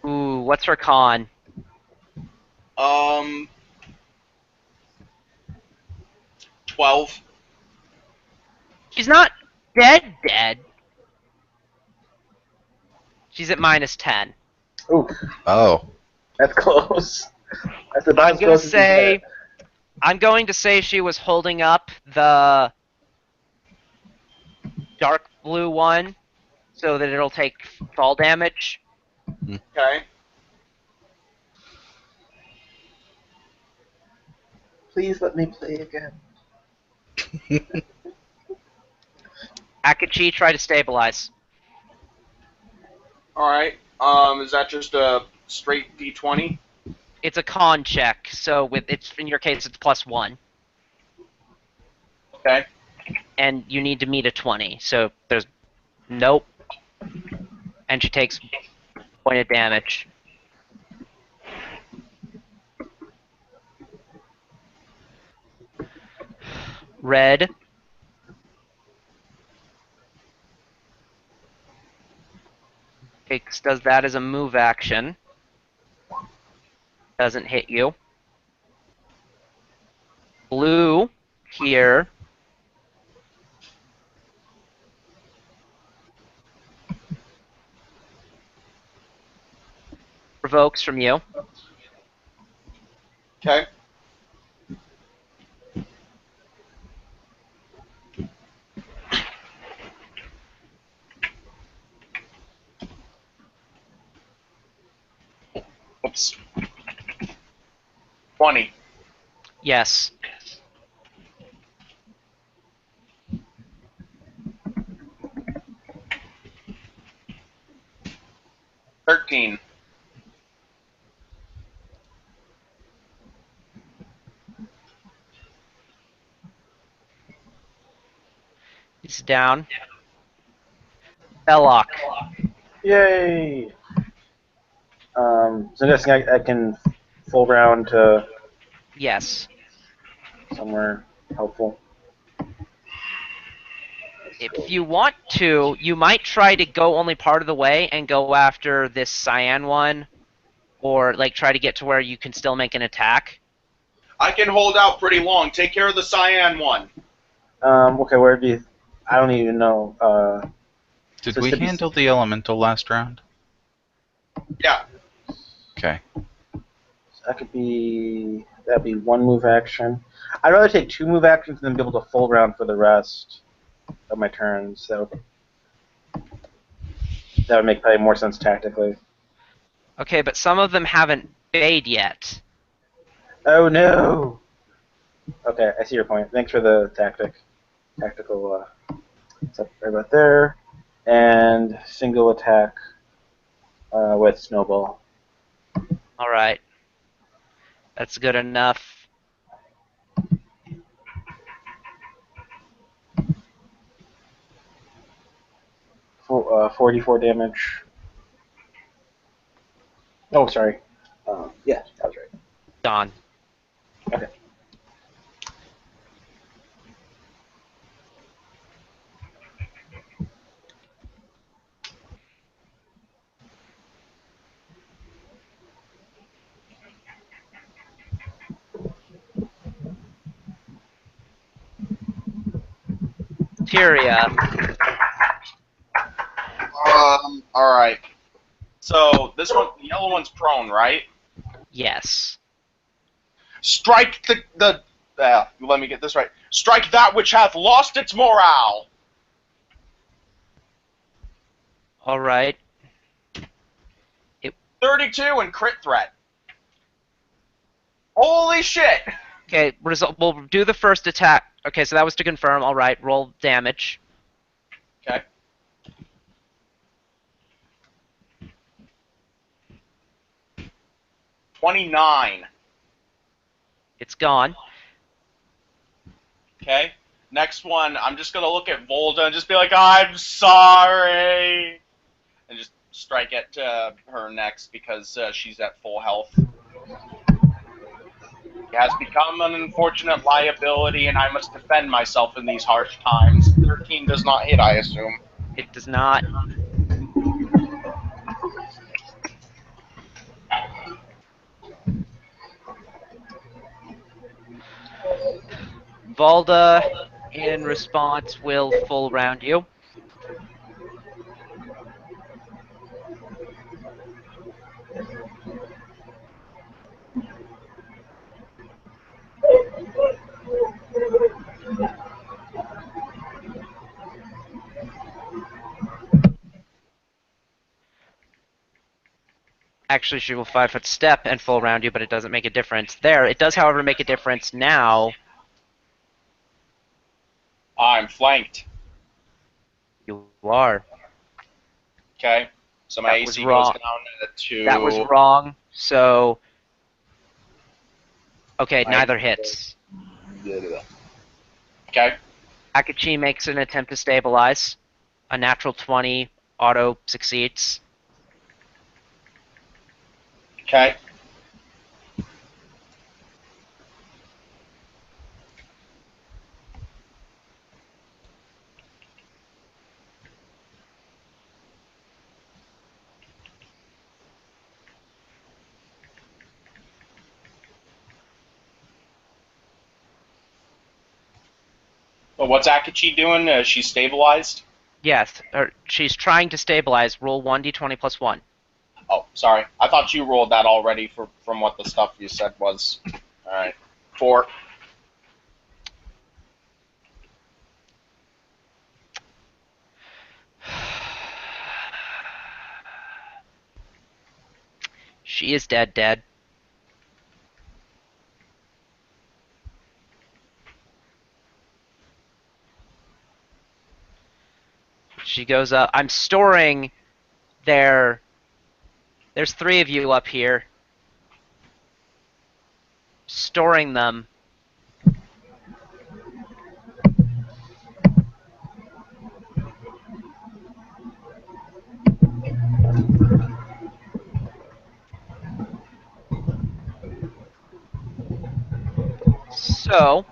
Ooh, what's her con? 12. She's not dead. She's at -10. Ooh, Oh. that's close. That's about I'm as gonna close as you say get. I'm going to say she was holding up the dark blue one. so that it'll take fall damage. Okay. Please let me play again. Akachi, try to stabilize. All right. Is that just a straight D20? It's a con check, so in your case it's +1, Okay. and you need to meet a 20. So there's nope, and she takes point of damage. Red does that as a move action. Doesn't hit you. Blue here provokes from you. Okay. Oops. 20. Yes. $13. He's down. Belloc. Yay! So I'm guessing I can full round to Yes. somewhere helpful. If you want to, you might try to go only part of the way and go after this cyan one, or like try to get to where you can still make an attack. I can hold out pretty long. Take care of the cyan one. Okay, where do you... I don't even know. Did So we should be- handle the elemental last round? Yeah. Okay. That'd be one move action. I'd rather take 2 move actions than be able to full round for the rest of my turns. So that would make probably more sense tactically. Okay, but some of them haven't bayed yet. Oh no! Okay, I see your point. Thanks for the tactical stuff right about there. And single attack with snowball. Alright. That's good enough. For 44 damage. Oh, sorry. Yeah, that was right. Gone. Okay. Tyria. All right. So this one, the yellow one's prone, right? Yes. Strike the. Let me get this right. Strike that which hath lost its morale. Alright. 32 and crit threat. Holy shit! Okay, we'll do the first attack. Okay, so that was to confirm. Alright, roll damage. Okay. $29. It's gone. Okay. Next one, I'm just gonna look at Volda and just be like, I'm sorry, and just strike at her next because she's at full health. It has become an unfortunate liability, and I must defend myself in these harsh times. 13 does not hit, I assume. It does not. Valda, in response, will full round you. Actually, she will 5 foot step and full round you, but it doesn't make a difference. There, it does, however, make a difference now. I'm flanked. You are. Okay. So my That was AC goes wrong. down That was to wrong. So, okay, my neither hits. Okay. Akachi makes an attempt to stabilize. A natural 20 auto succeeds. Okay. But what's Akachi doing? She's stabilized? Yes, she's trying to stabilize. Roll 1d20 plus 1. Oh, sorry. I thought you rolled that already from what the stuff you said was. Alright. 4. She is dead, dead. She goes up. I'm storing their. There's 3 of you up here. Storing them. So,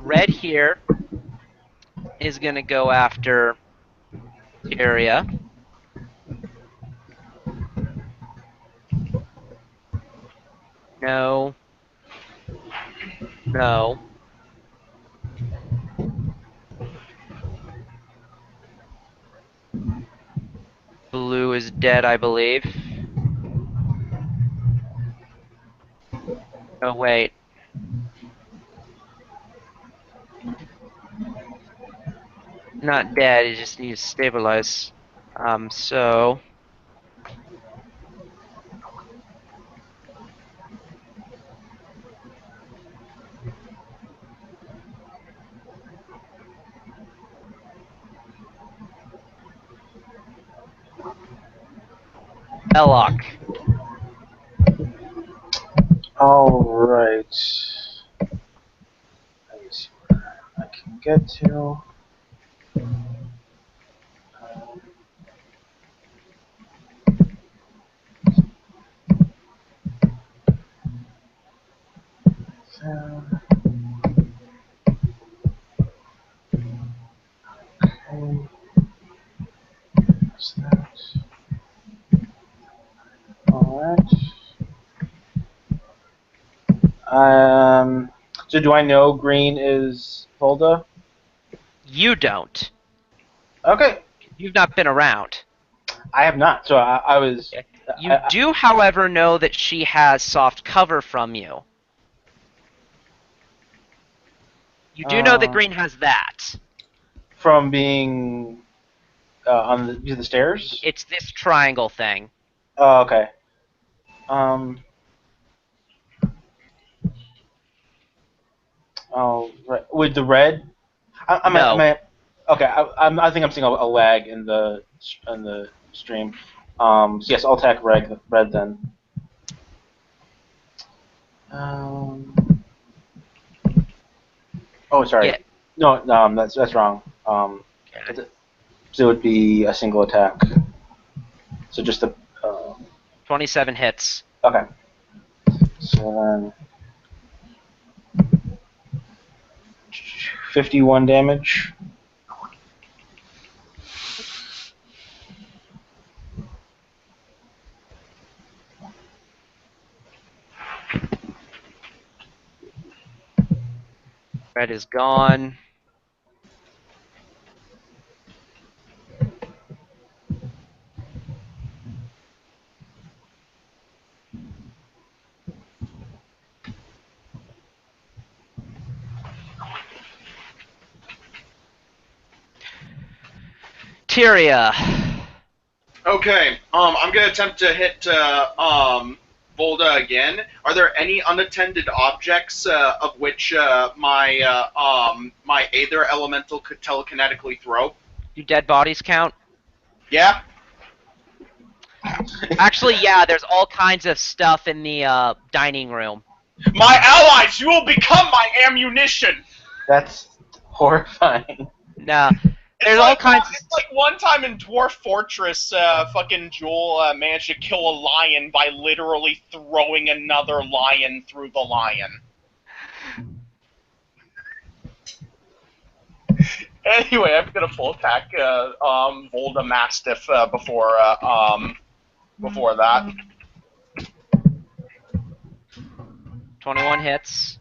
red here is going to go after Tyria. No. No. Blue is dead, I believe. Oh, wait. Not dead, he just needs to stabilize. So. Belloc. All right. Let me see where I can get to. So, okay. What's that? All right. So do I know green is Volda? You don't. Okay. You've not been around. I have not. So I was. You do, however, know that she has soft cover from you. You do know that Uh, Green has that. from being on the stairs. It's this triangle thing. Oh, okay. Um. Oh, right. With the red. No. Okay. I think I'm seeing a lag in the stream. So yes, I'll attack red then. Um. Oh, sorry. Yeah. No, that's wrong. Okay. So it would be a single attack. So just the. 27 hits. Okay. So then 51 damage. Red is gone. Tyria. Okay. I'm gonna attempt to hit Volda again. Are there any unattended objects of which my Aether Elemental could telekinetically throw? Do dead bodies count? Yeah. Actually, yeah, there's all kinds of stuff in the dining room. My allies, you will become my ammunition. That's horrifying. No, there's all kinds of... It's like one time in Dwarf Fortress, fucking Joel managed to kill a lion by literally throwing another lion through the lion. Anyway, I'm gonna full attack Volda Mastiff before that. 21 hits.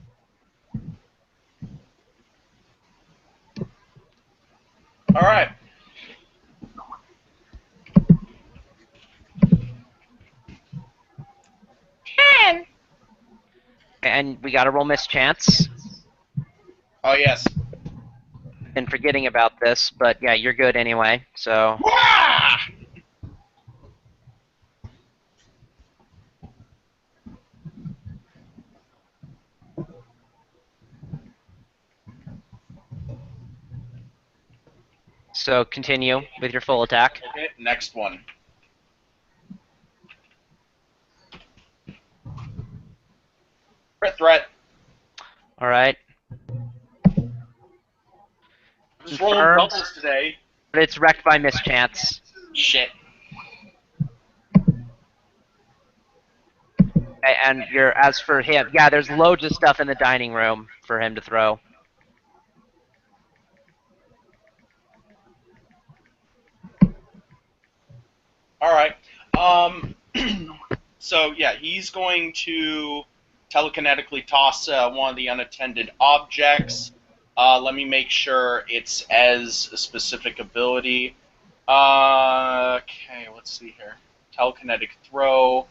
All right. And we gotta roll mischance. Oh yes. And forgetting about this, but yeah, you're good anyway, so... Wah! So continue with your full attack. Okay, next one. Crit threat. Alright. Just rolling Confirmed. doubles today. But it's wrecked by mischance. Shit. And as for him, yeah, there's loads of stuff in the dining room for him to throw. All right. So yeah, he's going to telekinetically toss one of the unattended objects. Let me make sure it's as a specific ability. Okay, let's see here. Telekinetic throw.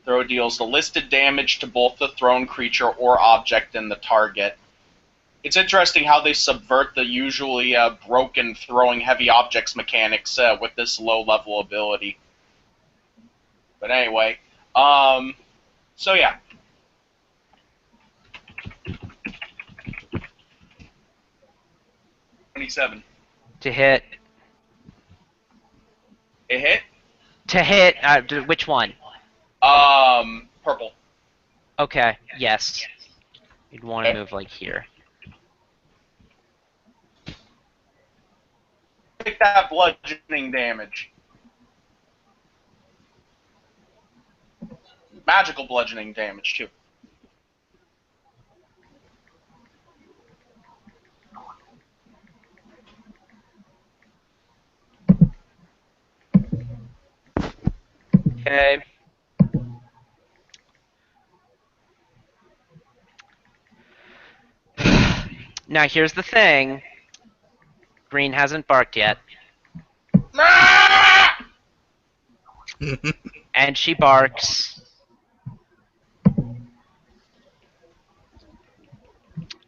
Throw deals the listed damage to both the thrown creature or object and the target. It's interesting how they subvert the usually broken throwing heavy objects mechanics with this low-level ability. But anyway, so yeah. $27. To hit. It hit? To hit, which one? Purple. Okay, yes. You'd want to move like here. Take that bludgeoning damage. Magical bludgeoning damage, too. Okay. Now here's the thing. Green hasn't barked yet. And she barks.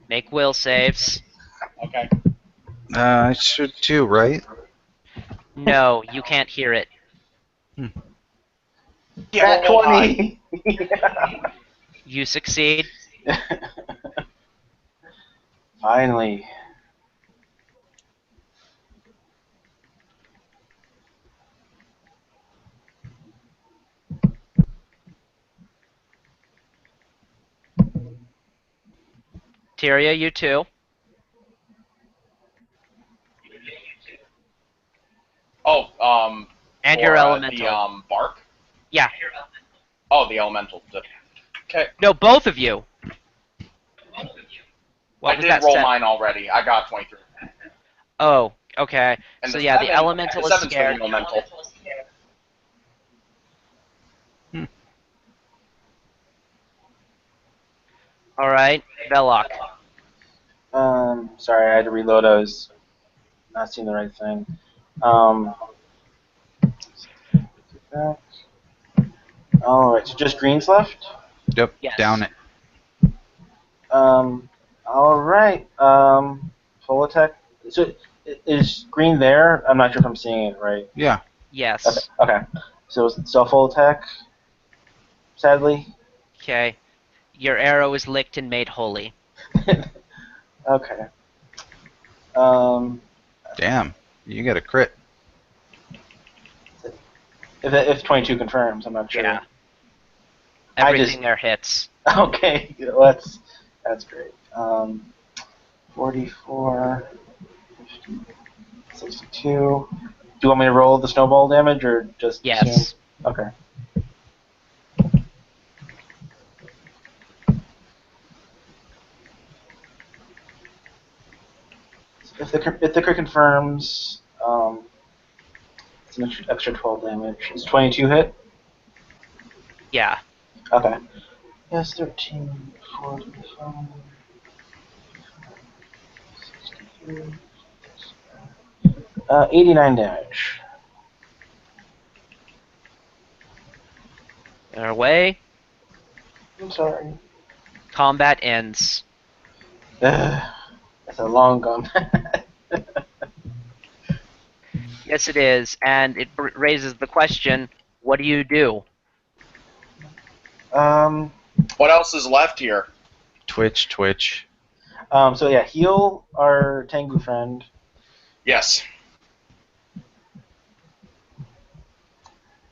Make will saves. Okay. I should too, right? No, you can't hear it. Yeah, Nat roll high. 20! You succeed. Finally. Tyria, you too. Oh, And for, your elemental. the, bark? Yeah. Oh, the elemental. Okay. No, both of you. What I was did that roll stat? mine already. I got 23. Oh, okay. And So the yeah, the seven- elemental the is seven's for the scared. elemental. Alright, Belloc. Sorry, I had to reload. I was not seeing the right thing. Alright, so just greens left? Yep. Yes. Down it. Alright, full attack. So, Is green there? I'm not sure if I'm seeing it right. Yeah. Okay. Yes. Okay. So is it self-full attack? Sadly. Okay. Your arrow is licked and made holy. Okay. Um, Damn. You get a crit. if 22 confirms, I'm not sure. Yeah. I Everything just there hits. okay. Well, that's great. 44, 50, 62. Do you want me to roll the snowball damage or just assume? Yes. Okay. If the crit confirms, it's an extra 12 damage. Is 22 hit? Yeah. Okay. Yes, 13, 45, 63. 89 damage. Our way. I'm sorry. Combat ends. That's a long gun. Yes, it is, and it raises the question: what do you do? um, What else is left here? Twitch. so yeah, heal our Tengu friend. Yes.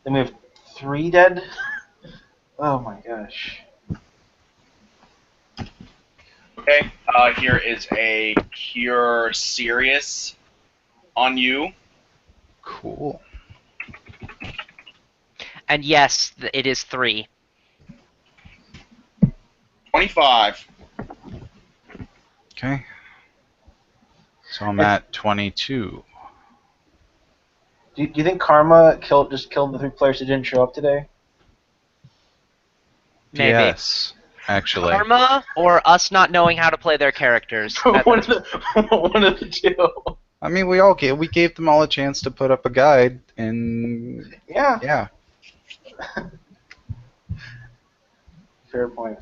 Then we have 3 dead. Oh my gosh. Okay. Here is a Cure Serious on you. Cool. And yes, it is 3. 25. Okay. So I'm at 22. Do you think Karma just killed the 3 players who didn't show up today? Maybe. Yes. Actually. Karma or us not knowing how to play their characters. one of the 2. I mean, we gave them all a chance to put up a guide, and Yeah. yeah. Fair point.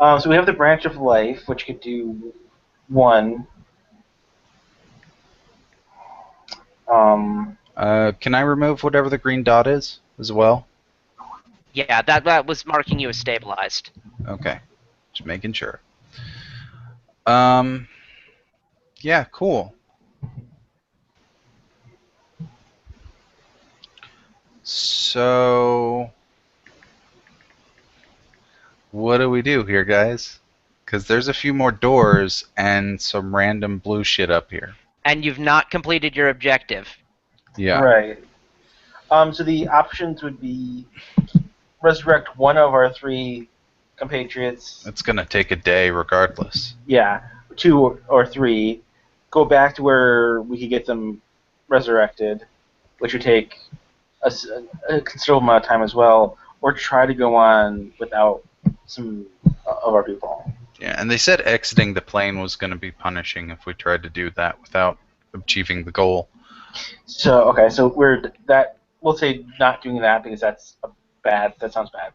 So we have the Branch of Life, which could do 1. Can I remove whatever the green dot is as well? Yeah, that was marking you as stabilized. Okay. Just making sure. Yeah, cool. So, what do we do here, guys? Because there's a few more doors and some random blue shit up here. And you've not completed your objective. Yeah. Right. So the options would be resurrect one of our 3 compatriots. It's gonna take a day regardless. Yeah, 2 or 3. Go back to where we could get them resurrected, which would take a considerable amount of time as well, or try to go on without some of our people. Yeah, and they said exiting the plane was gonna be punishing if we tried to do that without achieving the goal. So we'll say not doing that because that sounds bad.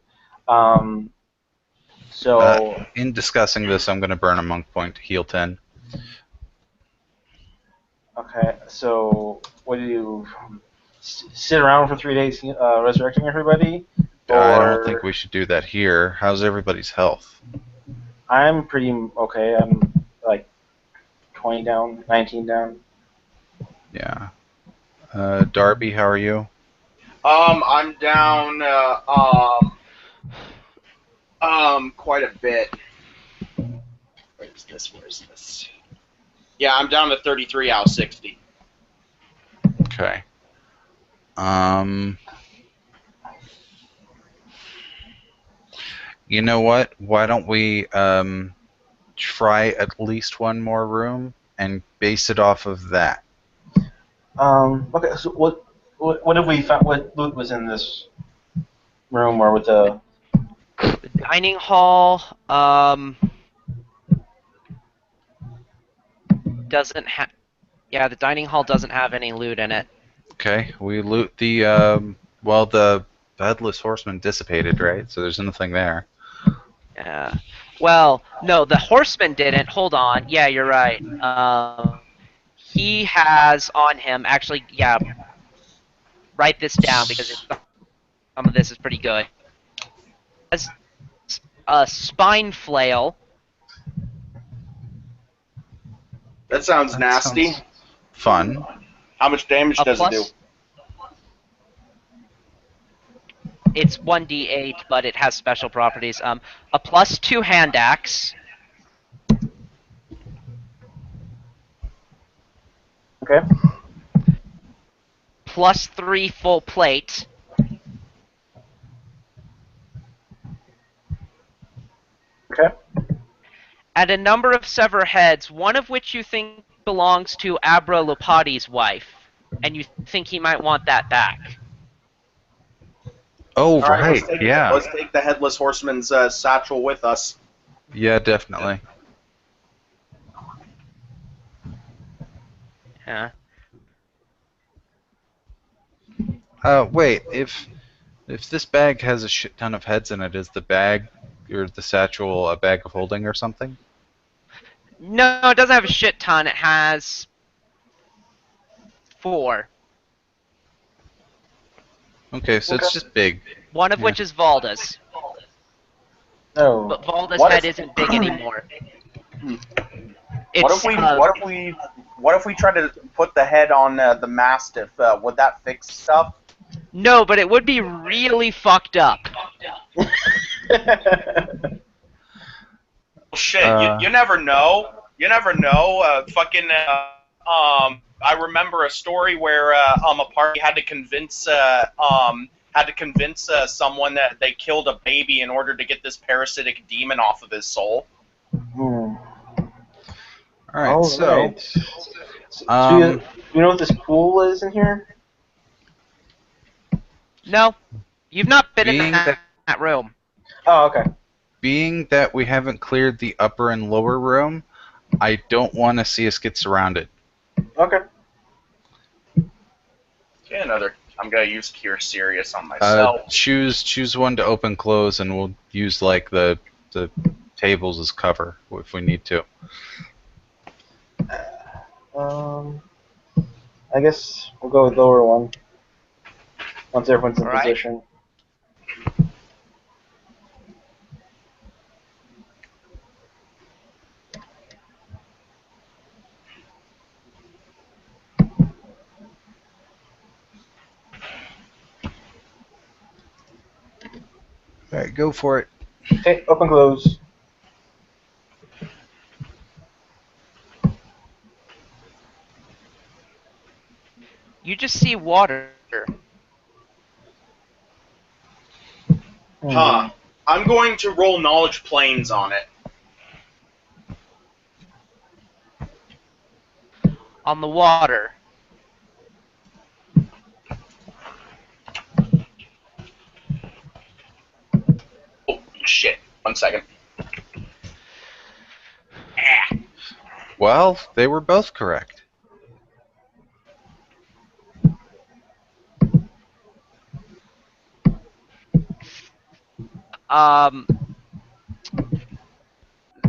So In discussing this, I'm gonna burn a monk point to heal 10. okay, so what do you sit around for 3 days resurrecting everybody? I don't think we should do that here. How's everybody's health? I'm pretty okay. I'm like 20 down, 19 down. Yeah. Darby, how are you? I'm down quite a bit. Where is this? Where is this? Yeah, I'm down to 33 out of 60. Okay. You know what? Why don't we try at least one more room and base it off of that? Okay, so what have we found? What loot was in this room or with the? The dining hall doesn't have. Yeah, the dining hall doesn't have any loot in it. Okay, we loot the the headless horseman dissipated, right? So there's nothing there. Yeah. Well, no, the horseman didn't. Hold on. Yeah, you're right. he has on him, actually, yeah, write this down because some of this is pretty good. Has a spine flail. That sounds That nasty. sounds fun. How much damage A does it do? plus. It's 1d8, but it has special properties. A +2 hand axe. Okay. +3 full plate. Okay. And a number of sever heads, one of which you think belongs to Abra Lopati's wife, and you think he might want that back. Oh, All right, right. Yeah. let's take the headless horseman's satchel with us. Yeah, definitely. Yeah. Wait. If this bag has a shit ton of heads in it, is the bag or the satchel a bag of holding or something? No, it doesn't have a shit ton. It has 4. Okay, so it's just big. One of Yeah. which is Valda's. No. But Valda's What head if- isn't big anymore. What It's, if we try to put the head on the mastiff? Would that fix stuff? no, but it would be really fucked up. Shit, Uh, you never know. You never know. I remember a story where a party had to convince someone that they killed a baby in order to get this parasitic demon off of his soul. Hmm. All right. So, Alright. So you know what this pool is in here? No, you've not been in being that room. Oh, okay. being that we haven't cleared the upper and lower room, I don't want to see us get surrounded. Okay. Okay, I'm gonna use Cure Serious on myself. Choose one to open, close, and we'll use like the tables as cover if we need to. I guess we'll go with lower one. Once everyone's in Alright. position. All right, go for it. Okay, open close. You just see water. Huh. I'm going to roll knowledge planes on it. On the water. Oh, shit. 1 second. Ah. Well, they were both correct.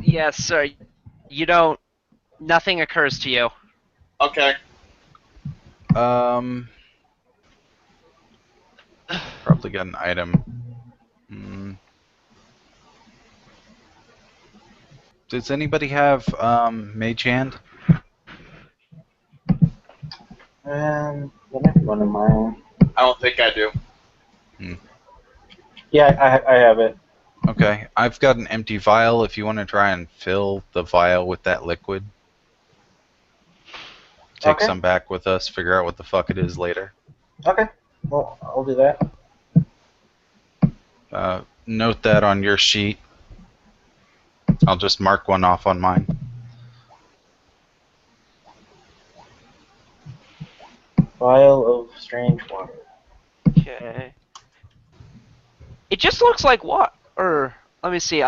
Yes, sir. You don't. Nothing occurs to you. Okay. Probably got an item. Does anybody have Mage Hand? That might be one of mine. I don't think I do. Yeah, I have it. Okay, I've got an empty vial if you want to try and fill the vial with that liquid. Take Okay. some back with us, figure out what the fuck it is later. Okay. Well, I'll do that. Note that on your sheet. I'll just mark one off on mine. Vial of strange water. Okay. It just looks like what? Let me see.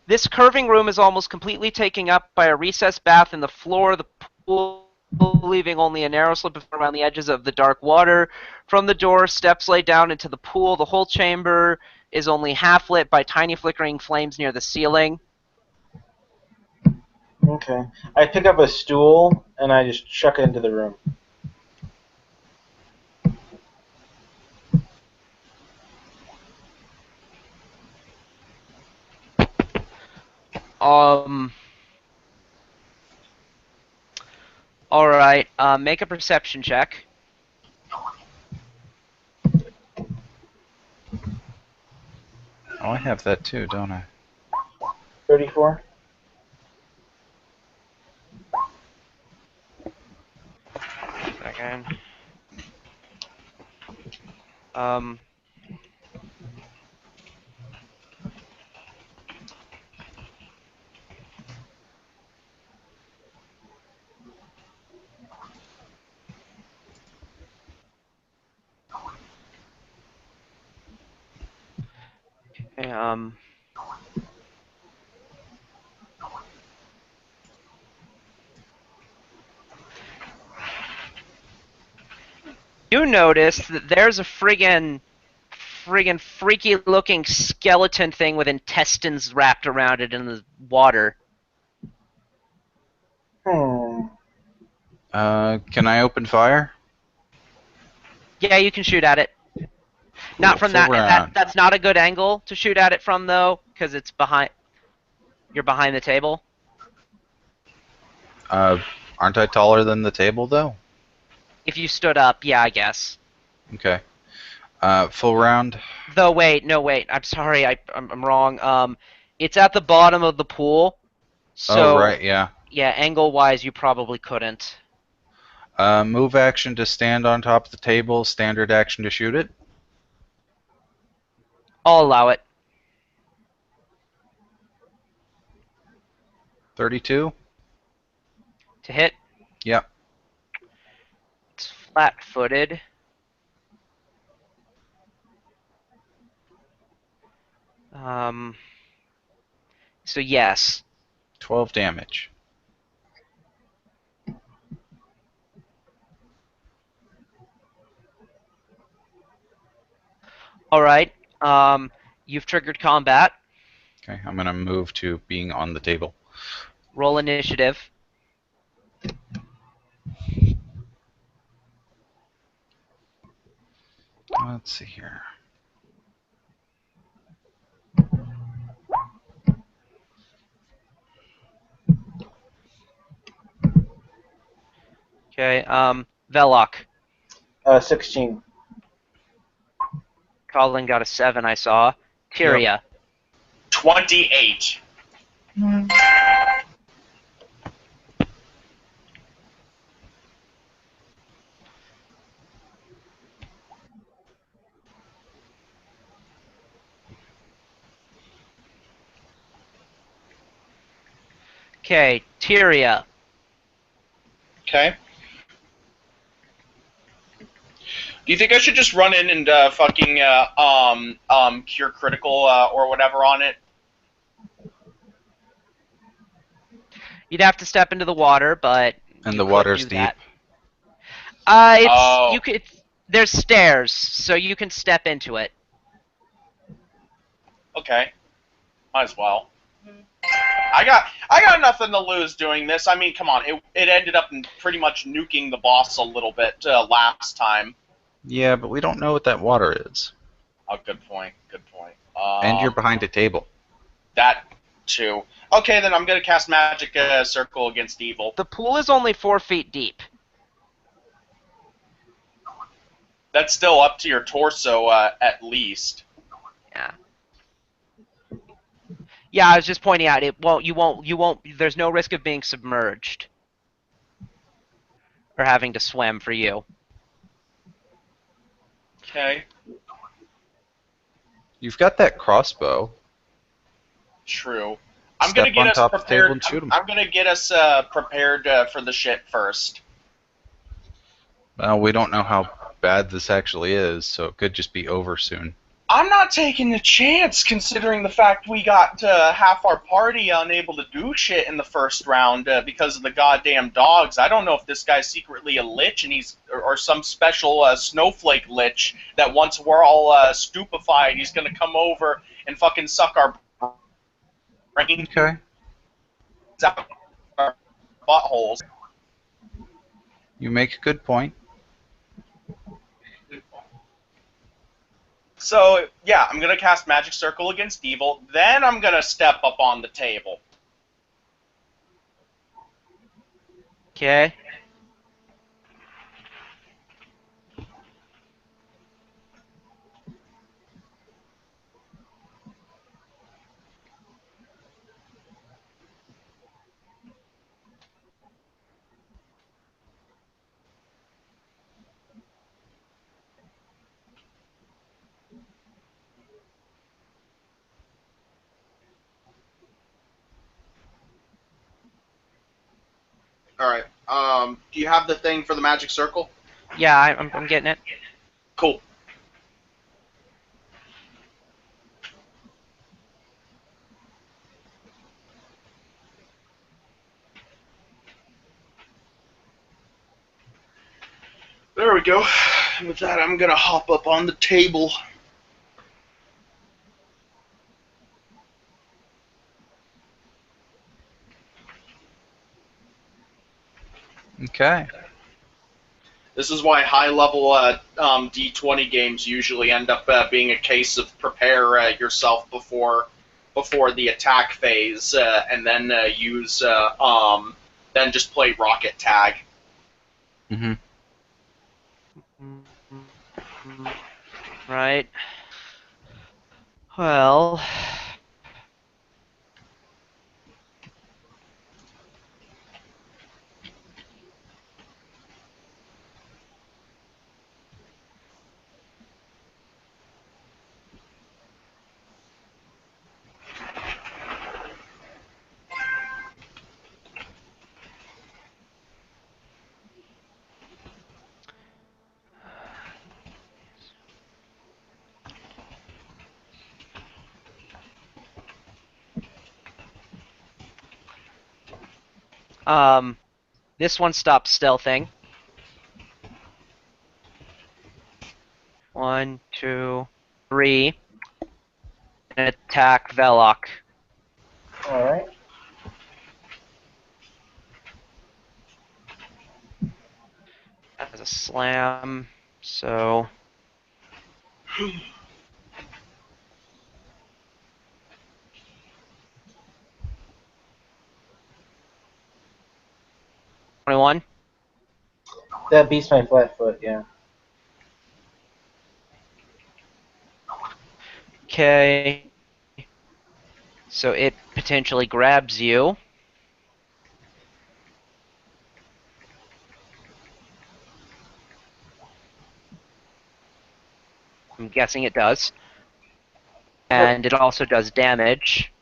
This curving room is almost completely taken up by a recessed bath in the floor of the pool, leaving only a narrow slip of around the edges of the dark water. From the door, steps lay down into the pool. The whole chamber is only half lit by tiny flickering flames near the ceiling. Okay. I pick up a stool and I just chuck it into the room. Um. All right. Make a perception check. Oh, I have that too, don't I? 34. Second. Um. Okay, you notice that there's a friggin' freaky looking skeleton thing with intestines wrapped around it in the water. Hmm. Can I open fire? Yeah, you can shoot at it. Not from Full that. round. That's not a good angle to shoot at it from though, because it's behind. You're behind the table. Uh, aren't I taller than the table though? If you stood up, yeah, I guess. Okay. Full round. Though wait, no wait. I'm sorry, I'm wrong. It's at the bottom of the pool, Oh so right, yeah. yeah, angle wise, you probably couldn't. Move action to stand on top of the table. Standard action to shoot it. I'll allow it 32. to hit. Yep. It's flat-footed. Um, so yes. 12 damage. All right. You've triggered combat. Okay, I'm gonna move to being on the table. Roll initiative. Let's see here. Okay. Velok. 16. Colin got a 7. I saw. Yep. Tyria. 28. Okay. Tyria. Okay. Do you think I should just run in and fucking cure critical or whatever on it? You'd have to step into the water, but And you the could water's do deep. that. It's you Oh, could. There's stairs, so you can step into it. okay. Might as well. I got nothing to lose doing this. I mean, come on. It ended up pretty much nuking the boss a little bit last time. Yeah, but we don't know what that water is. Oh, good point. Good point. And you're behind a table. That too. Okay, then I'm gonna cast Magic Circle against evil. The pool is only 4 feet deep. That's still up to your torso at least. Yeah. Yeah, I was just pointing out it won't. You won't. There's no risk of being submerged or having to swim for you. Okay. You've got that crossbow. True. I'm Step gonna get on us top of the table prepared. and shoot him. I'm gonna get us prepared for the shit first. Well, we don't know how bad this actually is, so it could just be over soon. I'm not taking the chance, considering the fact we got half our party unable to do shit in the first round because of the goddamn dogs. I don't know if this guy's secretly a lich and he's or some special snowflake lich that once we're all stupefied, he's gonna come over and fucking suck our brains Okay. out buttholes. You make a good point. So, yeah, I'm going to cast Magic Circle against evil. Then I'm going to step up on the table. Okay. All right. Do you have the thing for the Magic Circle? Yeah, I'm getting it. Cool. There we go. With that, I'm going to hop up on the table. Okay. This is why high-level D20 games usually end up being a case of prepare yourself before the attack phase, and then then just play rocket tag. Hmm. Right. Well. This one stops stealthing. 1, 2, 3. And attack Velok. All right. As a slam. So. $21. That beats my flat foot. Yeah. Okay. So it potentially grabs you. I'm guessing it does. And it also does damage.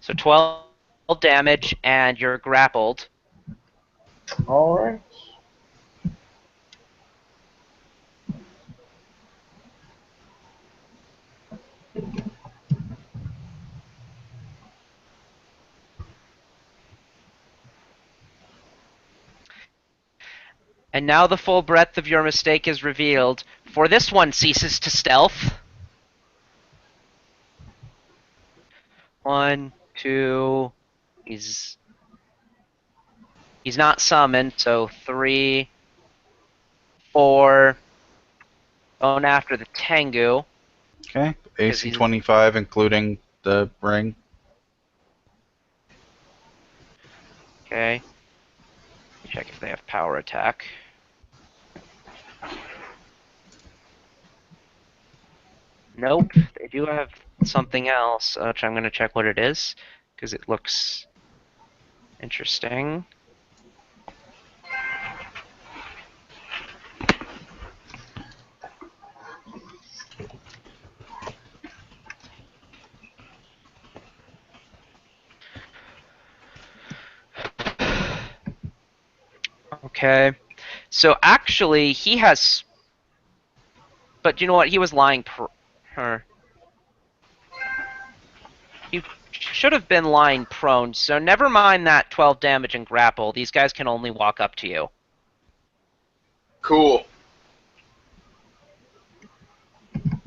So 12 damage, and you're grappled. All right. And now the full breadth of your mistake is revealed, for this one ceases to stealth. 1, 2. He's not summoned, so 3, 4. Going after the Tengu. Okay. Because AC he's 25, including the ring. okay. Check if they have power attack. Nope, they do have something else, which I'm going to check what it is, because it looks interesting. Okay, so actually he has, but you know what? He was lying. He should should have been lying prone, so never mind that 12 damage and grapple. These guys can only walk up to you. Cool.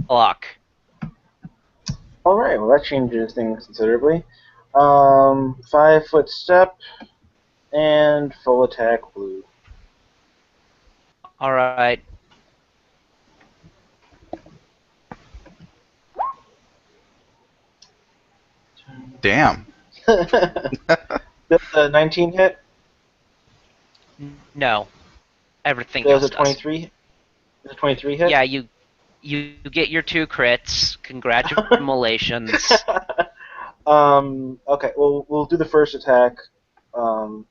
Block. All right. Well, that changes things considerably. 5-foot step and full attack blue. All right. Damn. Does a 19 hit? No. Everything Does a else does. 23? Does a 23 hit? Yeah, you get your 2 crits. Congratulations. Okay. Well, we'll do the first attack. And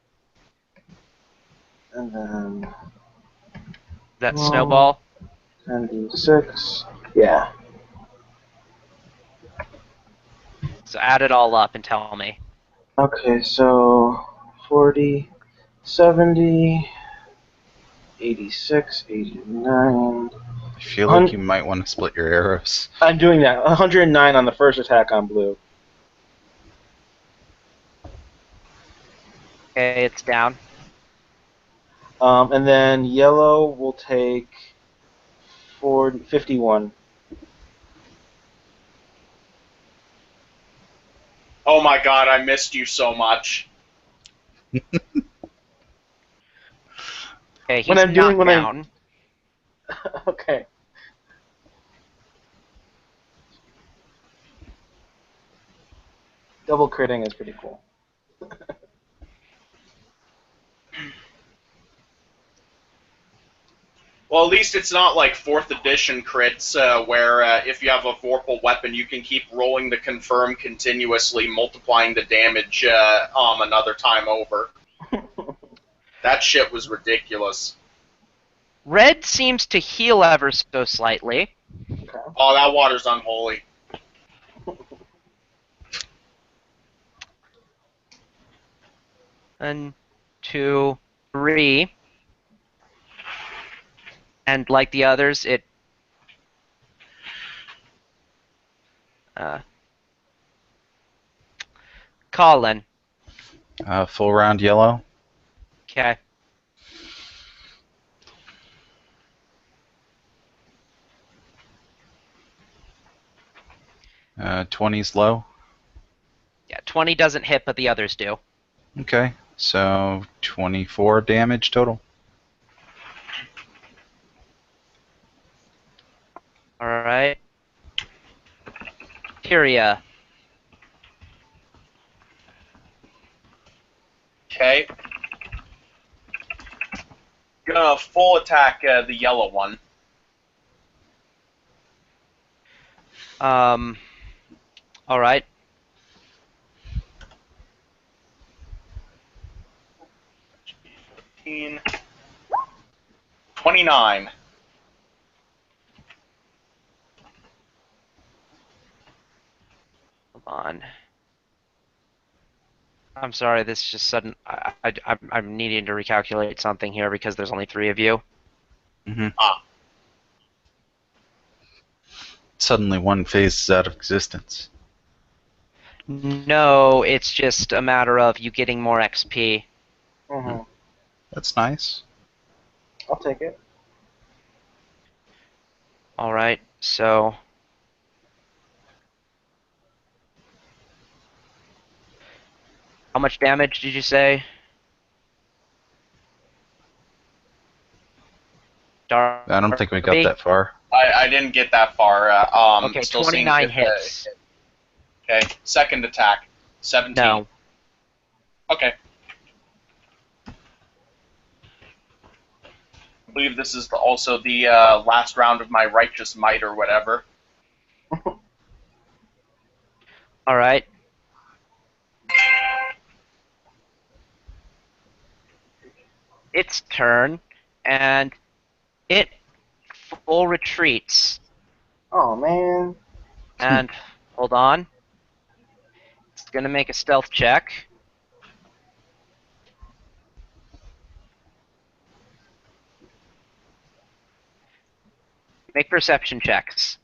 then That snowball. 10d6. Yeah. So add it all up and tell me. Okay, so 40, 70, 86, 89. I feel like you might want to split your arrows. I'm doing that. 109 on the first attack on blue. Okay, it's down. And then yellow will take 51. Oh my god, I missed you so much. Okay, he's When I'm doing- knocked down. Okay. Double critting is pretty cool. Well, at least it's not like 4th edition crits, where if you have a Vorpal weapon, you can keep rolling the confirm continuously, multiplying the damage another time over. That shit was ridiculous. Red seems to heal ever so slightly. Okay. Oh, that water's unholy. And 2, 3. And like the others, it Colin. Full round yellow. Okay. Uh, 20's low. Yeah, 20 doesn't hit, but the others do. Okay, so 24 damage total. All right. Kyria. Okay. Gonna full attack the yellow one. All right. Fifteen. 29. Hold on. I'm sorry, this is just sudden. I'm needing to recalculate something here because there's only 3 of you. Mm-hmm. Ah. Suddenly one phase is out of existence. No, it's just a matter of you getting more XP. Mm-hmm. That's nice. I'll take it. All right, so how much damage did you say? Darby? I don't think we got that far. I didn't get that far. Okay, still seeing 29 if, hits. Okay, second attack. 17. No. Okay. I believe this is also the last round of my Righteous Might or whatever. All right. Its turn, and it full retreats. Oh, man. And hold on. It's gonna make a stealth check. Make perception checks.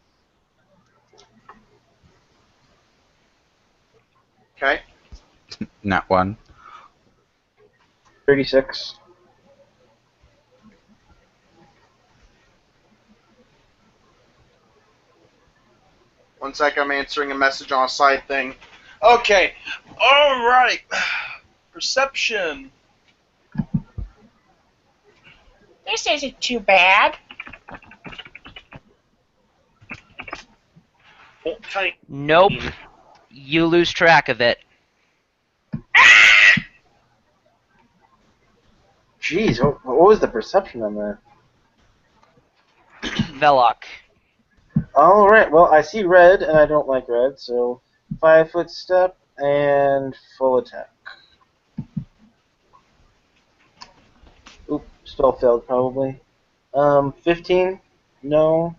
Okay. Nat 1. 36. One sec, I'm answering a message on a side thing. Okay. All right. Perception. This isn't too bad. Oh, tiny. Nope. You lose track of it. Jeez, what was the perception on that? Velok. All right. Well, I see red, and I don't like red, so 5-foot step and full attack. Oop, spell failed probably. 15? No.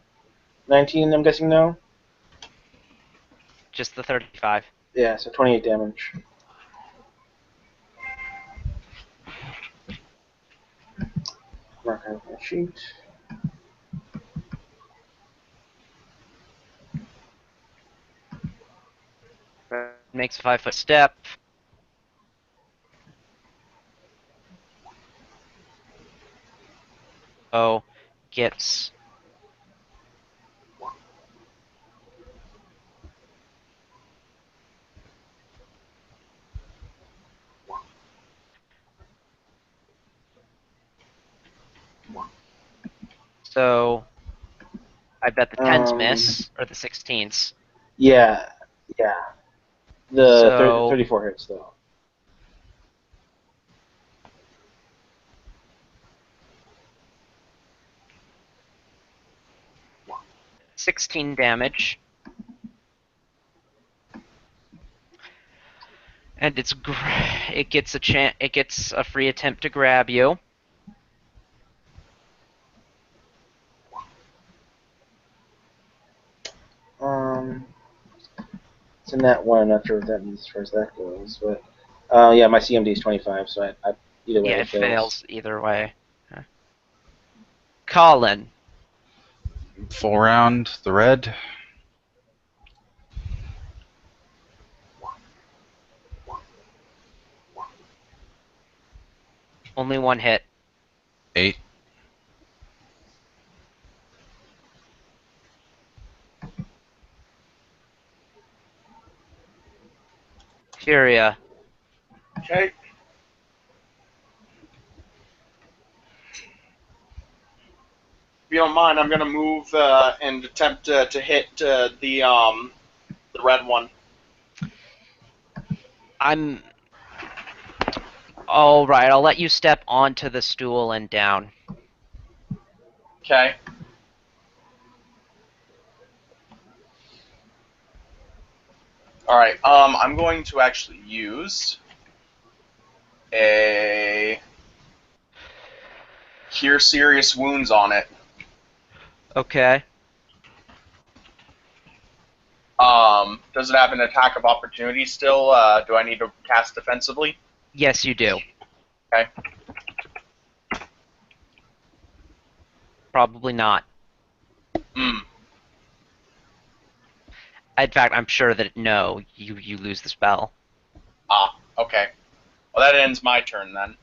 19, I'm guessing no? Just the 35. Yeah, so 28 damage. Mark out my sheet. Makes a 5-foot step. Oh, gets so I bet the 10s miss or the 16s. Yeah, yeah. The So 34 hits, though. 16 damage. And it gets it gets a free attempt to grab you. It's in that one. I'm not sure what that means as far as that goes, but yeah, my CMD is 25, so I either way Yeah, it it fails. fails either way. Colin. Full round, the red. Only one hit. 8. Furia. Okay. If you don't mind, I'm gonna move and attempt to hit the red one. I'm all right. I'll let you step onto the stool and down. Okay. All right. I'm going to actually use a cure serious wounds on it. Okay. Does it have an attack of opportunity still? Do I need to cast defensively? Yes, you do. Okay. Probably not. Hmm. In fact, I'm sure that no, you lose the spell. Ah. Okay. Well, that ends my turn then.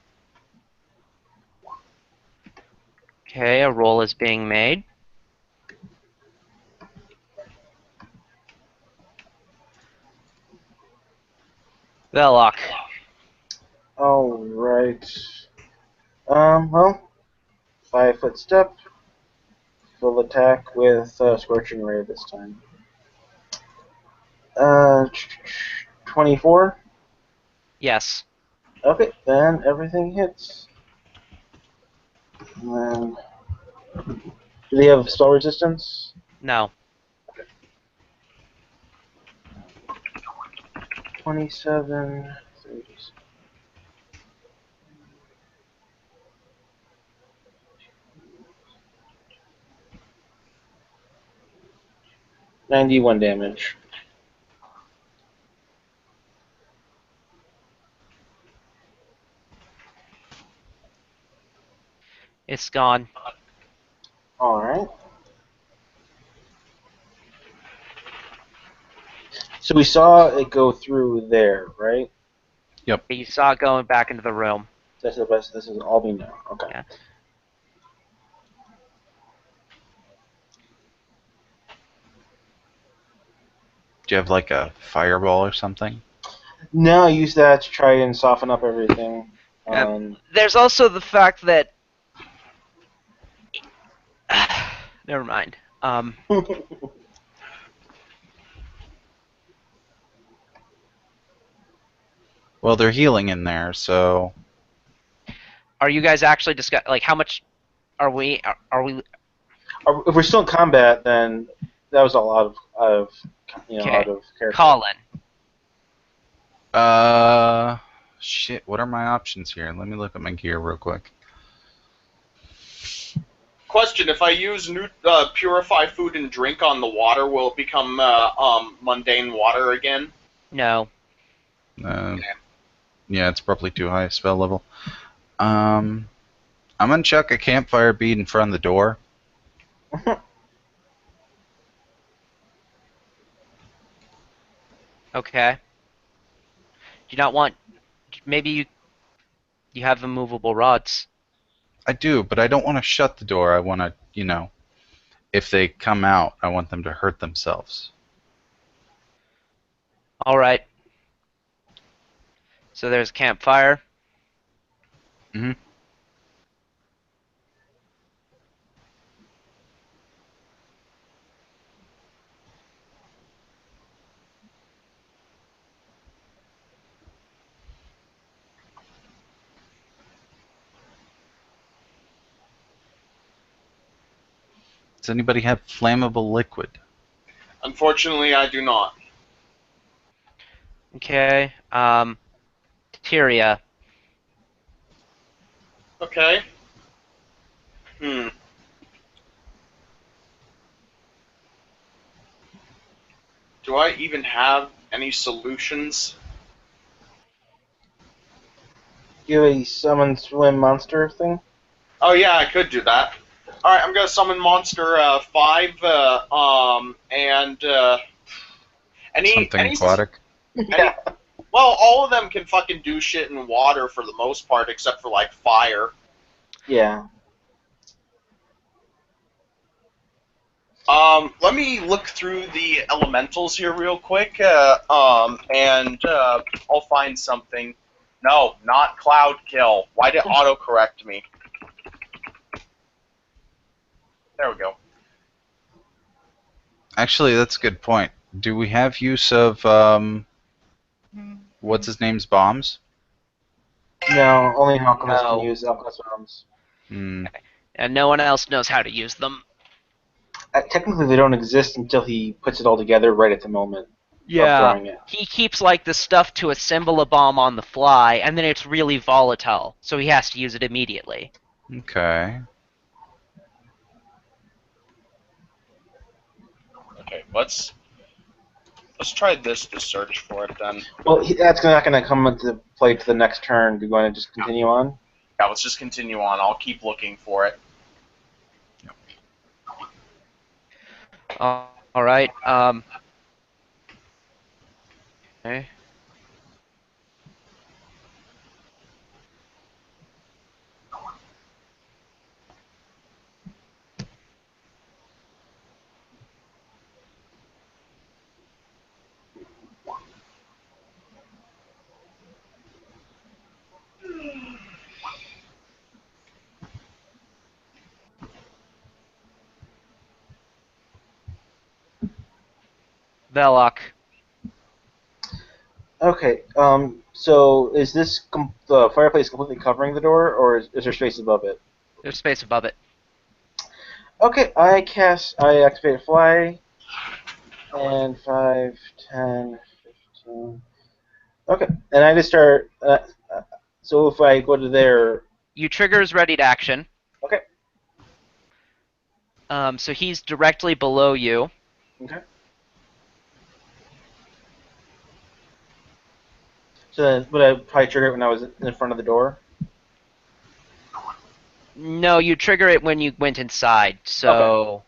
Okay, a roll is being made. Velok. All right. Well, 5-foot step, full attack with scorching ray this time. 24. Yes. Okay, then everything hits. And then, do they have spell resistance? No. 27, 30. 91 damage. It's gone. Alright. So we saw it go through there, right? Yep. You saw it going back into the room. This is the best. This is all we know. Okay. Yeah. Do you have like a fireball or something? No, I use that to try and soften up everything. There's also the fact that. Never mind. Well, they're healing in there, so Are you guys actually discuss like how much are we? Are we if we're still in combat, then that was all okay? out of character. Colin. shit. What are my options here? Let me look at my gear real quick. Question: if I use purify food and drink on the water, will it become mundane water again? No. Yeah, it's probably too high spell level. I'm gonna chuck a campfire bead in front of the door. Okay. Do you not want? Maybe you have immovable rods. I do, but I don't want to shut the door. I want to, if they come out, I want them to hurt themselves. All right. So there's a campfire. Mm-hmm. Does anybody have flammable liquid? Unfortunately, I do not. Okay. Tyria. Okay. Do I even have any solutions? Do a summon swim monster thing. Oh yeah, I could do that. All right, I'm gonna summon monster 5 and Something any aquatic? Yeah. well, all of them can fucking do shit in water for the most part, except for like fire. Yeah. Let me look through the elementals here real quick, and I'll find something. No, not Cloud Kill. Why did autocorrect me? There we go. Actually, that's a good point. Do we have use of, what's his name's bombs? No, only an alchemist can No. use alchemist bombs. Hmm. And no one else knows how to use them. Technically, they don't exist until he puts it all together right at the moment of Yeah. throwing it. He keeps like the stuff to assemble a bomb on the fly, and then it's really volatile, so he has to use it immediately. Okay. Okay, let's try this to search for it then. Well, that's not going to come into play to the next turn. Do you want to just continue on? Yeah, let's just continue on. I'll keep looking for it. All right. Okay. Velok. Okay. So is this the fireplace completely covering the door, or is there space above it? There's space above it. Okay. I activate fly, and 5, 10, 15. Okay, and I just start. So if I go to there, You trigger his ready to action. okay, So he's directly below you. okay. So then, would I probably trigger it when I was in front of the door? No, you trigger it when you went inside. So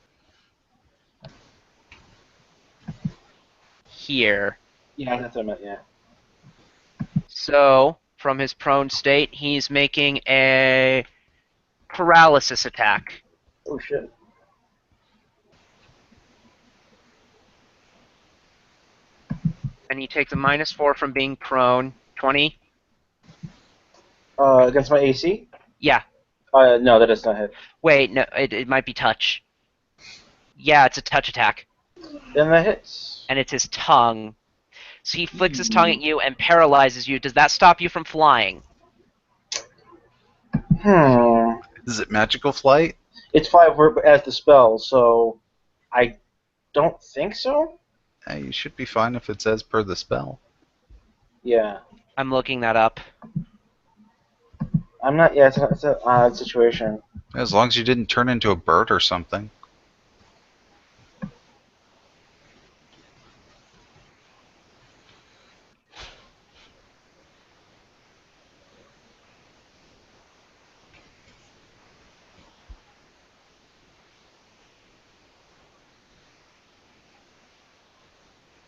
here. Yeah, that's what I meant. Yeah. So, from his prone state, he's making a paralysis attack. Oh shit. And he takes a -4 from being prone. 20? Against my AC? Yeah. No, that does not hit. Wait, no, it might be touch. Yeah, it's a touch attack. Then that hits. And it's his tongue. So he flicks his tongue at you and paralyzes you. Does that stop you from flying? Hmm. Is it magical flight? It's 5 as the spell, so I don't think so. You should be fine if it's as per the spell. Yeah. I'm looking that up. I'm not. Yeah, it's an odd situation. As long as you didn't turn into a bird or something.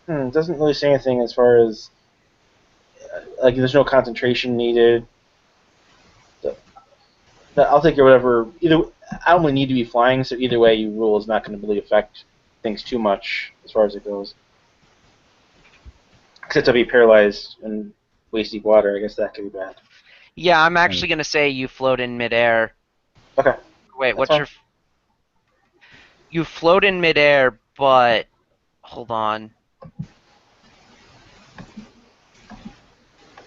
It doesn't really say anything as far as like there's no concentration needed. So, I'll take it whatever. Either I only need to be flying, so either way, your rule is not going to really affect things too much as far as it goes. Except I'll be paralyzed and waist deep water. I guess that could be bad. Yeah, I'm actually going to say you float in midair. Okay. Wait, That's what's fine. your... You float in midair, but... Hold on.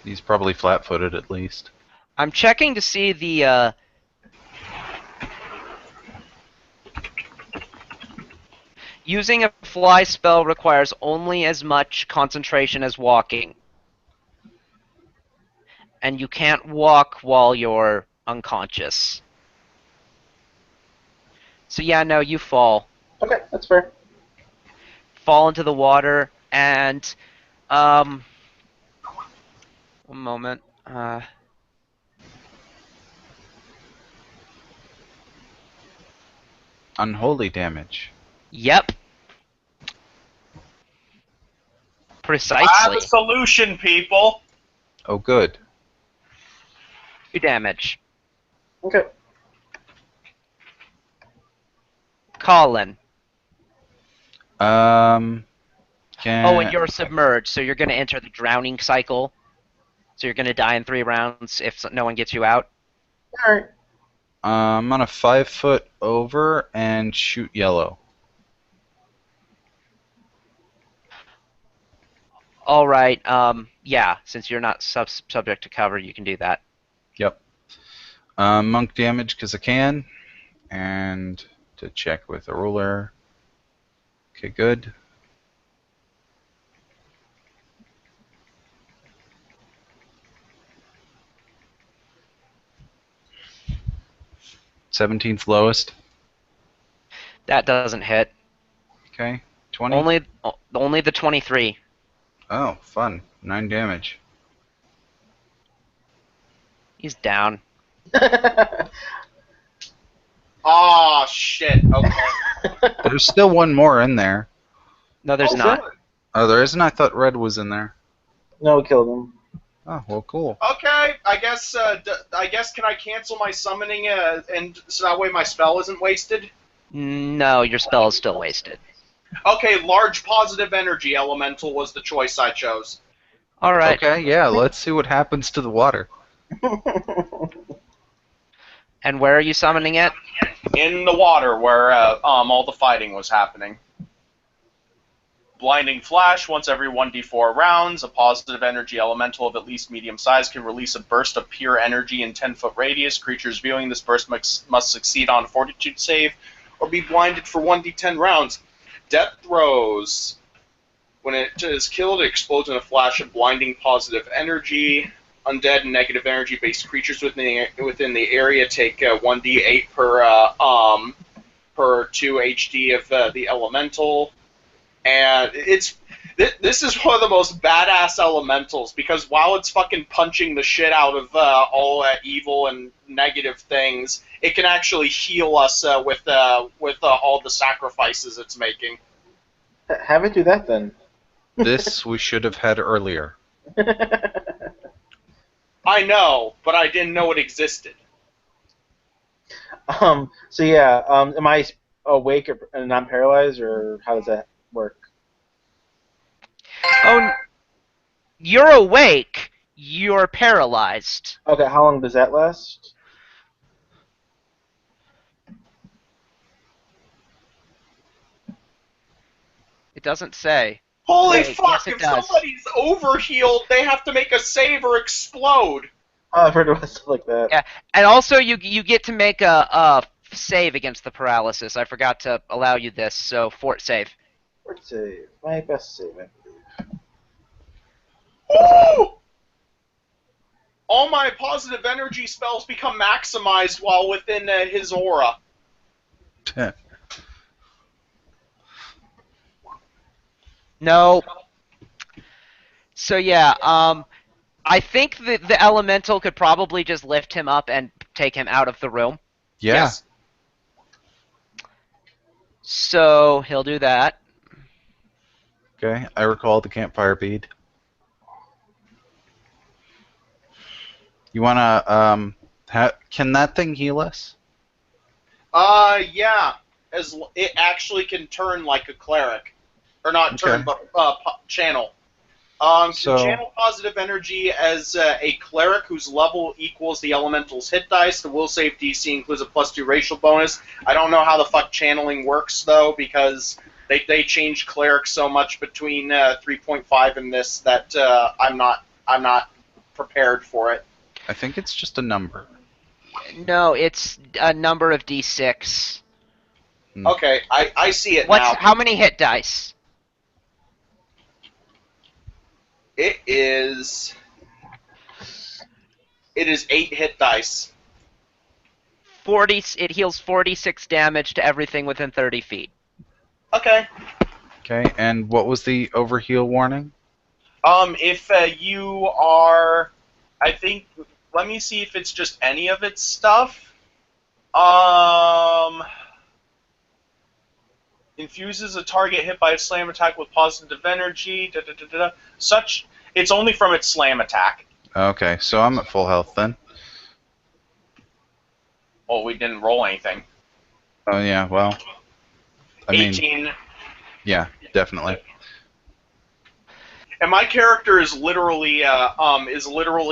He's probably flat-footed at least. I'm checking to see the... Using a fly spell requires only as much concentration as walking. And you can't walk while you're unconscious. So yeah, no, you fall. Okay, that's fair. Fall into the water, and... One moment. Unholy damage. Yep. I have Precisely. a solution, people. Oh, good. 2 damage. Okay. Colin. Can... Oh, and you're submerged, so you're going to enter the drowning cycle. So you're going to die in 3 rounds if no one gets you out. All right. I'm gonna 5 foot over and shoot yellow. All right. Yeah, since you're not subject to cover, you can do that. Yep. Monk damage because I can. And to check with a ruler. Okay, good. '17's lowest. That doesn't hit. Okay. 20. Only the 23. Oh, fun. 9 damage. He's down. Oh shit. Okay. There's still one more in there. No, there's Oh, not. really? Oh, there isn't? I thought red was in there. No, we killed him. Oh, well, cool. Okay, I guess. Can I cancel my summoning and so that way my spell isn't wasted? No, your spell is still wasted. Okay, large positive energy elemental was the choice I chose. All right. Okay, yeah, let's see what happens to the water. And where are you summoning it? In the water where all the fighting was happening. Blinding Flash, once every 1d4 rounds, a positive energy elemental of at least medium size can release a burst of pure energy in 10-foot radius. Creatures viewing this burst must succeed on a fortitude save or be blinded for 1d10 rounds. Death throws. When it is killed, it explodes in a flash of blinding positive energy. Undead and negative energy-based creatures within the area take 1d8 per 2 HD of the elemental. And this is one of the most badass elementals because while it's fucking punching the shit out of all evil and negative things, it can actually heal us with all the sacrifices it's making. Have it do that then. This we should have had earlier. I know, but I didn't know it existed. So yeah, am I awake and not paralyzed, or how does that work? Oh, you're awake. You're paralyzed. Okay, how long does that last? It doesn't say. Holy Wait, yes, fuck, it if does. somebody's overhealed, they have to make a save or explode. Oh, I've heard of stuff like that. Yeah, and also you get to make a save against the paralysis. I forgot to allow you this, so fort save. Fort save, my best save, I believe. Ooh! All my positive energy spells become maximized while within his aura. No. So yeah, I think the elemental could probably just lift him up and take him out of the room. Yeah. Yes. So he'll do that. Okay. I recall the campfire bead. You wanna can that thing heal us? Yeah. It actually can turn like a cleric. Or not turn, Okay. but channel. Can So channel positive energy as a cleric whose level equals the elemental's hit dice. The will save DC includes a +2 racial bonus. I don't know how the fuck channeling works though, because they changed cleric so much between 3.5 and this that I'm not prepared for it. I think it's just a number. No, it's a number of d6. Okay, I see it What's now. how many hit dice? It is 8 hit dice. 40. It heals 46 damage to everything within 30 feet. Okay. Okay. And what was the overheal warning? If you are, I think, let me see if it's just any of its stuff. Um, infuses a target hit by a slam attack with positive energy. Da, da, da, da, da. Such, it's only from its slam attack. Okay, so I'm at full health then. Oh, we didn't roll anything. Oh yeah, well, I mean, 18. yeah, definitely. And my character is literally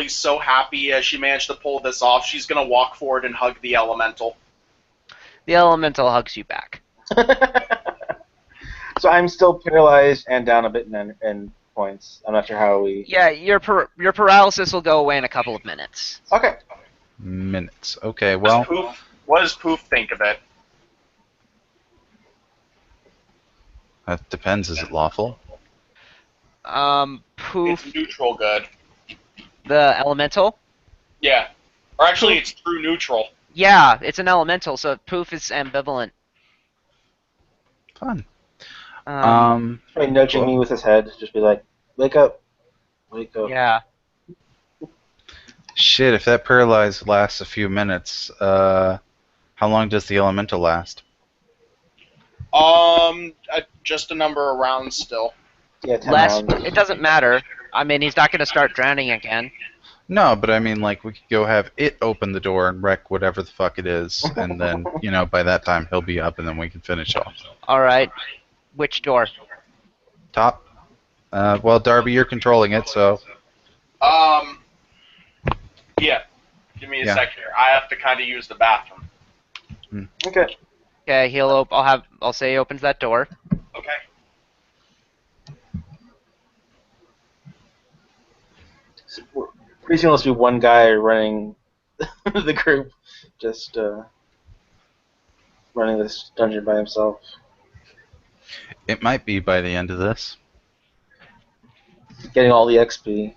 so happy as she managed to pull this off. She's gonna walk forward and hug the elemental. The elemental hugs you back. So I'm still paralyzed and down a bit in points. I'm not sure how we. Yeah, your paralysis will go away in a couple of minutes. Okay. Minutes. Okay, well, What does Poof think of it? that depends. Is it lawful? Poof, It's neutral good. the elemental. Yeah. Or actually, Poof. it's true neutral. Yeah, it's an elemental, so Poof is ambivalent. Fun. Probably nudging Well, me with his head, just be like, "Wake up, wake up." Yeah. shit, if that paralyze lasts a few minutes, how long does the elemental last? Just a number of rounds still. Yeah, 10 Less. rounds. It doesn't matter. I mean, he's not going to start drowning again. No, but I mean, like, we could go have it open the door and wreck whatever the fuck it is, and then, by that time he'll be up, and then we can finish off. All right. Which door? Top. Well, Darby, you're controlling it, so Yeah. Give me a Yeah. sec here. I have to kind of use the bathroom. Okay. Okay, I'll say he opens that door. Okay. So pretty soon, there'll be one guy running the group, just running this dungeon by himself. it might be by the end of this. Getting all the XP.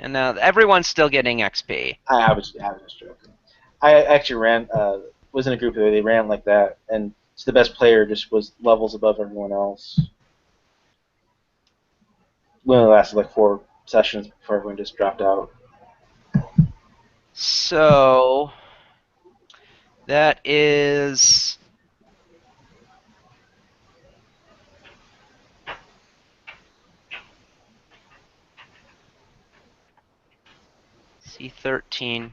And now everyone's still getting XP. I was just joking. I actually was in a group where they ran like that, and so the best player just was levels above everyone else. We only lasted like 4 sessions before everyone just dropped out. So that is C13.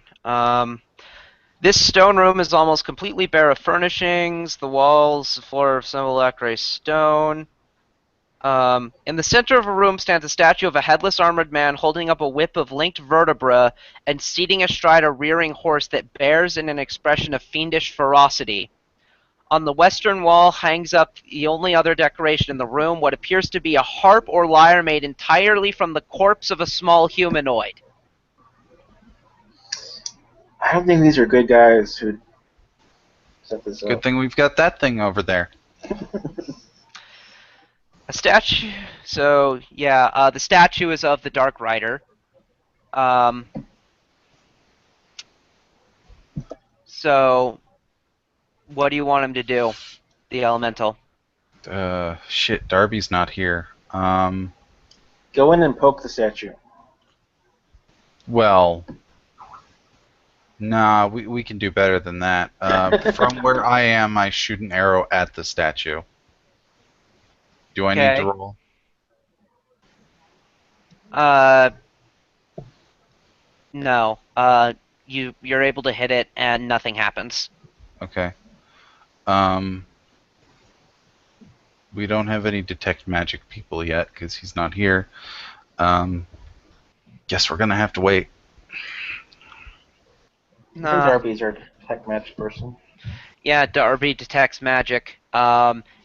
This stone room is almost completely bare of furnishings. The walls, the floor of some lacquer stone. In the center of a room stands a statue of a headless armored man holding up a whip of linked vertebra and seating astride a rearing horse that bears in an expression of fiendish ferocity. On the western wall hangs up the only other decoration in the room, what appears to be a harp or lyre made entirely from the corpse of a small humanoid. I don't think these are good guys who set this Good up. thing we've got that thing over there. A statue. So yeah, the statue is of the Dark Rider. Um, so what do you want him to do? The elemental. Shit, Darby's not here. Go in and poke the statue. Well, nah, we can do better than that. From where I am, I shoot an arrow at the statue. Do I need to Okay. roll? Uh, no. You're able to hit it and nothing happens. Okay. We don't have any detect magic people yet because he's not here. Guess we're gonna have to wait. I think Nah. Darby's our tech match person. Yeah, Darby detects magic.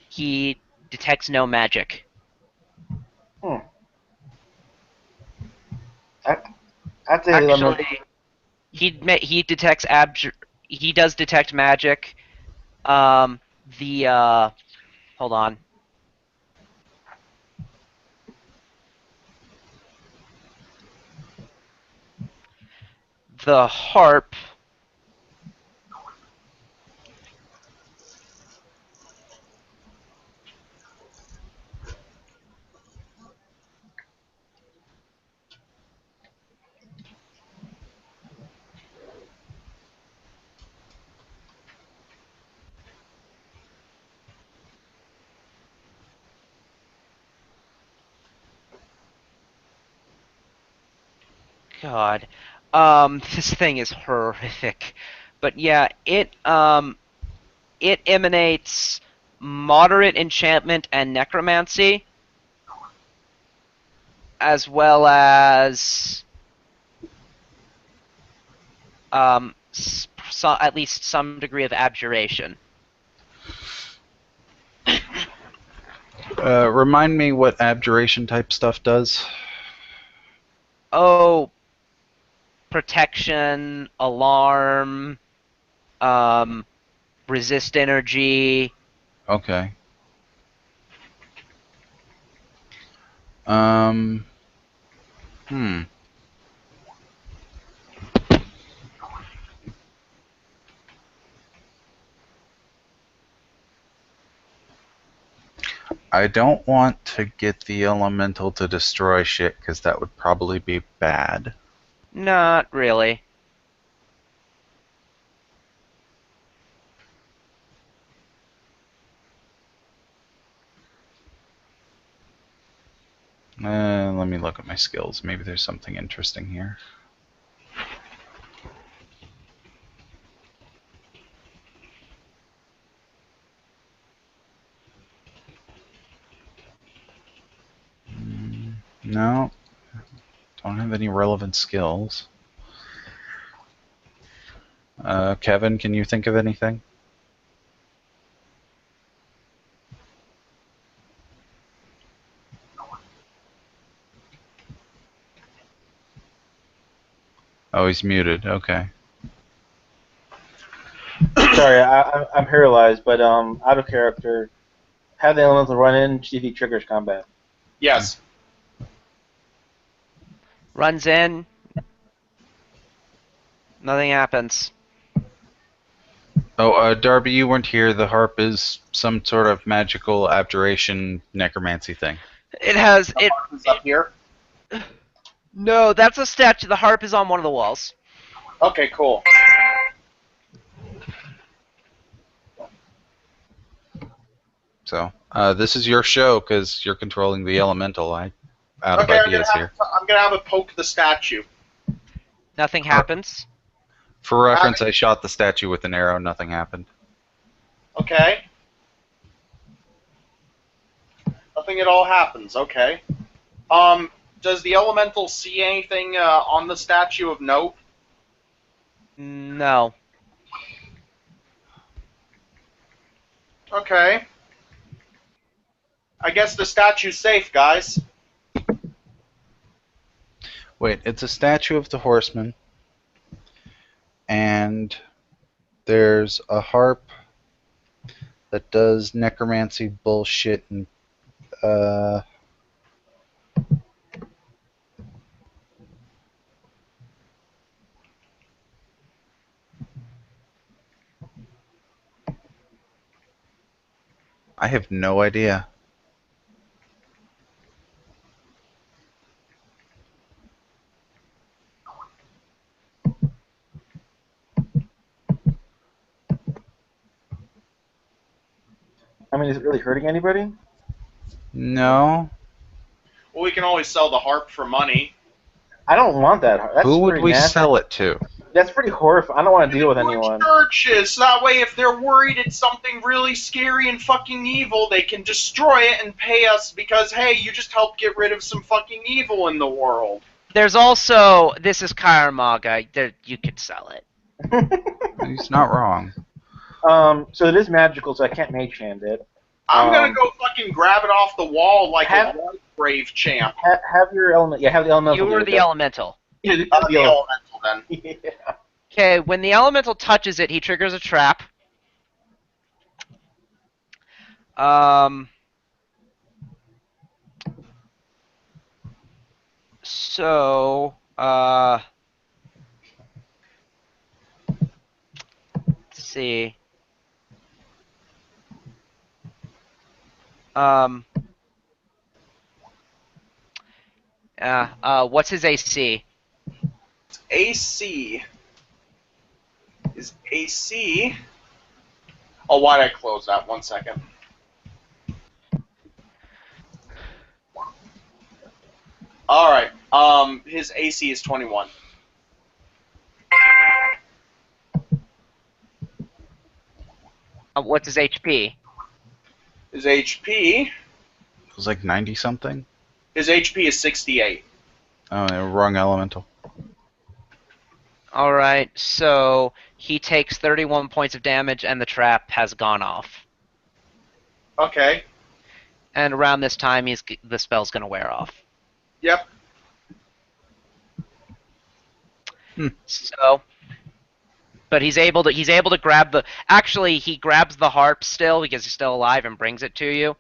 He detects no magic. I'd say Actually, he detects he does detect magic. Um, hold on. The harp. God, this thing is horrific. But yeah, it emanates moderate enchantment and necromancy, as well as at least some degree of abjuration. Remind me what abjuration type stuff does. Oh, protection, alarm, um, resist energy. Okay. Um. Hmm. I don't want to get the elemental to destroy shit because that would probably be bad. Not really. Let me look at my skills. Maybe there's something interesting here. No, don't have any relevant skills. Kevin, can you think of anything? Oh, he's muted. Okay. Sorry, I'm paralyzed, but out of character. Have the elemental run in, see if he triggers combat. Yes. Runs in, nothing happens. Oh, Darby, you weren't here. The harp is some sort of magical abjuration necromancy thing. It has The it. harp is up here. No, that's a statue. The harp is on one of the walls. Okay, cool. So, this is your show because you're controlling the elemental. I out of Okay, ideas here. I'm gonna have it poke the statue. Nothing happens. For reference, I shot the statue with an arrow. Nothing happened. Okay. Nothing at all happens. Okay. Does the elemental see anything on the statue of note? No. Okay. I guess the statue's safe, guys. Wait, it's a statue of the horseman, and there's a harp that does necromancy bullshit and I have no idea. I mean, is it really hurting anybody? No. Well, we can always sell the harp for money. I don't want that. That's Who would pretty we nasty. sell it to? That's pretty horrifying. I don't want to deal with anyone. Churches, so that way if they're worried it's something really scary and fucking evil, they can destroy it and pay us because, hey, you just helped get rid of some fucking evil in the world. There's also, this is Kairamaga, you could sell it. He's not wrong. So it is magical, so I can't mage hand it. I'm gonna go fucking grab it off the wall like have- a white brave champ. Have your element. Yeah, have the elemental. You were the elemental. Yeah, The the ele- elemental then. yeah. Okay, when the elemental touches it, he triggers a trap. So, let's see. What's his AC? AC is AC. Oh, why did I close that? 1 second. All right. His AC is 21. What's his HP? His HP. It was like 90 something. His HP is 68. Oh, yeah, wrong elemental. Alright, so he takes 31 points of damage and the trap has gone off. Okay. And around this time, the spell's going to wear off. Yep. So, but he's able to grab the. Actually, he grabs the harp still because he's still alive and brings it to you.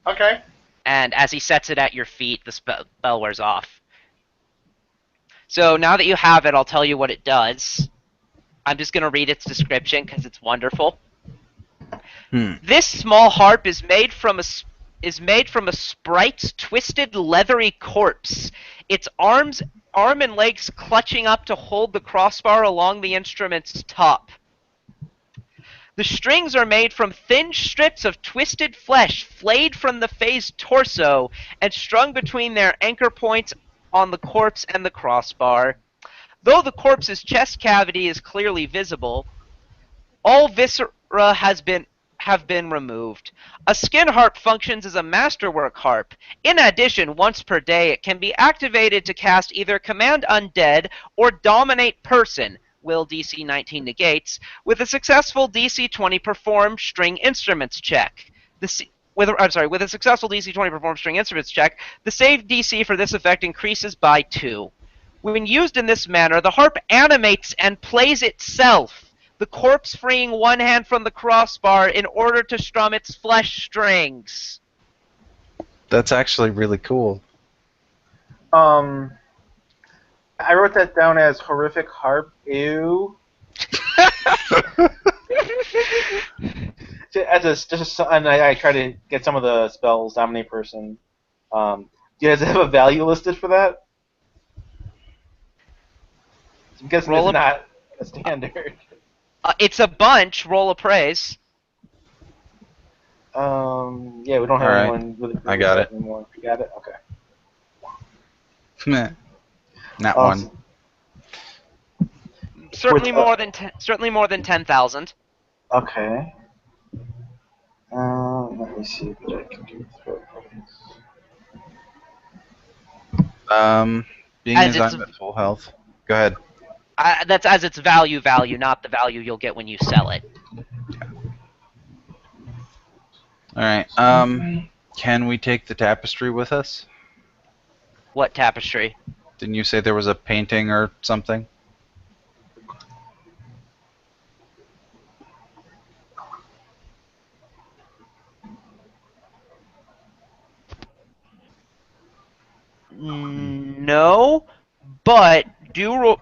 Okay. And as he sets it at your feet, the spell wears off. So now that you have it, I'll tell you what it does. I'm just going to read its description because it's wonderful. This small harp is made from a sprite's twisted leathery corpse. Its arm and legs clutching up to hold the crossbar along the instrument's top. The strings are made from thin strips of twisted flesh flayed from the Fae's torso and strung between their anchor points on the corpse and the crossbar. Though the corpse's chest cavity is clearly visible, all viscera have been removed. A skin harp functions as a masterwork harp. In addition, once per day, it can be activated to cast either Command Undead or Dominate Person, will DC 19 negates, with a successful DC 20 performed string instruments check. With a successful DC 20 performed string instruments check, the save DC for this effect increases by 2. When used in this manner, the harp animates and plays itself, the corpse freeing one hand from the crossbar in order to strum its flesh strings. That's actually really cool. I wrote that down as horrific harp. Ew. And I try to get some of the spells. Dominate person. Do you guys have a value listed for that? I'm guessing it's not a standard. It's a bunch. Roll a praise. Yeah, we don't have Alright. anyone with I got it. anymore. You got it? Okay. Meh. Not Awesome. one. Certainly certainly more than 10,000. Okay. Let me see what I can do with throw Being As as it's I'm at full health. Go ahead. that's as its value, not the value you'll get when you sell it. All right. Can we take the tapestry with us? What tapestry? Didn't you say there was a painting or something? No, but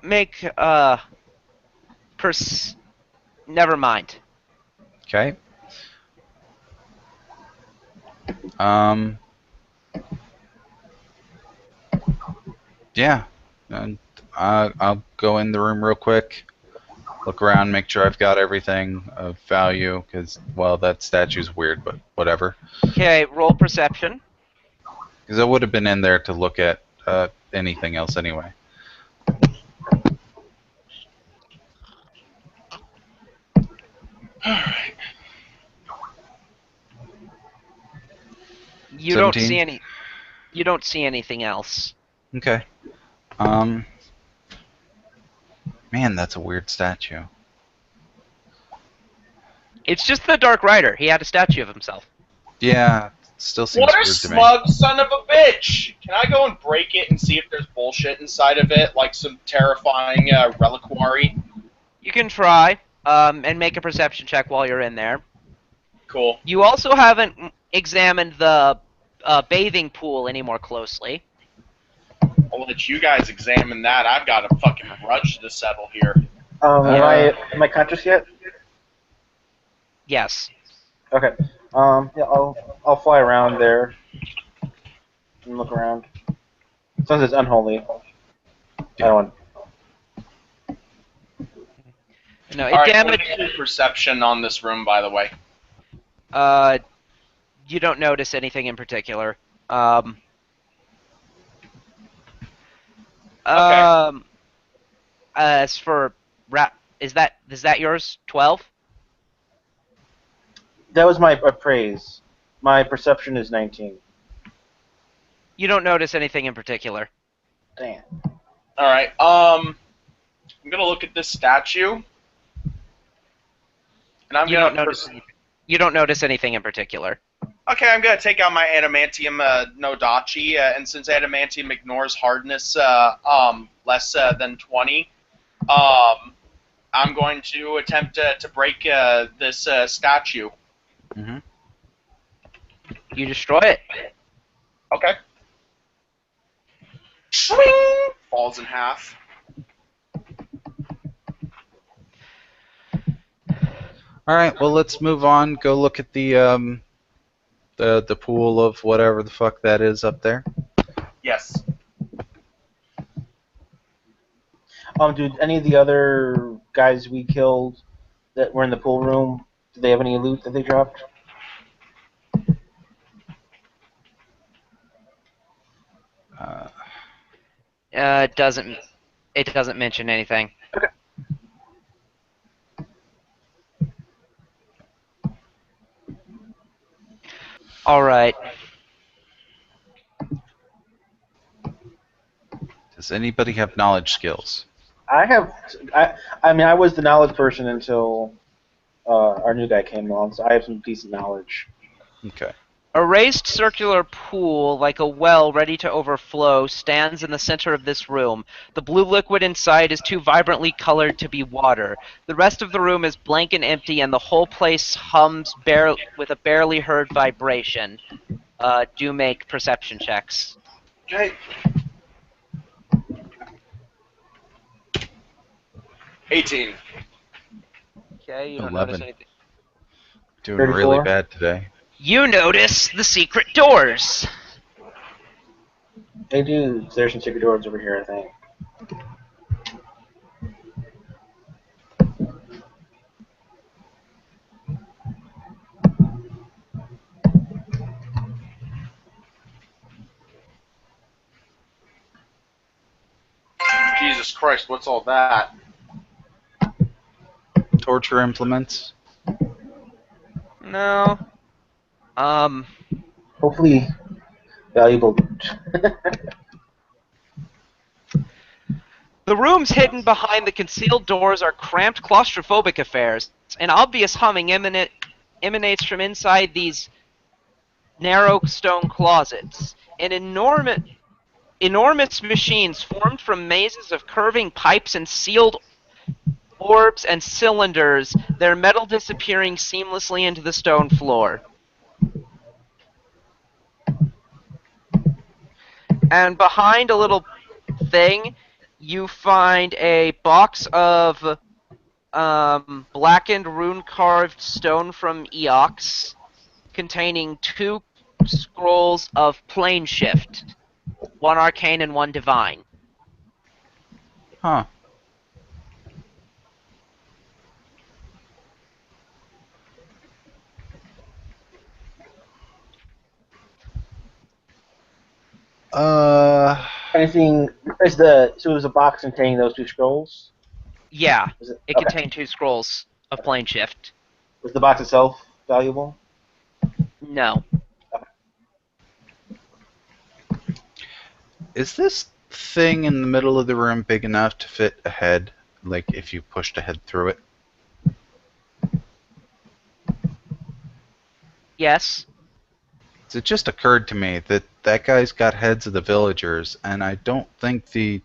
make Never mind. Okay. Um. Yeah. And I'll go in the room real quick, look around, make sure I've got everything of value. Because well, that statue's weird, but whatever. Okay, roll perception. Because I would have been in there to look at anything else anyway. Alright. You don't 17. see any. You don't see anything else. Okay. Man, that's a weird statue. It's just the Dark Rider. He had a statue of himself. Yeah, still seems What a weird to me. smug son of a bitch! Can I go and break it and see if there's bullshit inside of it, like some terrifying reliquary? You can try and make a perception check while you're in there. Cool. You also haven't examined the bathing pool any more closely. I'll let you guys examine that. I've got a fucking grudge to settle here. Am I conscious yet? Yes. Okay. Yeah, I'll fly around there and look around. Since it's unholy, I don't want. No, it Alright, damaged. 22 perception on this room, by the way. You don't notice anything in particular. As for is that yours? 12? That was my appraise. My perception is 19. You don't notice anything in particular. Damn. Alright, I'm gonna look at this statue. And I'm You gonna don't notice anything. You don't notice anything in particular. Okay, I'm gonna take out my adamantium Nodachi, and since adamantium ignores hardness less than 20, I'm going to attempt to break this statue. Mm-hmm. You destroy it. Okay. Swing! Falls in half. All right. Well, let's move on. Go look at the pool of whatever the fuck that is up there. Yes. Dude, any of the other guys we killed that were in the pool room, did they have any loot that they dropped? It doesn't mention anything. Okay. All right. Does anybody have knowledge skills? I mean, I was the knowledge person until our new guy came along, so I have some decent knowledge. Okay. A raised circular pool, like a well ready to overflow, stands in the center of this room. The blue liquid inside is too vibrantly colored to be water. The rest of the room is blank and empty, and the whole place hums with a barely heard vibration. Do make perception checks. Okay. 18. Okay, you don't 11. notice anything. Doing 34. really bad today. You notice the secret doors. Hey, dude, there's some secret doors over here, I think. Jesus Christ, what's all that? torture implements? No. Um, Hopefully, valuable. the rooms hidden behind the concealed doors are cramped, claustrophobic affairs. An obvious humming emanates from inside these narrow stone closets. Enormous machines formed from mazes of curving pipes and sealed orbs and cylinders, their metal disappearing seamlessly into the stone floor. And behind a little thing, you find a box of blackened rune-carved stone from Eox, containing 2 scrolls of plane shift, 1 arcane and 1 divine. Huh. Uh, Anything is the so it was a box containing those 2 scrolls. Yeah, Was it it okay? contained 2 scrolls of plane shift. Was the box itself valuable? No. is this thing in the middle of the room big enough to fit a head? Like if you pushed a head through it? Yes. It just occurred to me that that guy's got heads of the villagers, and I don't think Roll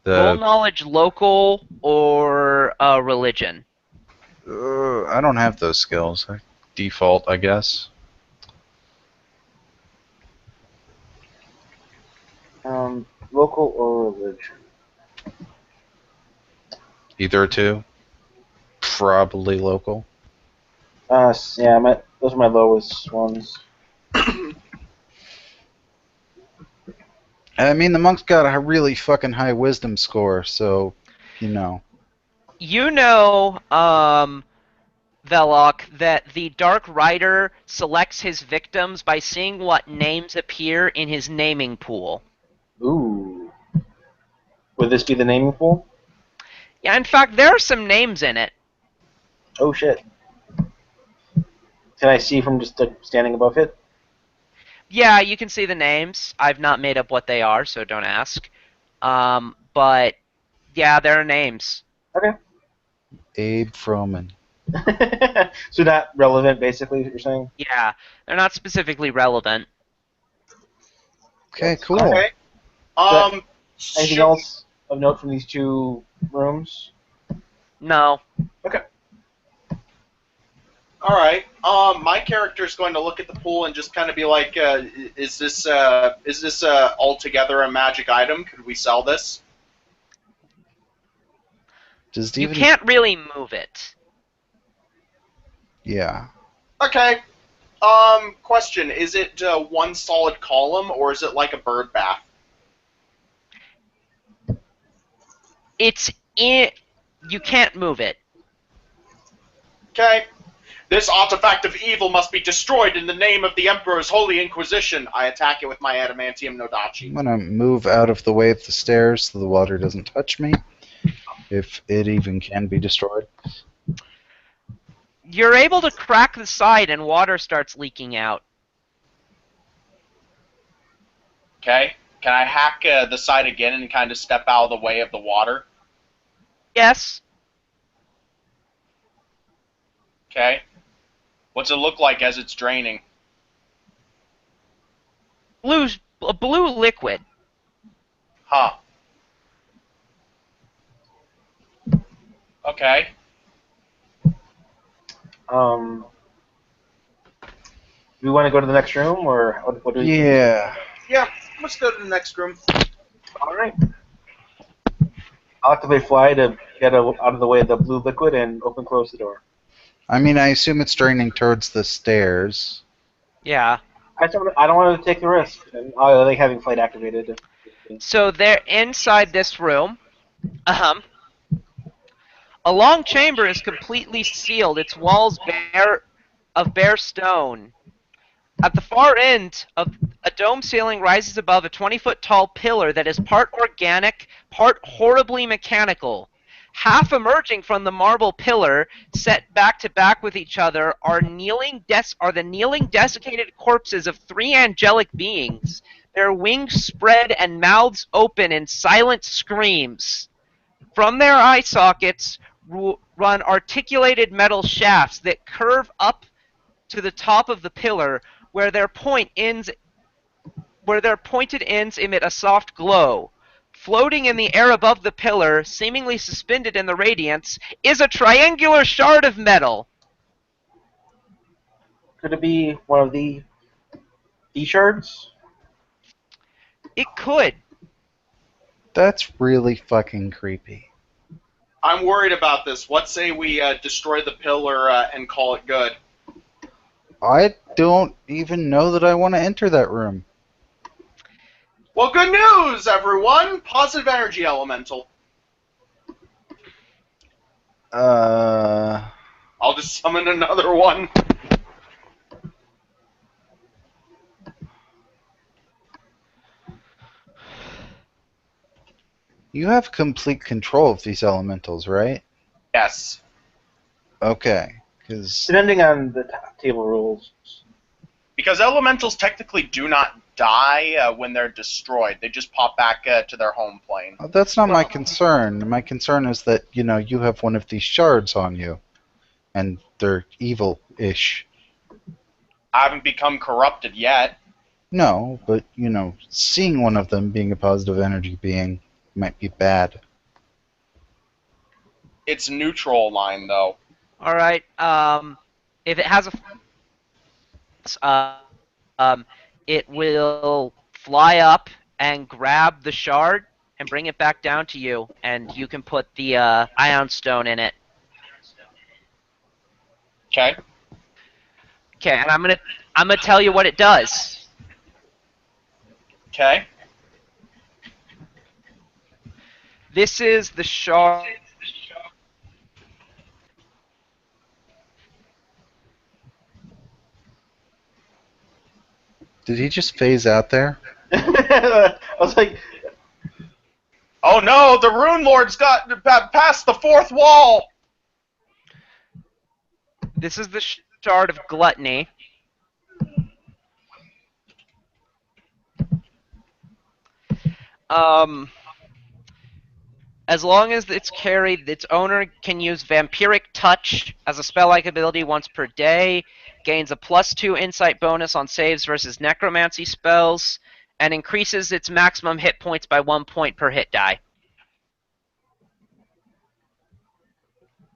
the knowledge local or religion. I don't have those skills. Default, I guess. Local or religion? Either or two. Probably local. Yeah, those are my lowest ones. I mean, the monk's got a really fucking high wisdom score, so, you know. You know, Velok, that the Dark Rider selects his victims by seeing what names appear in his naming pool. Ooh. Would this be the naming pool? Yeah, in fact, there are some names in it. Oh shit. Can I see from just standing above it? Yeah, you can see the names. I've not made up what they are, so don't ask. But yeah, there are names. Okay. Abe Froman. So not relevant, basically, what you're saying? Yeah, they're not specifically relevant. Okay, Yes. cool. Okay. Anything Shoot. else of note from these 2 rooms? No. All right. My character is going to look at the pool and just kind of be like, "Is this altogether a magic item? Could we sell this?" Does it You even... can't really move it. Yeah. Okay. Question: is it one solid column or is it like a bird bath? It's in. You can't move it. Okay. This artifact of evil must be destroyed in the name of the Emperor's Holy Inquisition. I attack it with my adamantium nodachi. I'm gonna move out of the way of the stairs so the water doesn't touch me. If it even can be destroyed. You're able to crack the side and water starts leaking out. Okay. Can I hack the side again and kind of step out of the way of the water? Yes. Okay. What's it look like as it's draining? Blue liquid. Huh. Okay. Do we want to go to the next room, or what do we... Yeah. Yeah, let's go to the next room. All right. I'll activate fly to get out of the way of the blue liquid and close the door. I mean, I assume it's draining towards the stairs. Yeah. I don't want to take the risk. I like having flight activated. So they're inside this room. A long chamber is completely sealed, its walls bare of bare stone. At the far end of a dome ceiling rises above a 20-foot tall pillar that is part organic, part horribly mechanical. Half emerging from the marble pillar, set back to back with each other, are the kneeling, desiccated corpses of three angelic beings. Their wings spread and mouths open in silent screams. From their eye sockets run articulated metal shafts that curve up to the top of the pillar, where their pointed ends emit a soft glow. Floating in the air above the pillar, seemingly suspended in the radiance, is a triangular shard of metal. Could it be one of the shards? It could. That's really fucking creepy. I'm worried about this. What say we destroy the pillar and call it good? I don't even know that I want to enter that room. Well, good news, everyone! Positive energy elemental. I'll just summon another one. You have complete control of these elementals, right? Yes. Okay, because Depending on the table rules. Because elementals technically do not die when they're destroyed. They just pop back to their home plane. that's not my concern. My concern is that, you have one of these shards on you, and they're evil-ish. I haven't become corrupted yet. No, but, seeing one of them being a positive energy being might be bad. It's neutral line, though. All right. If it has it will fly up and grab the shard and bring it back down to you, and you can put the ion stone in it. Okay. Okay, and I'm gonna tell you what it does. Okay. This is the shard. Did he just phase out there? I was like, Oh no, the Rune Lord's got past the fourth wall! This is the shard of gluttony. As long as it's carried, its owner can use Vampiric Touch as a spell-like ability once per day, gains a +2 insight bonus on saves versus necromancy spells, and increases its maximum hit points by 1 point per hit die.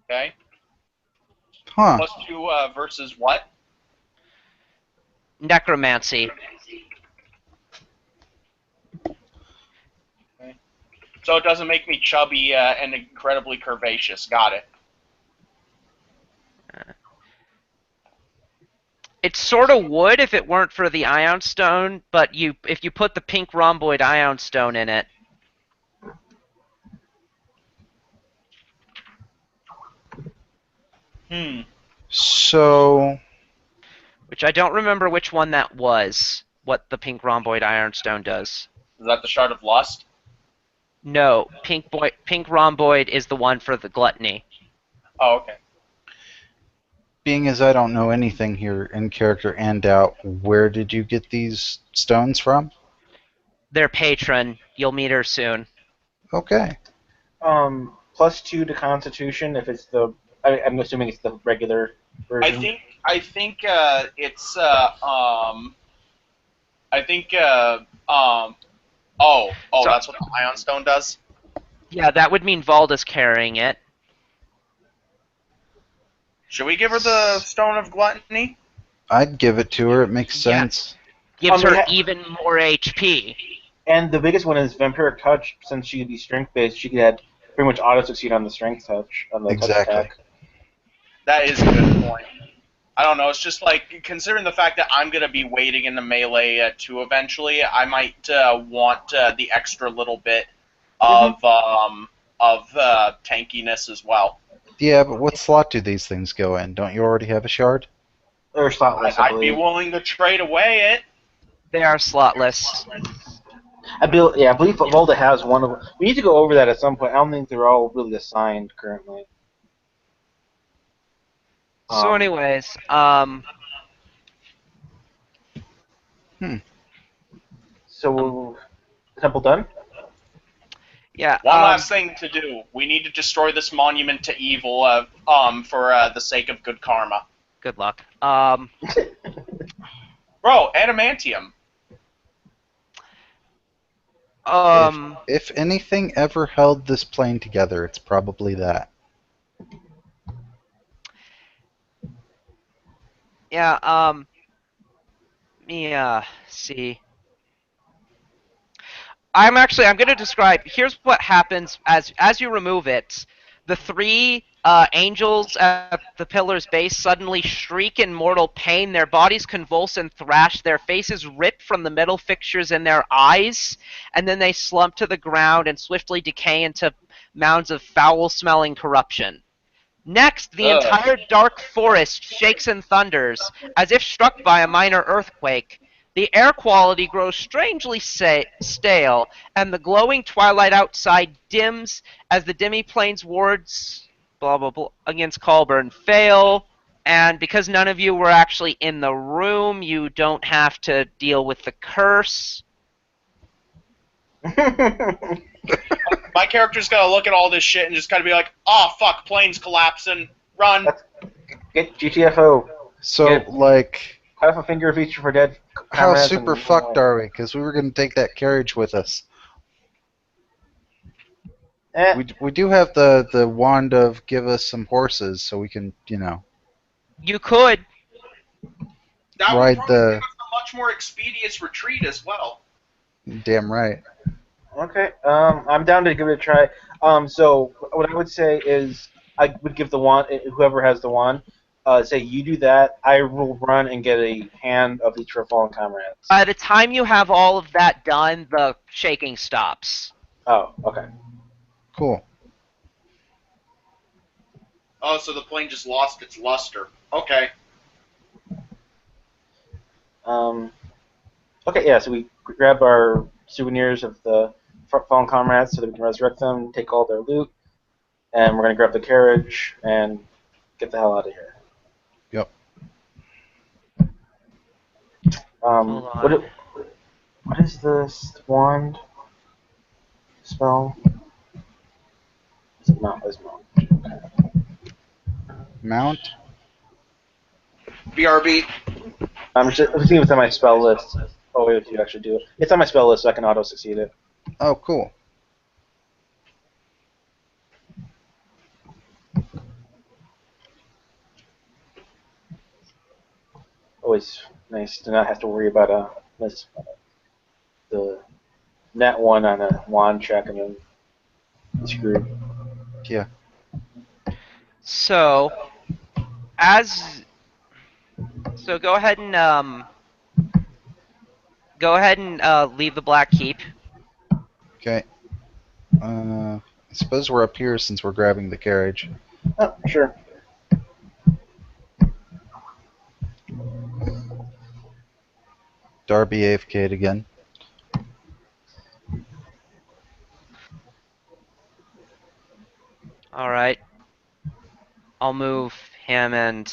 Okay. Huh. +2 versus what? Necromancy. Okay. So it doesn't make me chubby and incredibly curvaceous. Got it. It sort of would if it weren't for the Ion Stone, but if you put the pink rhomboid Ion Stone in it. So, Which I don't remember which one that was, what the pink rhomboid Iron Stone does. Is that the Shard of Lust? No, pink rhomboid is the one for the gluttony. Oh, okay. being as I don't know anything here in character and out, where did you get these stones from? Their patron. You'll meet her soon. Okay. +2 to Constitution if it's the. I'm assuming it's the regular version. I think it's that's what the Ion Stone does. Yeah, that would mean Valda's carrying it. Should we give her the Stone of Gluttony? I'd give it to her. It makes sense. Gives her yeah. even more HP. And the biggest one is Vampiric Touch. Since she could be strength based, she could have pretty much auto succeed on the strength touch on the Exactly. touch attack. That is a good point. I don't know. It's just like, considering the fact that I'm going to be waiting in the melee too eventually, I might want the extra little bit of tankiness as well. Yeah, but what slot do these things go in? Don't you already have a shard? Or slotless, I I'd be believe. willing to trade away it. They are slotless. I believe Volta has one of. We need to go over that at some point. I don't think they're all really assigned currently. So, Um, anyways, Hmm. um, so temple done. yeah, One last thing to do. We need to destroy this monument to evil for the sake of good karma. good luck. Bro, adamantium. If Um, if anything ever held this plane together, it's probably that. yeah, yeah, see. I'm going to describe. Here's what happens as you remove it. The three angels at the pillar's base suddenly shriek in mortal pain. Their bodies convulse and thrash. Their faces rip from the metal fixtures in their eyes, and then they slump to the ground and swiftly decay into mounds of foul-smelling corruption. Next, the Ugh. entire dark forest shakes and thunders, as if struck by a minor earthquake. The air quality grows strangely stale, and the glowing twilight outside dims as the demi-plane's wards blah blah blah against Colburn fail. And because none of you were actually in the room, you don't have to deal with the curse. My character's gonna look at all this shit and just kind of be like, "Oh fuck, plane's collapsing, run." Get GTFO. So, Yeah. like, Half a finger feature for dead how comrades. super fucked are we? Because we were going to take that carriage with us. We do have the wand of give us some horses, so we can, You could. That would ride probably give the. us a much more expeditious retreat as well. Damn right. Okay. I'm down to give it a try. So what I would say is I would give the wand whoever has the wand. Say you do that. I will run and get a hand of each of our fallen comrades. By the time you have all of that done, the shaking stops. Oh, okay. Cool. Oh, so the plane just lost its luster. Okay. Okay. Yeah. So we grab our souvenirs of the fallen comrades so that we can resurrect them, take all their loot, and we're gonna grab the carriage and get the hell out of here. Yep. Hold on. What is this wand spell? Is it mount? Is mount? Mount. BRB. I'm just seeing if it's on my spell list. Oh, wait, if you actually do it. It's on my spell list, so I can auto succeed it. Oh, cool. Always nice to not have to worry about the net one on a wand check and then screwed. Yeah. So, as so, go ahead and leave the Black Keep. Okay. I suppose we're up here since we're grabbing the carriage. Oh, sure. Darby AFK'd again. All right. I'll move him and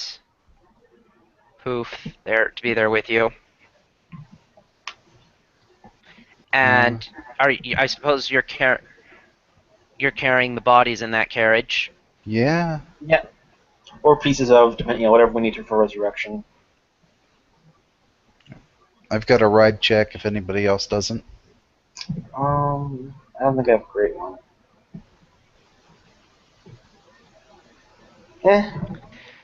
Poof there to be there with you. And I suppose you're carrying the bodies in that carriage. Yeah. Yeah. Or pieces of, depending, whatever we need for resurrection. I've got a ride check if anybody else doesn't. I don't think I have a great one. Eh.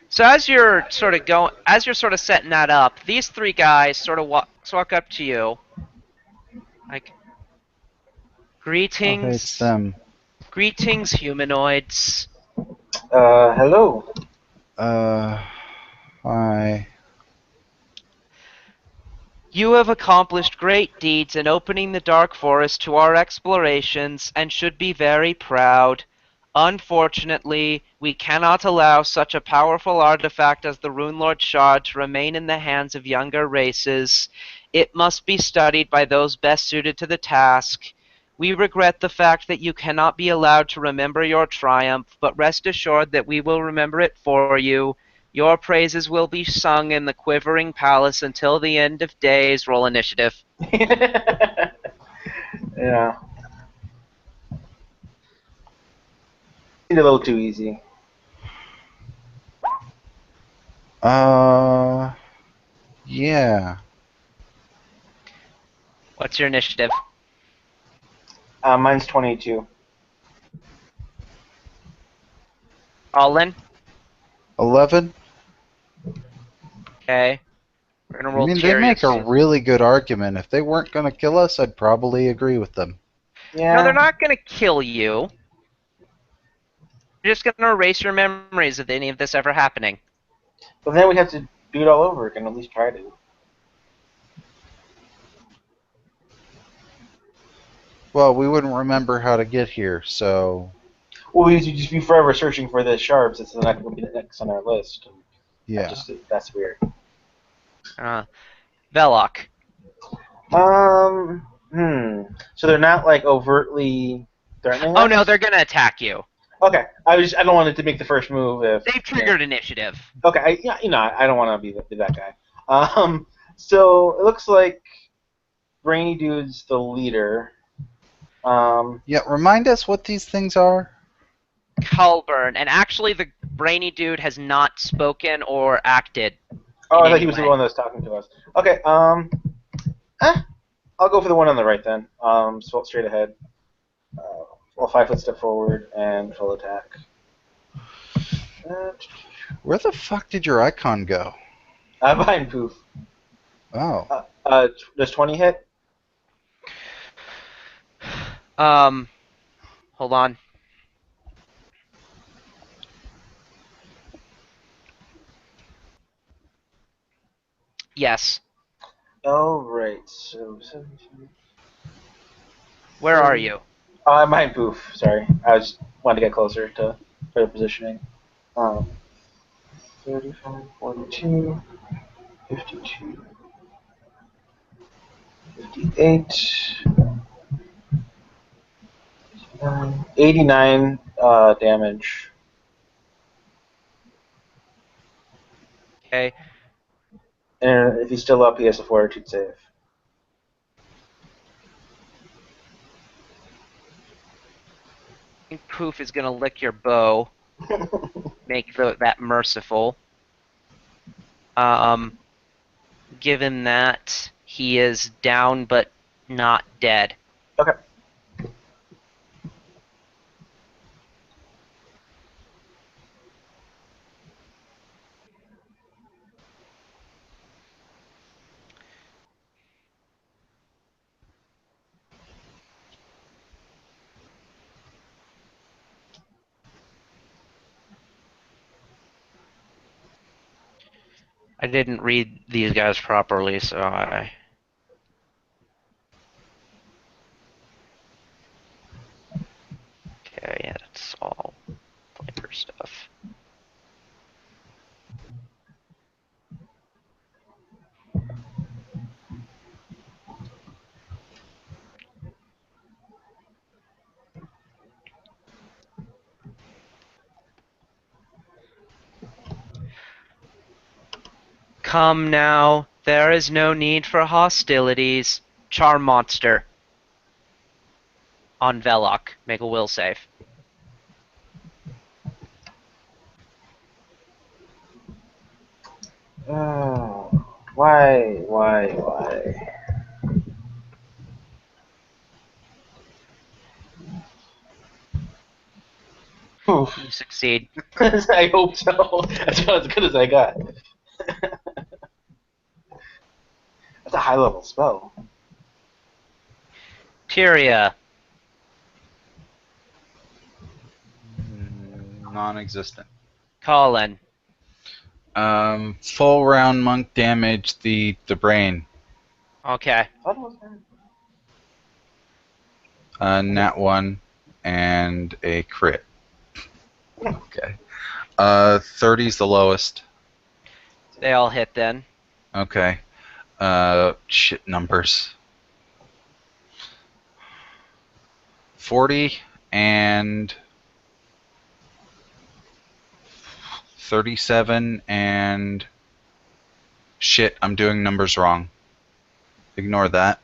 So as you're sort of setting that up, these three guys sort of walk up to you, like, Oh, hey, it's greetings, them. greetings, humanoids. Hello. Hi. You have accomplished great deeds in opening the Dark Forest to our explorations and should be very proud. Unfortunately, we cannot allow such a powerful artifact as the Runelord Shard to remain in the hands of younger races. It must be studied by those best suited to the task. We regret the fact that you cannot be allowed to remember your triumph, but rest assured that we will remember it for you. Your praises will be sung in the quivering palace until the end of days. Roll initiative. Yeah. Seemed a little too easy. Yeah. What's your initiative? Mine's 22. All in? 11? Okay. We're gonna I roll mean, they make a curious. really good argument. If they weren't going to kill us, I'd probably agree with them. Yeah. No, they're not gonna kill you. They're just gonna erase your memories of any of this ever happening. But then we have to do it all over again. At least try to. Well, we wouldn't remember how to get here, so Well, we just be forever searching for the sharps. It's not going to be the next on our list. yeah. That's weird. Velok. So they're not like overtly threatening Oh us? no, they're gonna attack you. Okay. I don't want it to make the first move if They've triggered initiative. Okay. I don't want to be that guy. So it looks like Brainy Dude's the leader. Yeah, remind us what these things are? Kelvin, and actually the brainy dude has not spoken or acted. Oh, in I thought any he was the way. one that was talking to us. Okay. I'll go for the one on the right then. Straight ahead. Well, 5 foot step forward and full attack. Where the fuck did your icon go? Behind Poof. Oh. Does 20 hit? Hold on. Oh, Yes. right. So 17. Where are you? I'm behind Poof. Sorry, I just wanted to get closer to better positioning. 35, 42, 52, 58, 89 damage. Okay. And if he's still up, he has a fortitude save. I think Poof is gonna lick your bow. Make that merciful. Given that he is down but not dead. Okay. I didn't read these guys properly, so I. Okay, yeah, that's all flavor stuff. Come now, there is no need for hostilities. Charm monster. On Velok. Make a will save. Oh, why? Oof. You succeed. I hope so. That's about as good as I got. That's a high level spell. Tyria. Non-existent. Colin. Full round monk damage the brain. Okay. Nat 1 and a crit. Okay. 30's the lowest. They all hit then. Okay. Shit numbers. 40 and 37 and shit, I'm doing numbers wrong. Ignore that.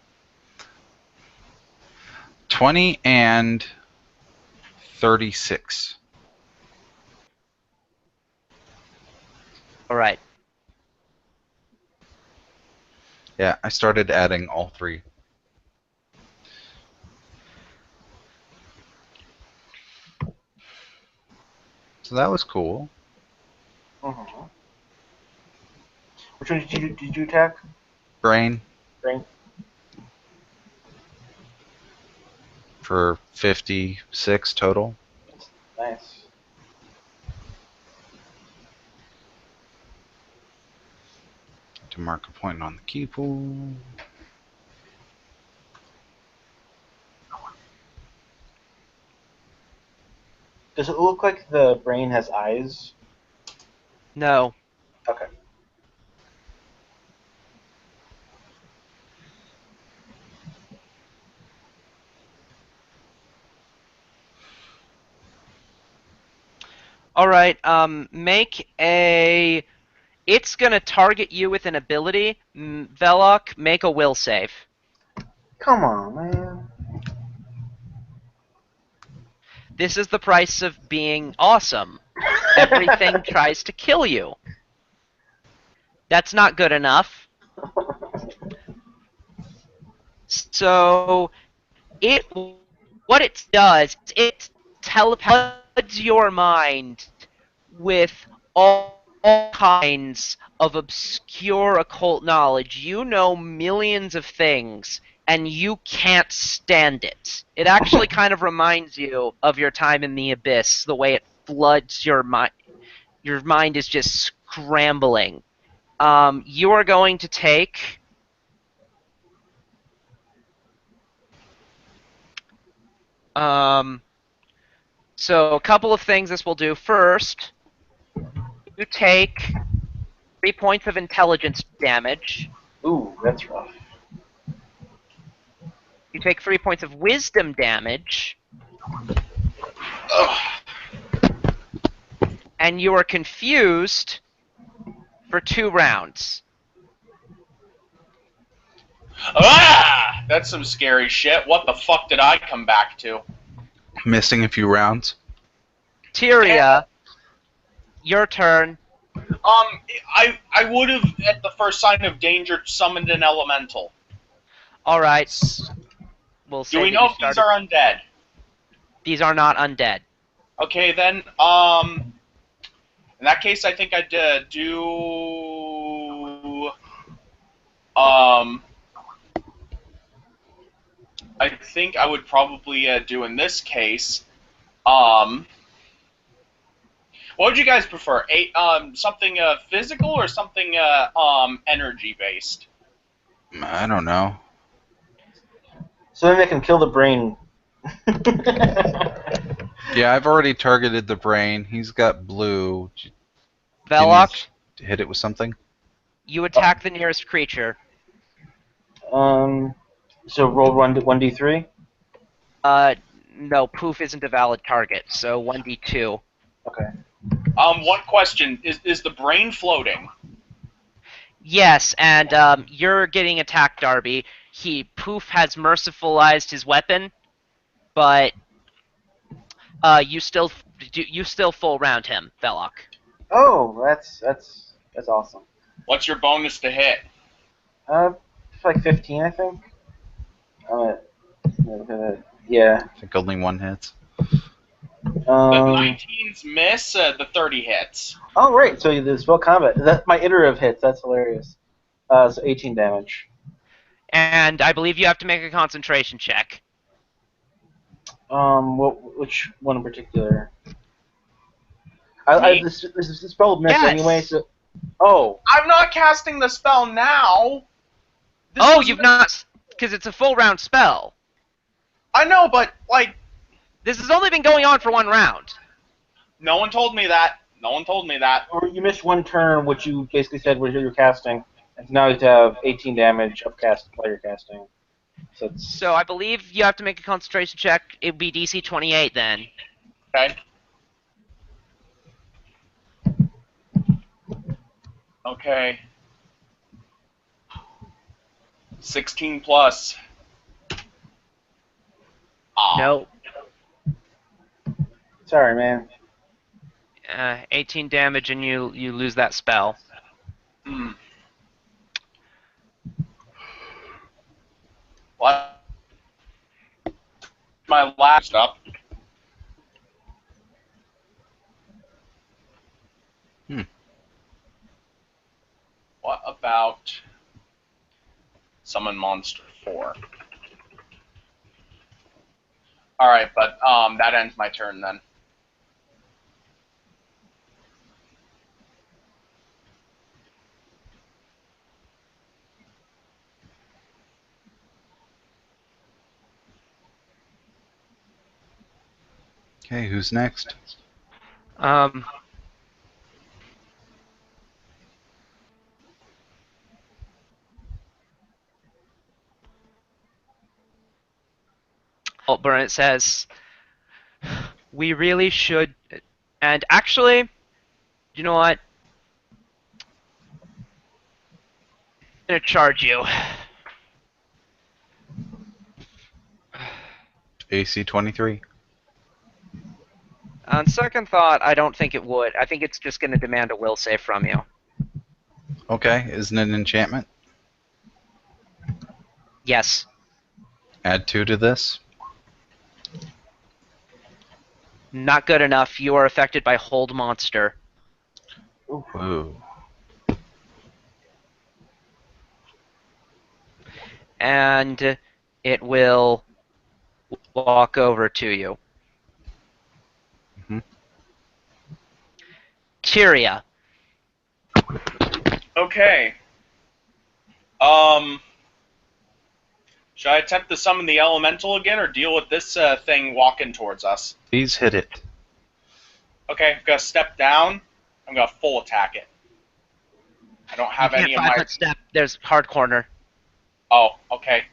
20 and 36. All right. Yeah, I started adding all three. So that was cool. Mm-hmm. Which one did you attack? Brain Brain. for 56 total. Nice. To mark a point on the key pool. Does it look like the brain has eyes? No. Okay. All right. Make a. It's gonna target you with an ability. Velok, make a will save. Come on, man. This is the price of being awesome. Everything tries to kill you. That's not good enough. So it what it does, it teleports your mind with all kinds of obscure occult knowledge. You know millions of things, and you can't stand it. It actually kind of reminds you of your time in the abyss, the way it floods your mind. Your mind is just scrambling. You are going to take. Um, so a couple of things this will do. First, you take 3 points of intelligence damage. Ooh, that's rough. You take 3 points of wisdom damage. Ugh. And you are confused for 2 rounds. Ah! That's some scary shit. What the fuck did I come back to? Missing a few rounds. Tyria, your turn. I would have, at the first sign of danger, summoned an elemental. All right. We'll Do say we that you know if these started. are undead? These are not undead. Okay, then, in that case, I think I'd do, I think I would probably do in this case, what would you guys prefer? Something physical or something energy based? I don't know. So then they can kill the brain. Yeah, I've already targeted the brain. He's got blue. Do you need Velok, to hit it with something? you attack the nearest creature. um, so roll 1d3. No, poof isn't a valid target, so 1d2. Okay. One question, is the brain floating? Yes, and you're getting attacked, Darby. Poof has mercifulized his weapon, but you still full round him, Velok. Oh, that's awesome. What's your bonus to hit? It's like 15, I think. Yeah. I think only one hits. The Um. 19s miss, the 30 hits. Oh, right. So the spell combat. That's my iterative hits. That's hilarious. So 18 damage. And I believe you have to make a concentration check. Which one in particular? Me? This spell would miss Yes. anyway. So. Oh. I'm not casting the spell now. You've not, because it's a full round spell. I know, but like, This has only been going on for 1 round. no one told me that. No one told me that. Or you missed one turn, which you basically said was you're casting, Now you have 18 damage of player casting. So it's So I believe you have to make a concentration check. It would be DC 28 then. Okay. Okay. 16 plus. Ah. No. sorry, man. 18 damage and you lose that spell. Hmm. What? My last up. Hmm. What about summon monster 4? All right, but that ends my turn then. Okay, who's next? Um, Burnett says, we really should, and actually, you know what? I'm gonna charge you. AC 23. On second thought, I don't think it would. I think it's just gonna demand a will save from you. Okay, isn't it an enchantment? Yes. Add 2 to this. Not good enough. You are affected by Hold Monster. Whoa. And it will walk over to you. Mhm. Tyria. Okay. Should I attempt to summon the elemental again, or deal with this thing walking towards us? Please hit it. Okay, I'm gonna step down. I'm gonna full attack it. I don't You have can't any of my. 5-foot step. There's hard corner. Oh, okay.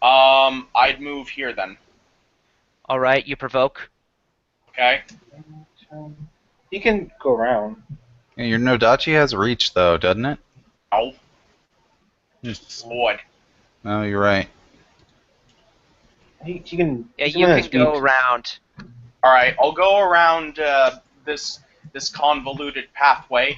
I'd move here then. All right, you provoke. Okay. You can go around. Yeah, your Nodachi has reach, though, doesn't it? Oh. Hmm. Lord. Oh, you're right. You can. Yeah, he's you one can that's go weak. around. All right, I'll go around this convoluted pathway.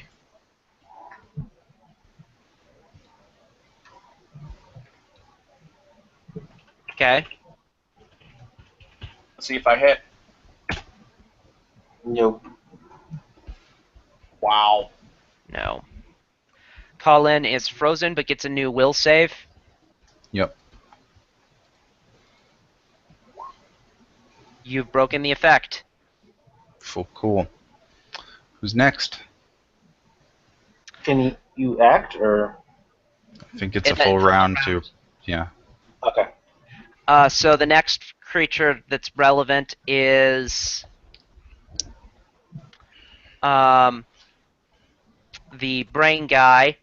Okay. Let's see if I hit. Nope. Wow. No. Colin is frozen but gets a new will save. Yep. You've broken the effect. Full cool. Who's next? Can you act or? I think it's a full round, too. Yeah. Okay. So the next creature that's relevant is the brain guy.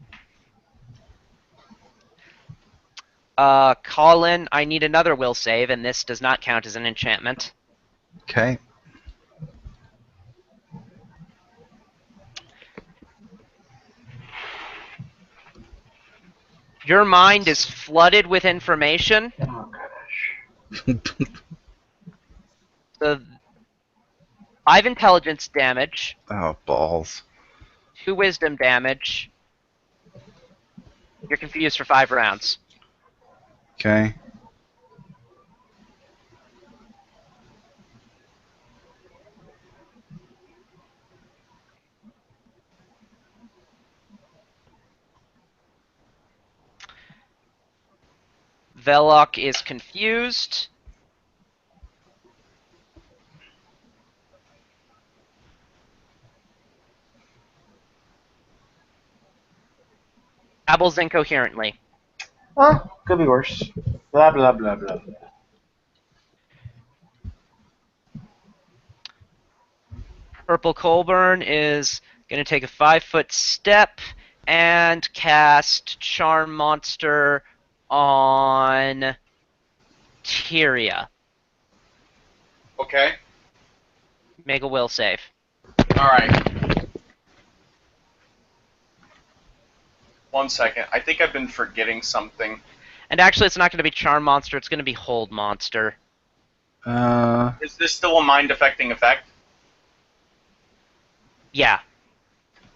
Colin, I need another will save, and this does not count as an enchantment. Okay. Your mind is flooded with information. Oh gosh. So 5 intelligence damage, Oh, balls. 2 wisdom damage. You're confused for 5 rounds. Okay. Velok is confused. Babbles incoherently. Oh, could be worse. Blah blah blah blah blah. Purple Colburn is going to take a 5-foot step and cast Charm Monster on Tyria. Okay. Make a will save. All right. 1 second. I think I've been forgetting something. And actually, it's not going to be Charm Monster, it's going to be Hold Monster. Is this still a mind-affecting effect? Yeah.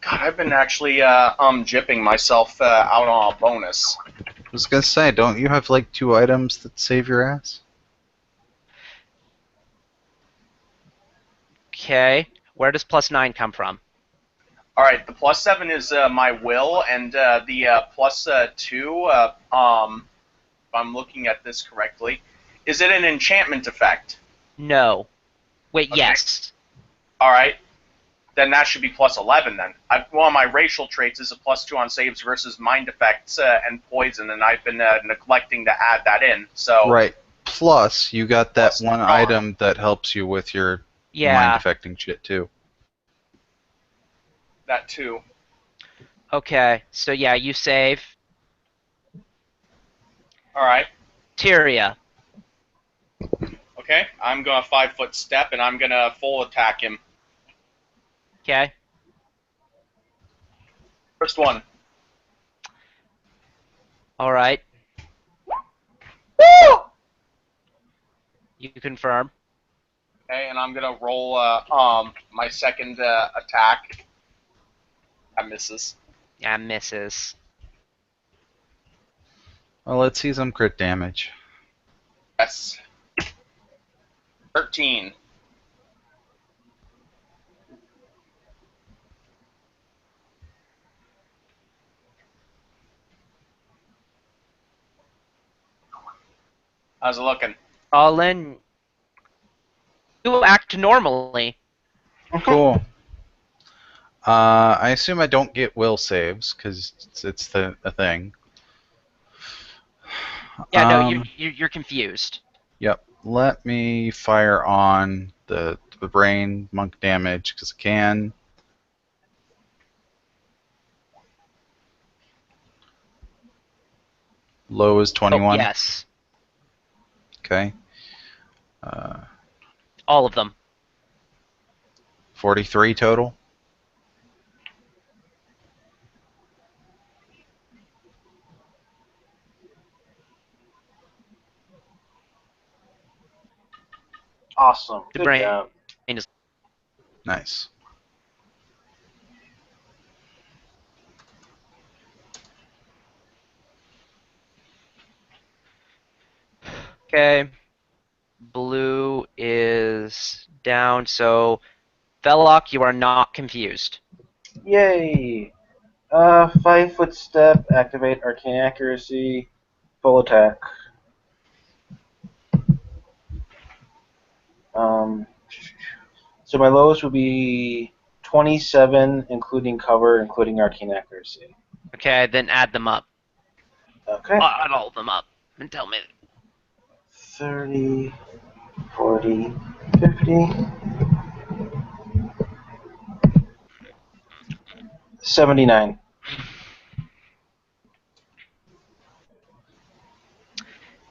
God, I've been actually jipping myself out on a bonus. I was gonna say, don't you have like 2 items that save your ass? Okay. Where does +9 come from? All right, the +7 is my will, and the +2, if I'm looking at this correctly, is it an enchantment effect? No. Wait, Okay. yes. All right, then that should be +11 then. One of my racial traits is a +2 on saves versus mind effects and poison, and I've been neglecting to add that in. So Right. Plus, you got that Plus one charm. item that helps you with your mind Yeah. affecting shit too. that too. Okay. So yeah, you save. All right. Tyria. Okay, I'm gonna 5-foot step, and I'm gonna full attack him. Okay. First one. All right. You confirm. Okay, and I'm gonna roll my second attack. That misses. Yeah, misses. Well, let's see some crit damage. Yes. 13. How's it looking? Colin, you act normally. Cool. I assume I don't get will saves because it's a thing. Yeah, no, you're confused. Yep. Let me fire on the brain monk damage because I can. Low is Oh, 21. yes. Okay. All of them. 43 total. Awesome. The Good brain job. is. Nice. Okay. Blue is down, so Velok, you are not confused. Yay! 5-foot step, activate arcane accuracy, full attack. So my lowest would be 27, including cover, including arcane accuracy. Okay, then add them up. Okay. Add all of them up and tell me. 30, 40, 50, 79.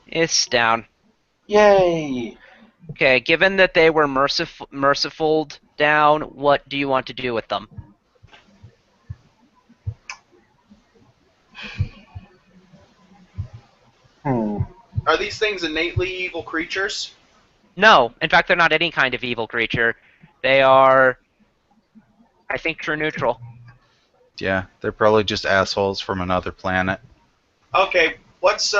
It's down. Yay! Okay, given that they were merciful down, what do you want to do with them? Are these things innately evil creatures? No, in fact, they're not any kind of evil creature. They are, I think, true neutral. Yeah, they're probably just assholes from another planet. Okay, let's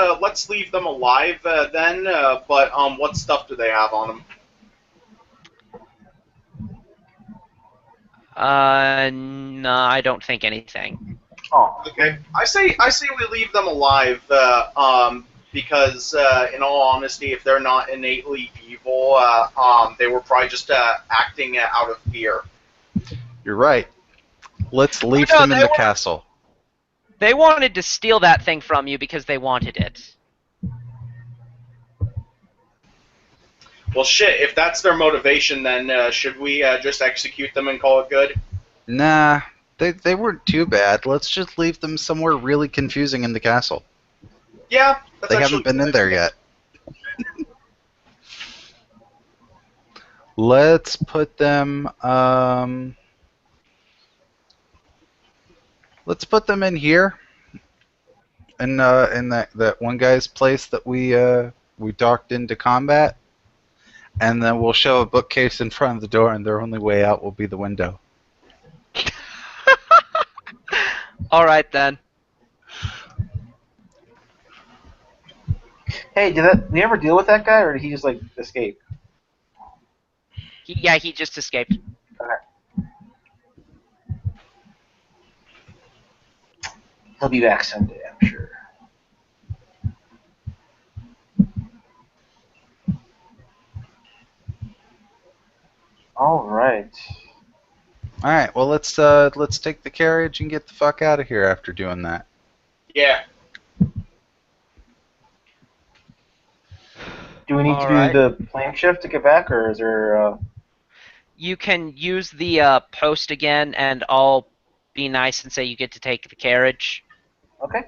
leave them alive then. But what stuff do they have on them? No, I don't think anything. Oh. Okay, I say we leave them alive. Because in all honesty, if they're not innately evil, they were probably just acting out of fear. You're right. Let's leave no, them in they the were- castle. They wanted to steal that thing from you because they wanted it. Well, shit. If that's their motivation, then should we just execute them and call it good? Nah, They weren't too bad. Let's just leave them somewhere really confusing in the castle. Yeah, that's They actually haven't been in good. there yet. Let's put them. Let's put them in here, in that one guy's place that we docked into combat, and then we'll shove a bookcase in front of the door, and their only way out will be the window. All right then. Hey, did we ever deal with that guy, or did he just like escape? He just escaped. Okay. He'll be back someday, I'm sure. All right. All right. Well, let's take the carriage and get the fuck out of here after doing that. Yeah. Do we need to All do right. the plane shift to get back, or is there? You can use the post again, and I'll be nice and say you get to take the carriage. Okay.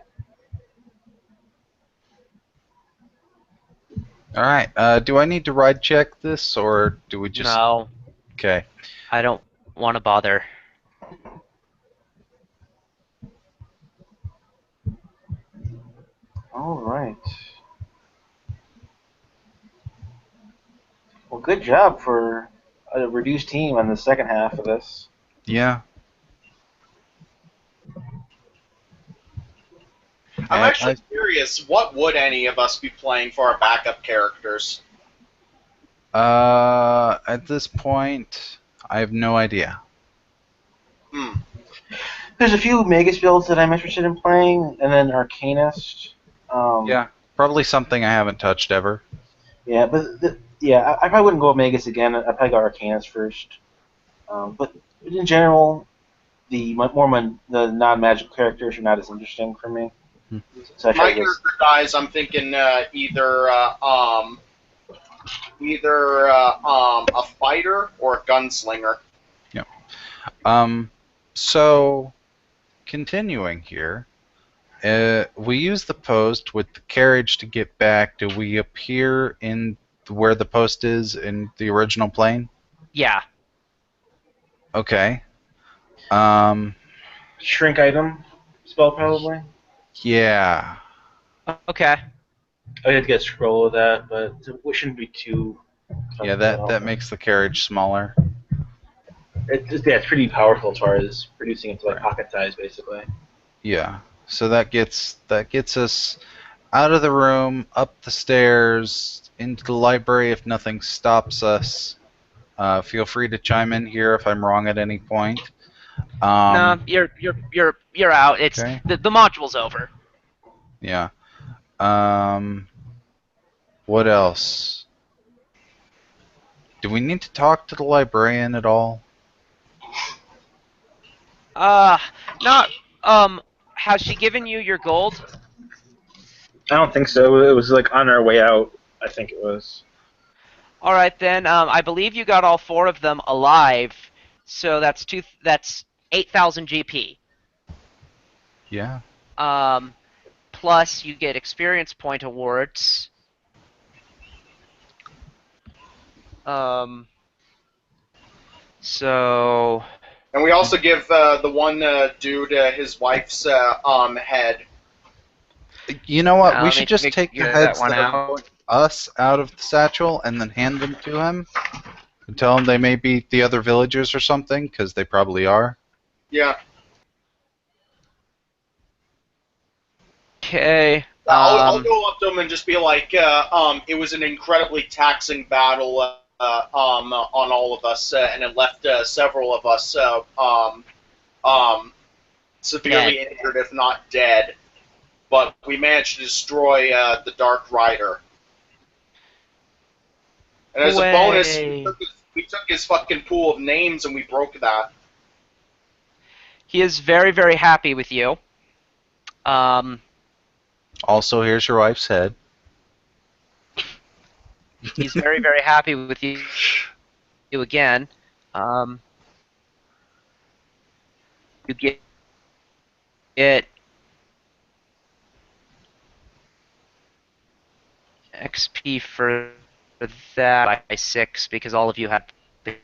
All right. Do I need to ride check this, or do we just? No, Okay. I don't want to bother. All right. Well, good job for a reduced team on the second half of this. Yeah. I'm Yeah. actually curious, what would any of us be playing for our backup characters? At this point, I have no idea. Hmm. There's a few Magus builds that I'm interested in playing, and then Arcanist. Yeah. Probably something I haven't touched ever. Yeah, but I probably wouldn't go with Magus again. I'd probably go Arcanist first. But in general, the non-magical characters are not as interesting for me. Hmm. So I try My to go. character guys, I'm thinking either a fighter or a gunslinger. So continuing here, we use the post with the carriage to get back. Do we appear in where the post is in the original plane? Yeah. Okay. Um, Shrink item spell probably. yeah. Okay. I have to get a scroll of that, but it shouldn't be too. Yeah, that makes the carriage smaller. It's pretty powerful as far as reducing it to like pocket size, basically. Yeah. So that gets us out of the room, up the stairs, into the library if nothing stops us. Feel free to chime in here if I'm wrong at any point. No, you're out. It's Okay. the module's over. Yeah. What else? Do we need to talk to the librarian at all? Not has she given you your gold? I don't think so. It was like on our way out. I think it was. All right then. I believe you got all 4 of them alive. So that's 8,000 GP. Yeah. Plus you get experience point awards. So And we also give the one dude his wife's head. You know what? We let me should just take the figure that heads one that are out. going us out of the satchel and then hand them to him and tell him they may be the other villagers or something, because they probably are. Yeah. Okay. I'll go up to him and just be like, it was an incredibly taxing battle on all of us, and it left several of us severely injured, if not dead. But we managed to destroy the Dark Rider. And as a bonus, we took his fucking pool of names and we broke that. He is very, very happy with you. Also, here's your wife's head. He's very, very happy with you again. You get XP for that by 6 because all of you had to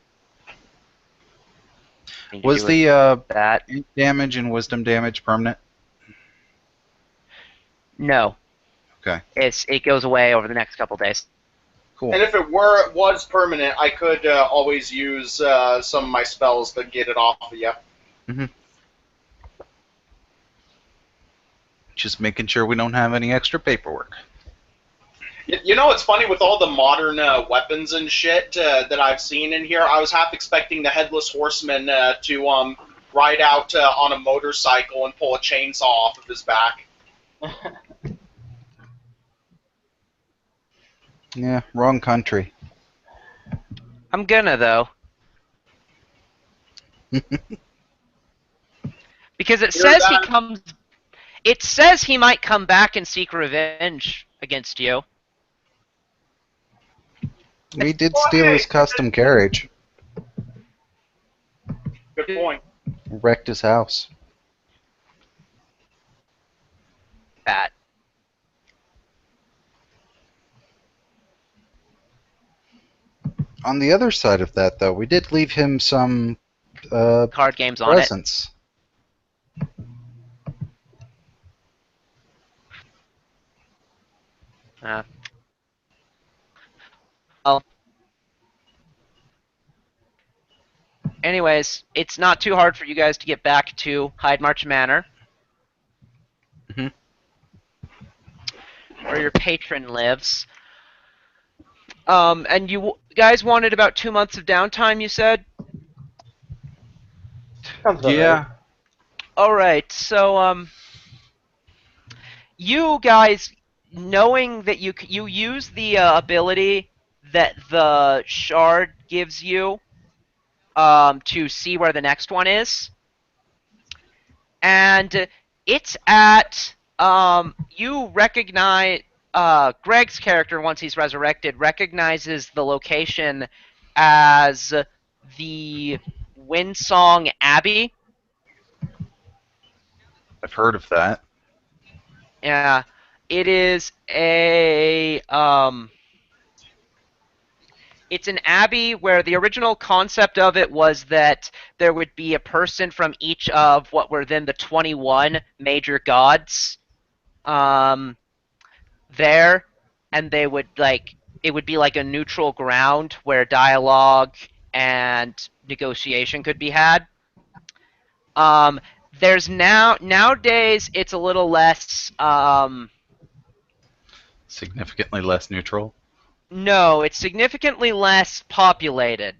Was do with the that. ink damage and wisdom damage permanent? No, Okay, it goes away over the next couple days. cool. And if it was permanent, I could always use some of my spells to get it off of you. Just making sure we don't have any extra paperwork. You know, it's funny with all the modern weapons and shit that I've seen in here. I was half expecting the headless horseman to ride out on a motorcycle and pull a chainsaw off of his back. Yeah, wrong country. I'm gonna though. Because it Hear says he that? comes. It says he might come back and seek revenge against you. We did Well, steal hey, his custom carriage. Good point. Wrecked his house. That. On the other side of that, though, we did leave him some Card games on it. presents. Well. Anyways, it's not too hard for you guys to get back to Hyde March Manor. Mhm. Where your patron lives. And you guys wanted about 2 months of downtime, you said? Sounds about Yeah. right. Alright, so, you guys, knowing that you use the ability that the shard gives you to see where the next one is, and it's at you recognize Greg's character once he's resurrected recognizes the location as the Windsong Abbey. I've heard of that. Yeah, it is a it's an abbey where the original concept of it was that there would be a person from each of what were then the 21 major gods there, and they would it would be like a neutral ground where dialogue and negotiation could be had. Um, there's nowadays it's a little less. Significantly less neutral. No, it's significantly less populated.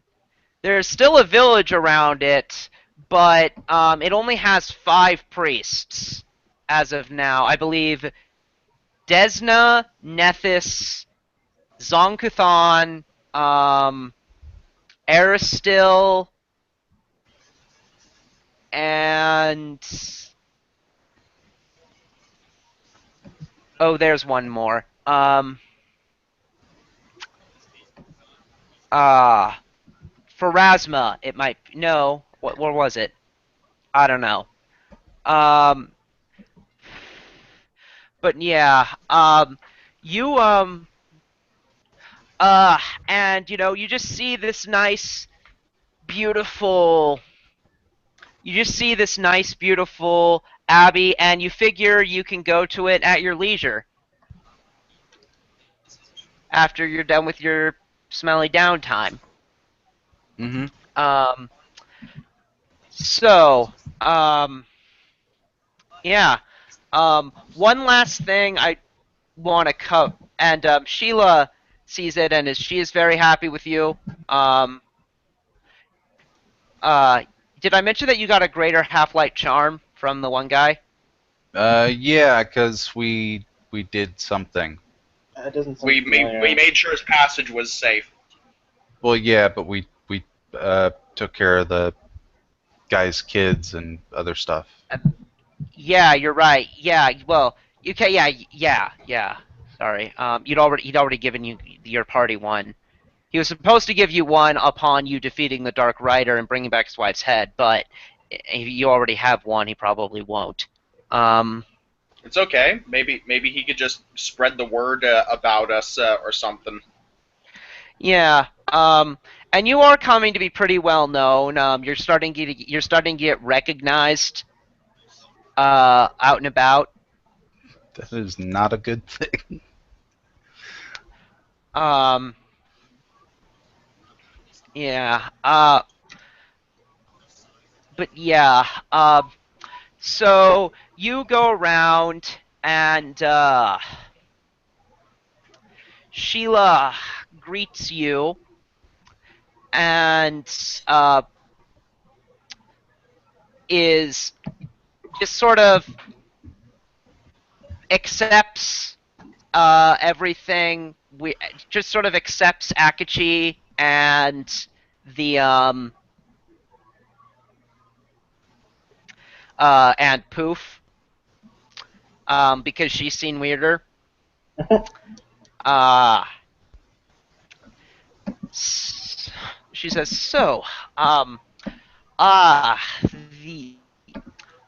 There's still a village around it, but it only has 5 priests as of now. I believe Desna, Nethys, Zonkuthan, Aristil, and oh, there's one more. Pharasma. It might no. What was it? I don't know. Um, but yeah. You uh, and you just see this nice, beautiful. You just see this nice, beautiful abbey, and you figure you can go to it at your leisure after you're done with your smelly downtime. Mm-hmm. Um, so, um, yeah. One last thing I want to cover, and Sheila sees it, and she is very happy with you. Um, uh, did I mention that you got a greater half-light charm from the one guy? Yeah, because we did something. It doesn't seem We familiar. made sure his passage was safe. Well, yeah, but we took care of the guy's kids and other stuff. Yeah, you're right. Yeah, well, okay, yeah. Sorry. He'd already given you your party one. He was supposed to give you one upon you defeating the Dark Rider and bringing back his wife's head, but if you already have one, he probably won't. It's okay. Maybe he could just spread the word about us or something. Yeah. And you are coming to be pretty well known. You're starting to get recognized out and about. That is not a good thing. Um, yeah. But yeah. So you go around and Sheila greets you and is just sort of accepts everything. We just sort of accepts Akachi and the and Poof because she's seen weirder. Uh, she says, "So, um, ah, the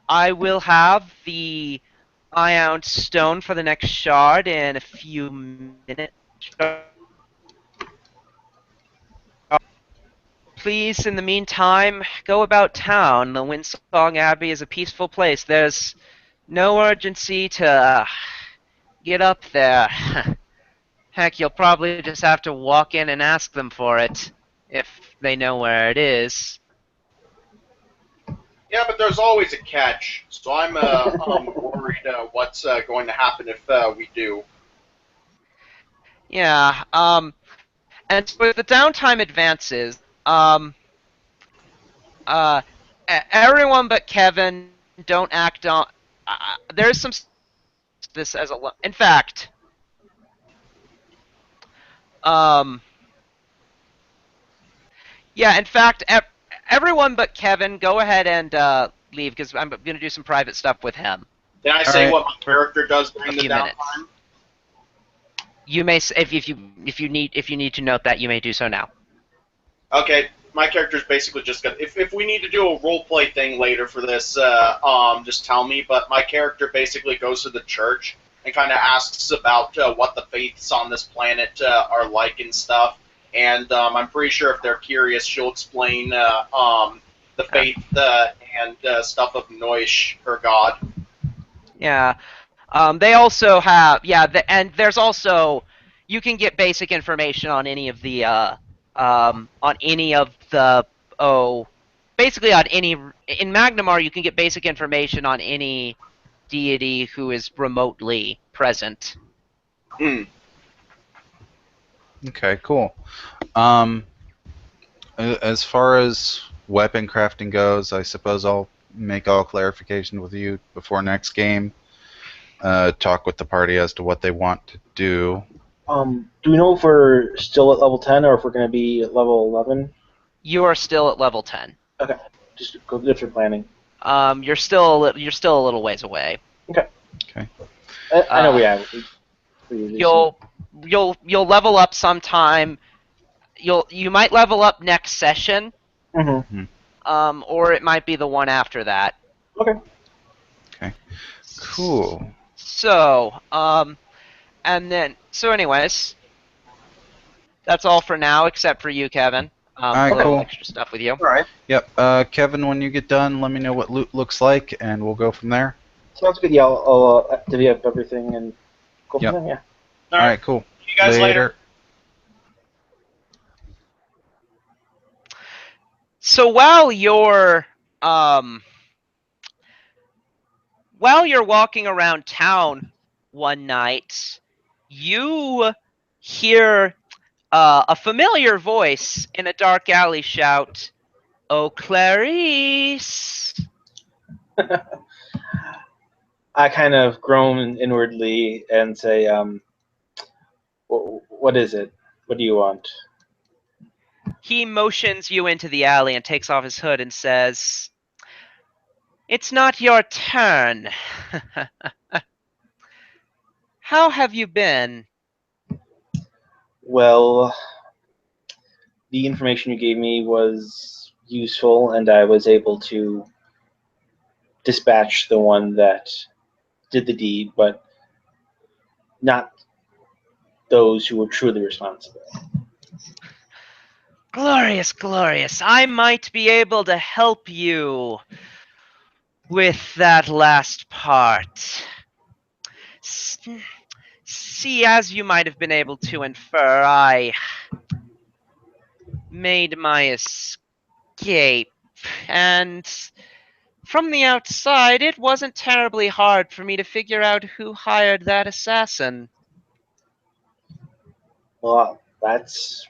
I will have the ion stone for the next shard in a few minutes. Please, in the meantime, go about town. The Windsong Abbey is a peaceful place. There's no urgency to get up there. Heck, you'll probably just have to walk in and ask them for it, if they know where it is." Yeah, but there's always a catch. So I'm worried what's going to happen if we do. Yeah, and so as the downtime advances, uh, everyone but Kevin don't act on. There's some this as a. In fact, um, yeah. In fact, everyone but Kevin, go ahead and leave because I'm gonna do some private stuff with him Can I All say right. what my for character does a during the few minutes. downtime? You may, if you need to note that, you may do so now. Okay, my character's basically just gonna. If we need to do a role play thing later for this, just tell me. But my character basically goes to the church and kind of asks about what the faiths on this planet are like and stuff. And I'm pretty sure if they're curious, she'll explain the faith and stuff of Noish, her god. Yeah. They also have, yeah, and there's also, you can get basic information on any of the, oh, basically on any, in Magnamar, you can get basic information on any deity who is remotely present. Hmm. Okay, cool. Um, as far as weapon crafting goes, I suppose I'll make all clarification with you before next game. Talk with the party as to what they want to do. Do we know if we're still at level 10 or if we're going to be at level 11? You are still at level 10. Okay, just go different planning. You're still a little ways away. Okay. Okay. I know we have. We usually see. You'll level up sometime. You might level up next session, Mm-hmm. or it might be the one after that. Okay. Okay. Cool. So, anyways, that's all for now, except for you, Kevin. All right, A little cool. extra stuff with you. All right. Yep. Kevin, when you get done, let me know what loot looks like, and we'll go from there. Sounds good. Yeah, I'll divvy up everything and go Yep. from there. All right, cool. See you guys later. So um while you're walking around town one night, you hear a familiar voice in a dark alley shout, "Oh, Clarice!" Yeah. I kind of groan inwardly and say, what is it? What do you want?" He motions you into the alley and takes off his hood and says, "It's not your turn. How have you been?" Well, the information you gave me was useful, and I was able to dispatch the one that did the deed, but not those who were truly responsible. Glorious, glorious. I might be able to help you with that last part. See, as you might have been able to infer, I made my escape, and from the outside, it wasn't terribly hard for me to figure out who hired that assassin. Well, that's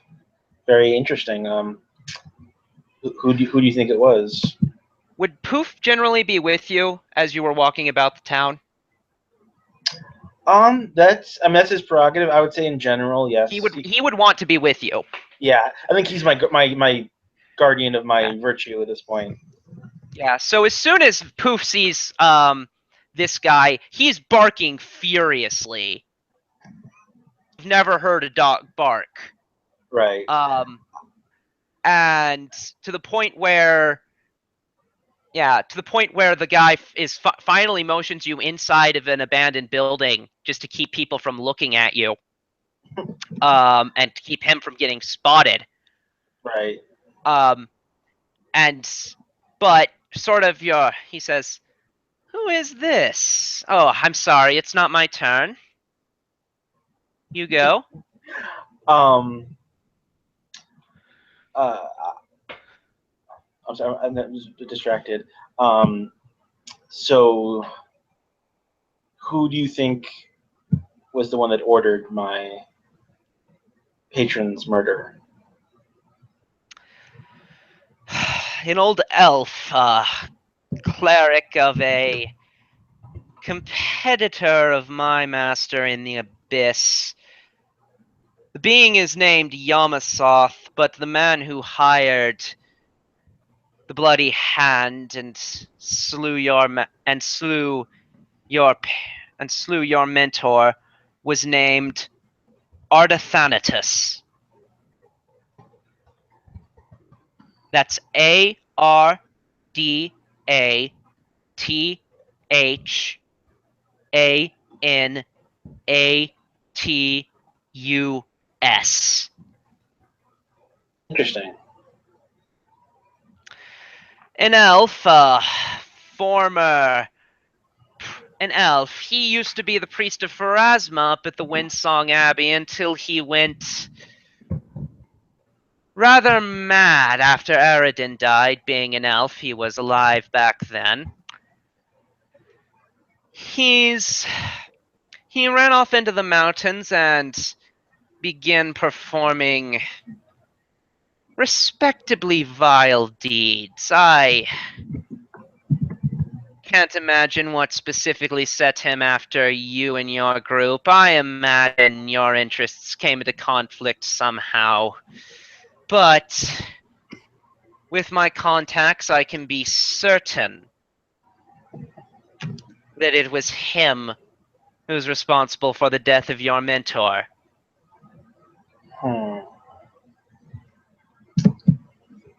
very interesting. Who do you think it was? Would Poof generally be with you as you were walking about the town? That's his prerogative. I would say in general, yes. He would want to be with you. Yeah, I think he's my guardian of my Yeah. virtue at this point. Yeah, so as soon as Poof sees this guy, he's barking furiously. I've never heard a dog bark. Right. And to the point where the guy is finally motions you inside of an abandoned building just to keep people from looking at you, and to keep him from getting spotted. Right. But sort of he says, "Who is this? Oh, I'm sorry, it's not my turn. You go." Um. Uh. I'm sorry. I was distracted. So, who do you think was the one that ordered my patron's murder? An old elf, cleric of a competitor of my master in the abyss. The being is named Yamasoth, but the man who hired the bloody hand and slew your mentor was named Ardathanatus. That's Ardatanatus. Interesting. An elf, an elf. He used to be the priest of Pharasma up at the Windsong Abbey until he went rather mad after Aradin died. Being an elf, he was alive back then. He ran off into the mountains and began performing respectably vile deeds. I can't imagine what specifically set him after you and your group. I imagine your interests came into conflict somehow. But with my contacts, I can be certain that it was him who's responsible for the death of your mentor.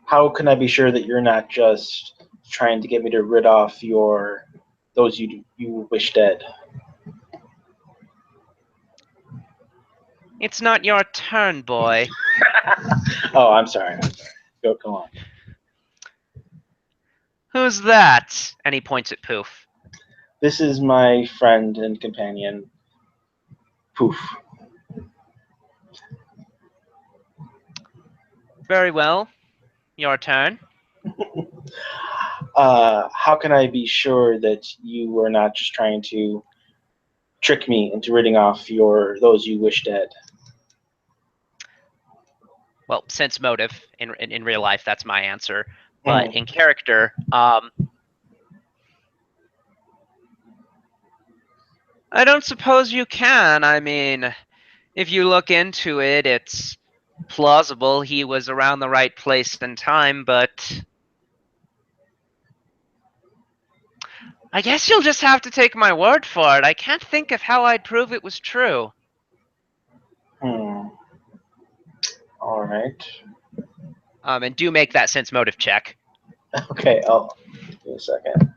How can I be sure that you're not just trying to get me to rid off those you wish dead? It's not your turn, boy. Oh, I'm sorry. Go, come on. Who's that? And he points at Poof. This is my friend and companion, Poof. Very well. Your turn. How can I be sure that you were not just trying to trick me into ridding off those you wish dead? Well, sense motive. In real life, that's my answer. But in character, I don't suppose you can. I mean, if you look into it, it's plausible he was around the right place and time, but I guess you'll just have to take my word for it. I can't think of how I'd prove it was true. All right. And do make that sense motive check. Okay, I'll give me a second.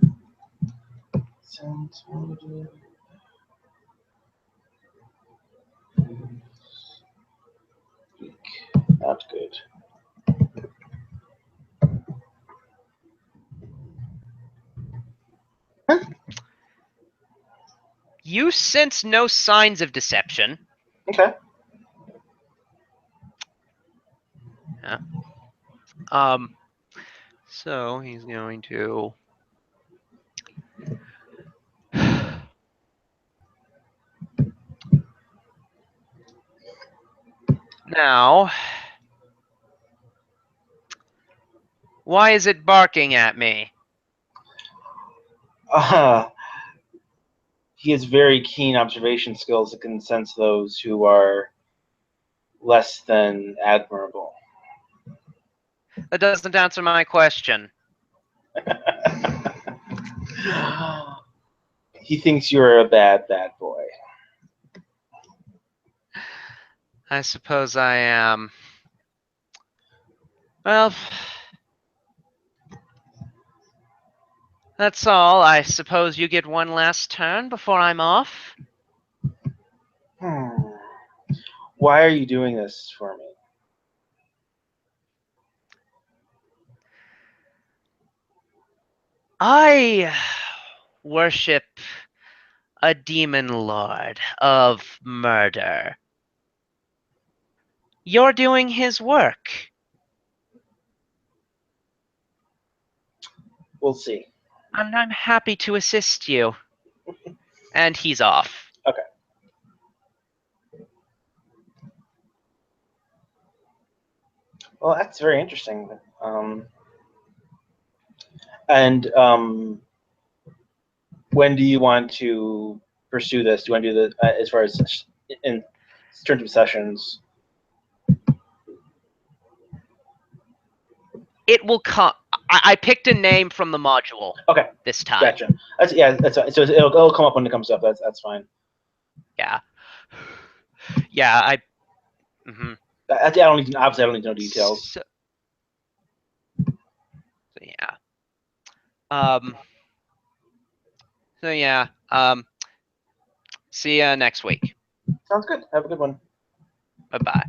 Not good. You sense no signs of deception. Okay. Yeah. So he's going to. Now, why is it barking at me? He has very keen observation skills that can sense those who are less than admirable. That doesn't answer my question. He thinks you're a bad boy. I suppose I am. Well, that's all. I suppose you get one last turn before I'm off? Why are you doing this for me? I worship a demon lord of murder. You're doing his work. We'll see. And I'm happy to assist you. And he's off. Okay. Well, that's very interesting. And when do you want to pursue this? Do you want to do the as far as in terms of sessions? It will come. I picked a name from the module. Okay. This time. Gotcha. That's so it'll come up when it comes up. That's fine. Yeah. Yeah. I don't need to, obviously I don't need to know details. So yeah. So yeah. See ya next week. Sounds good. Have a good one. Bye bye.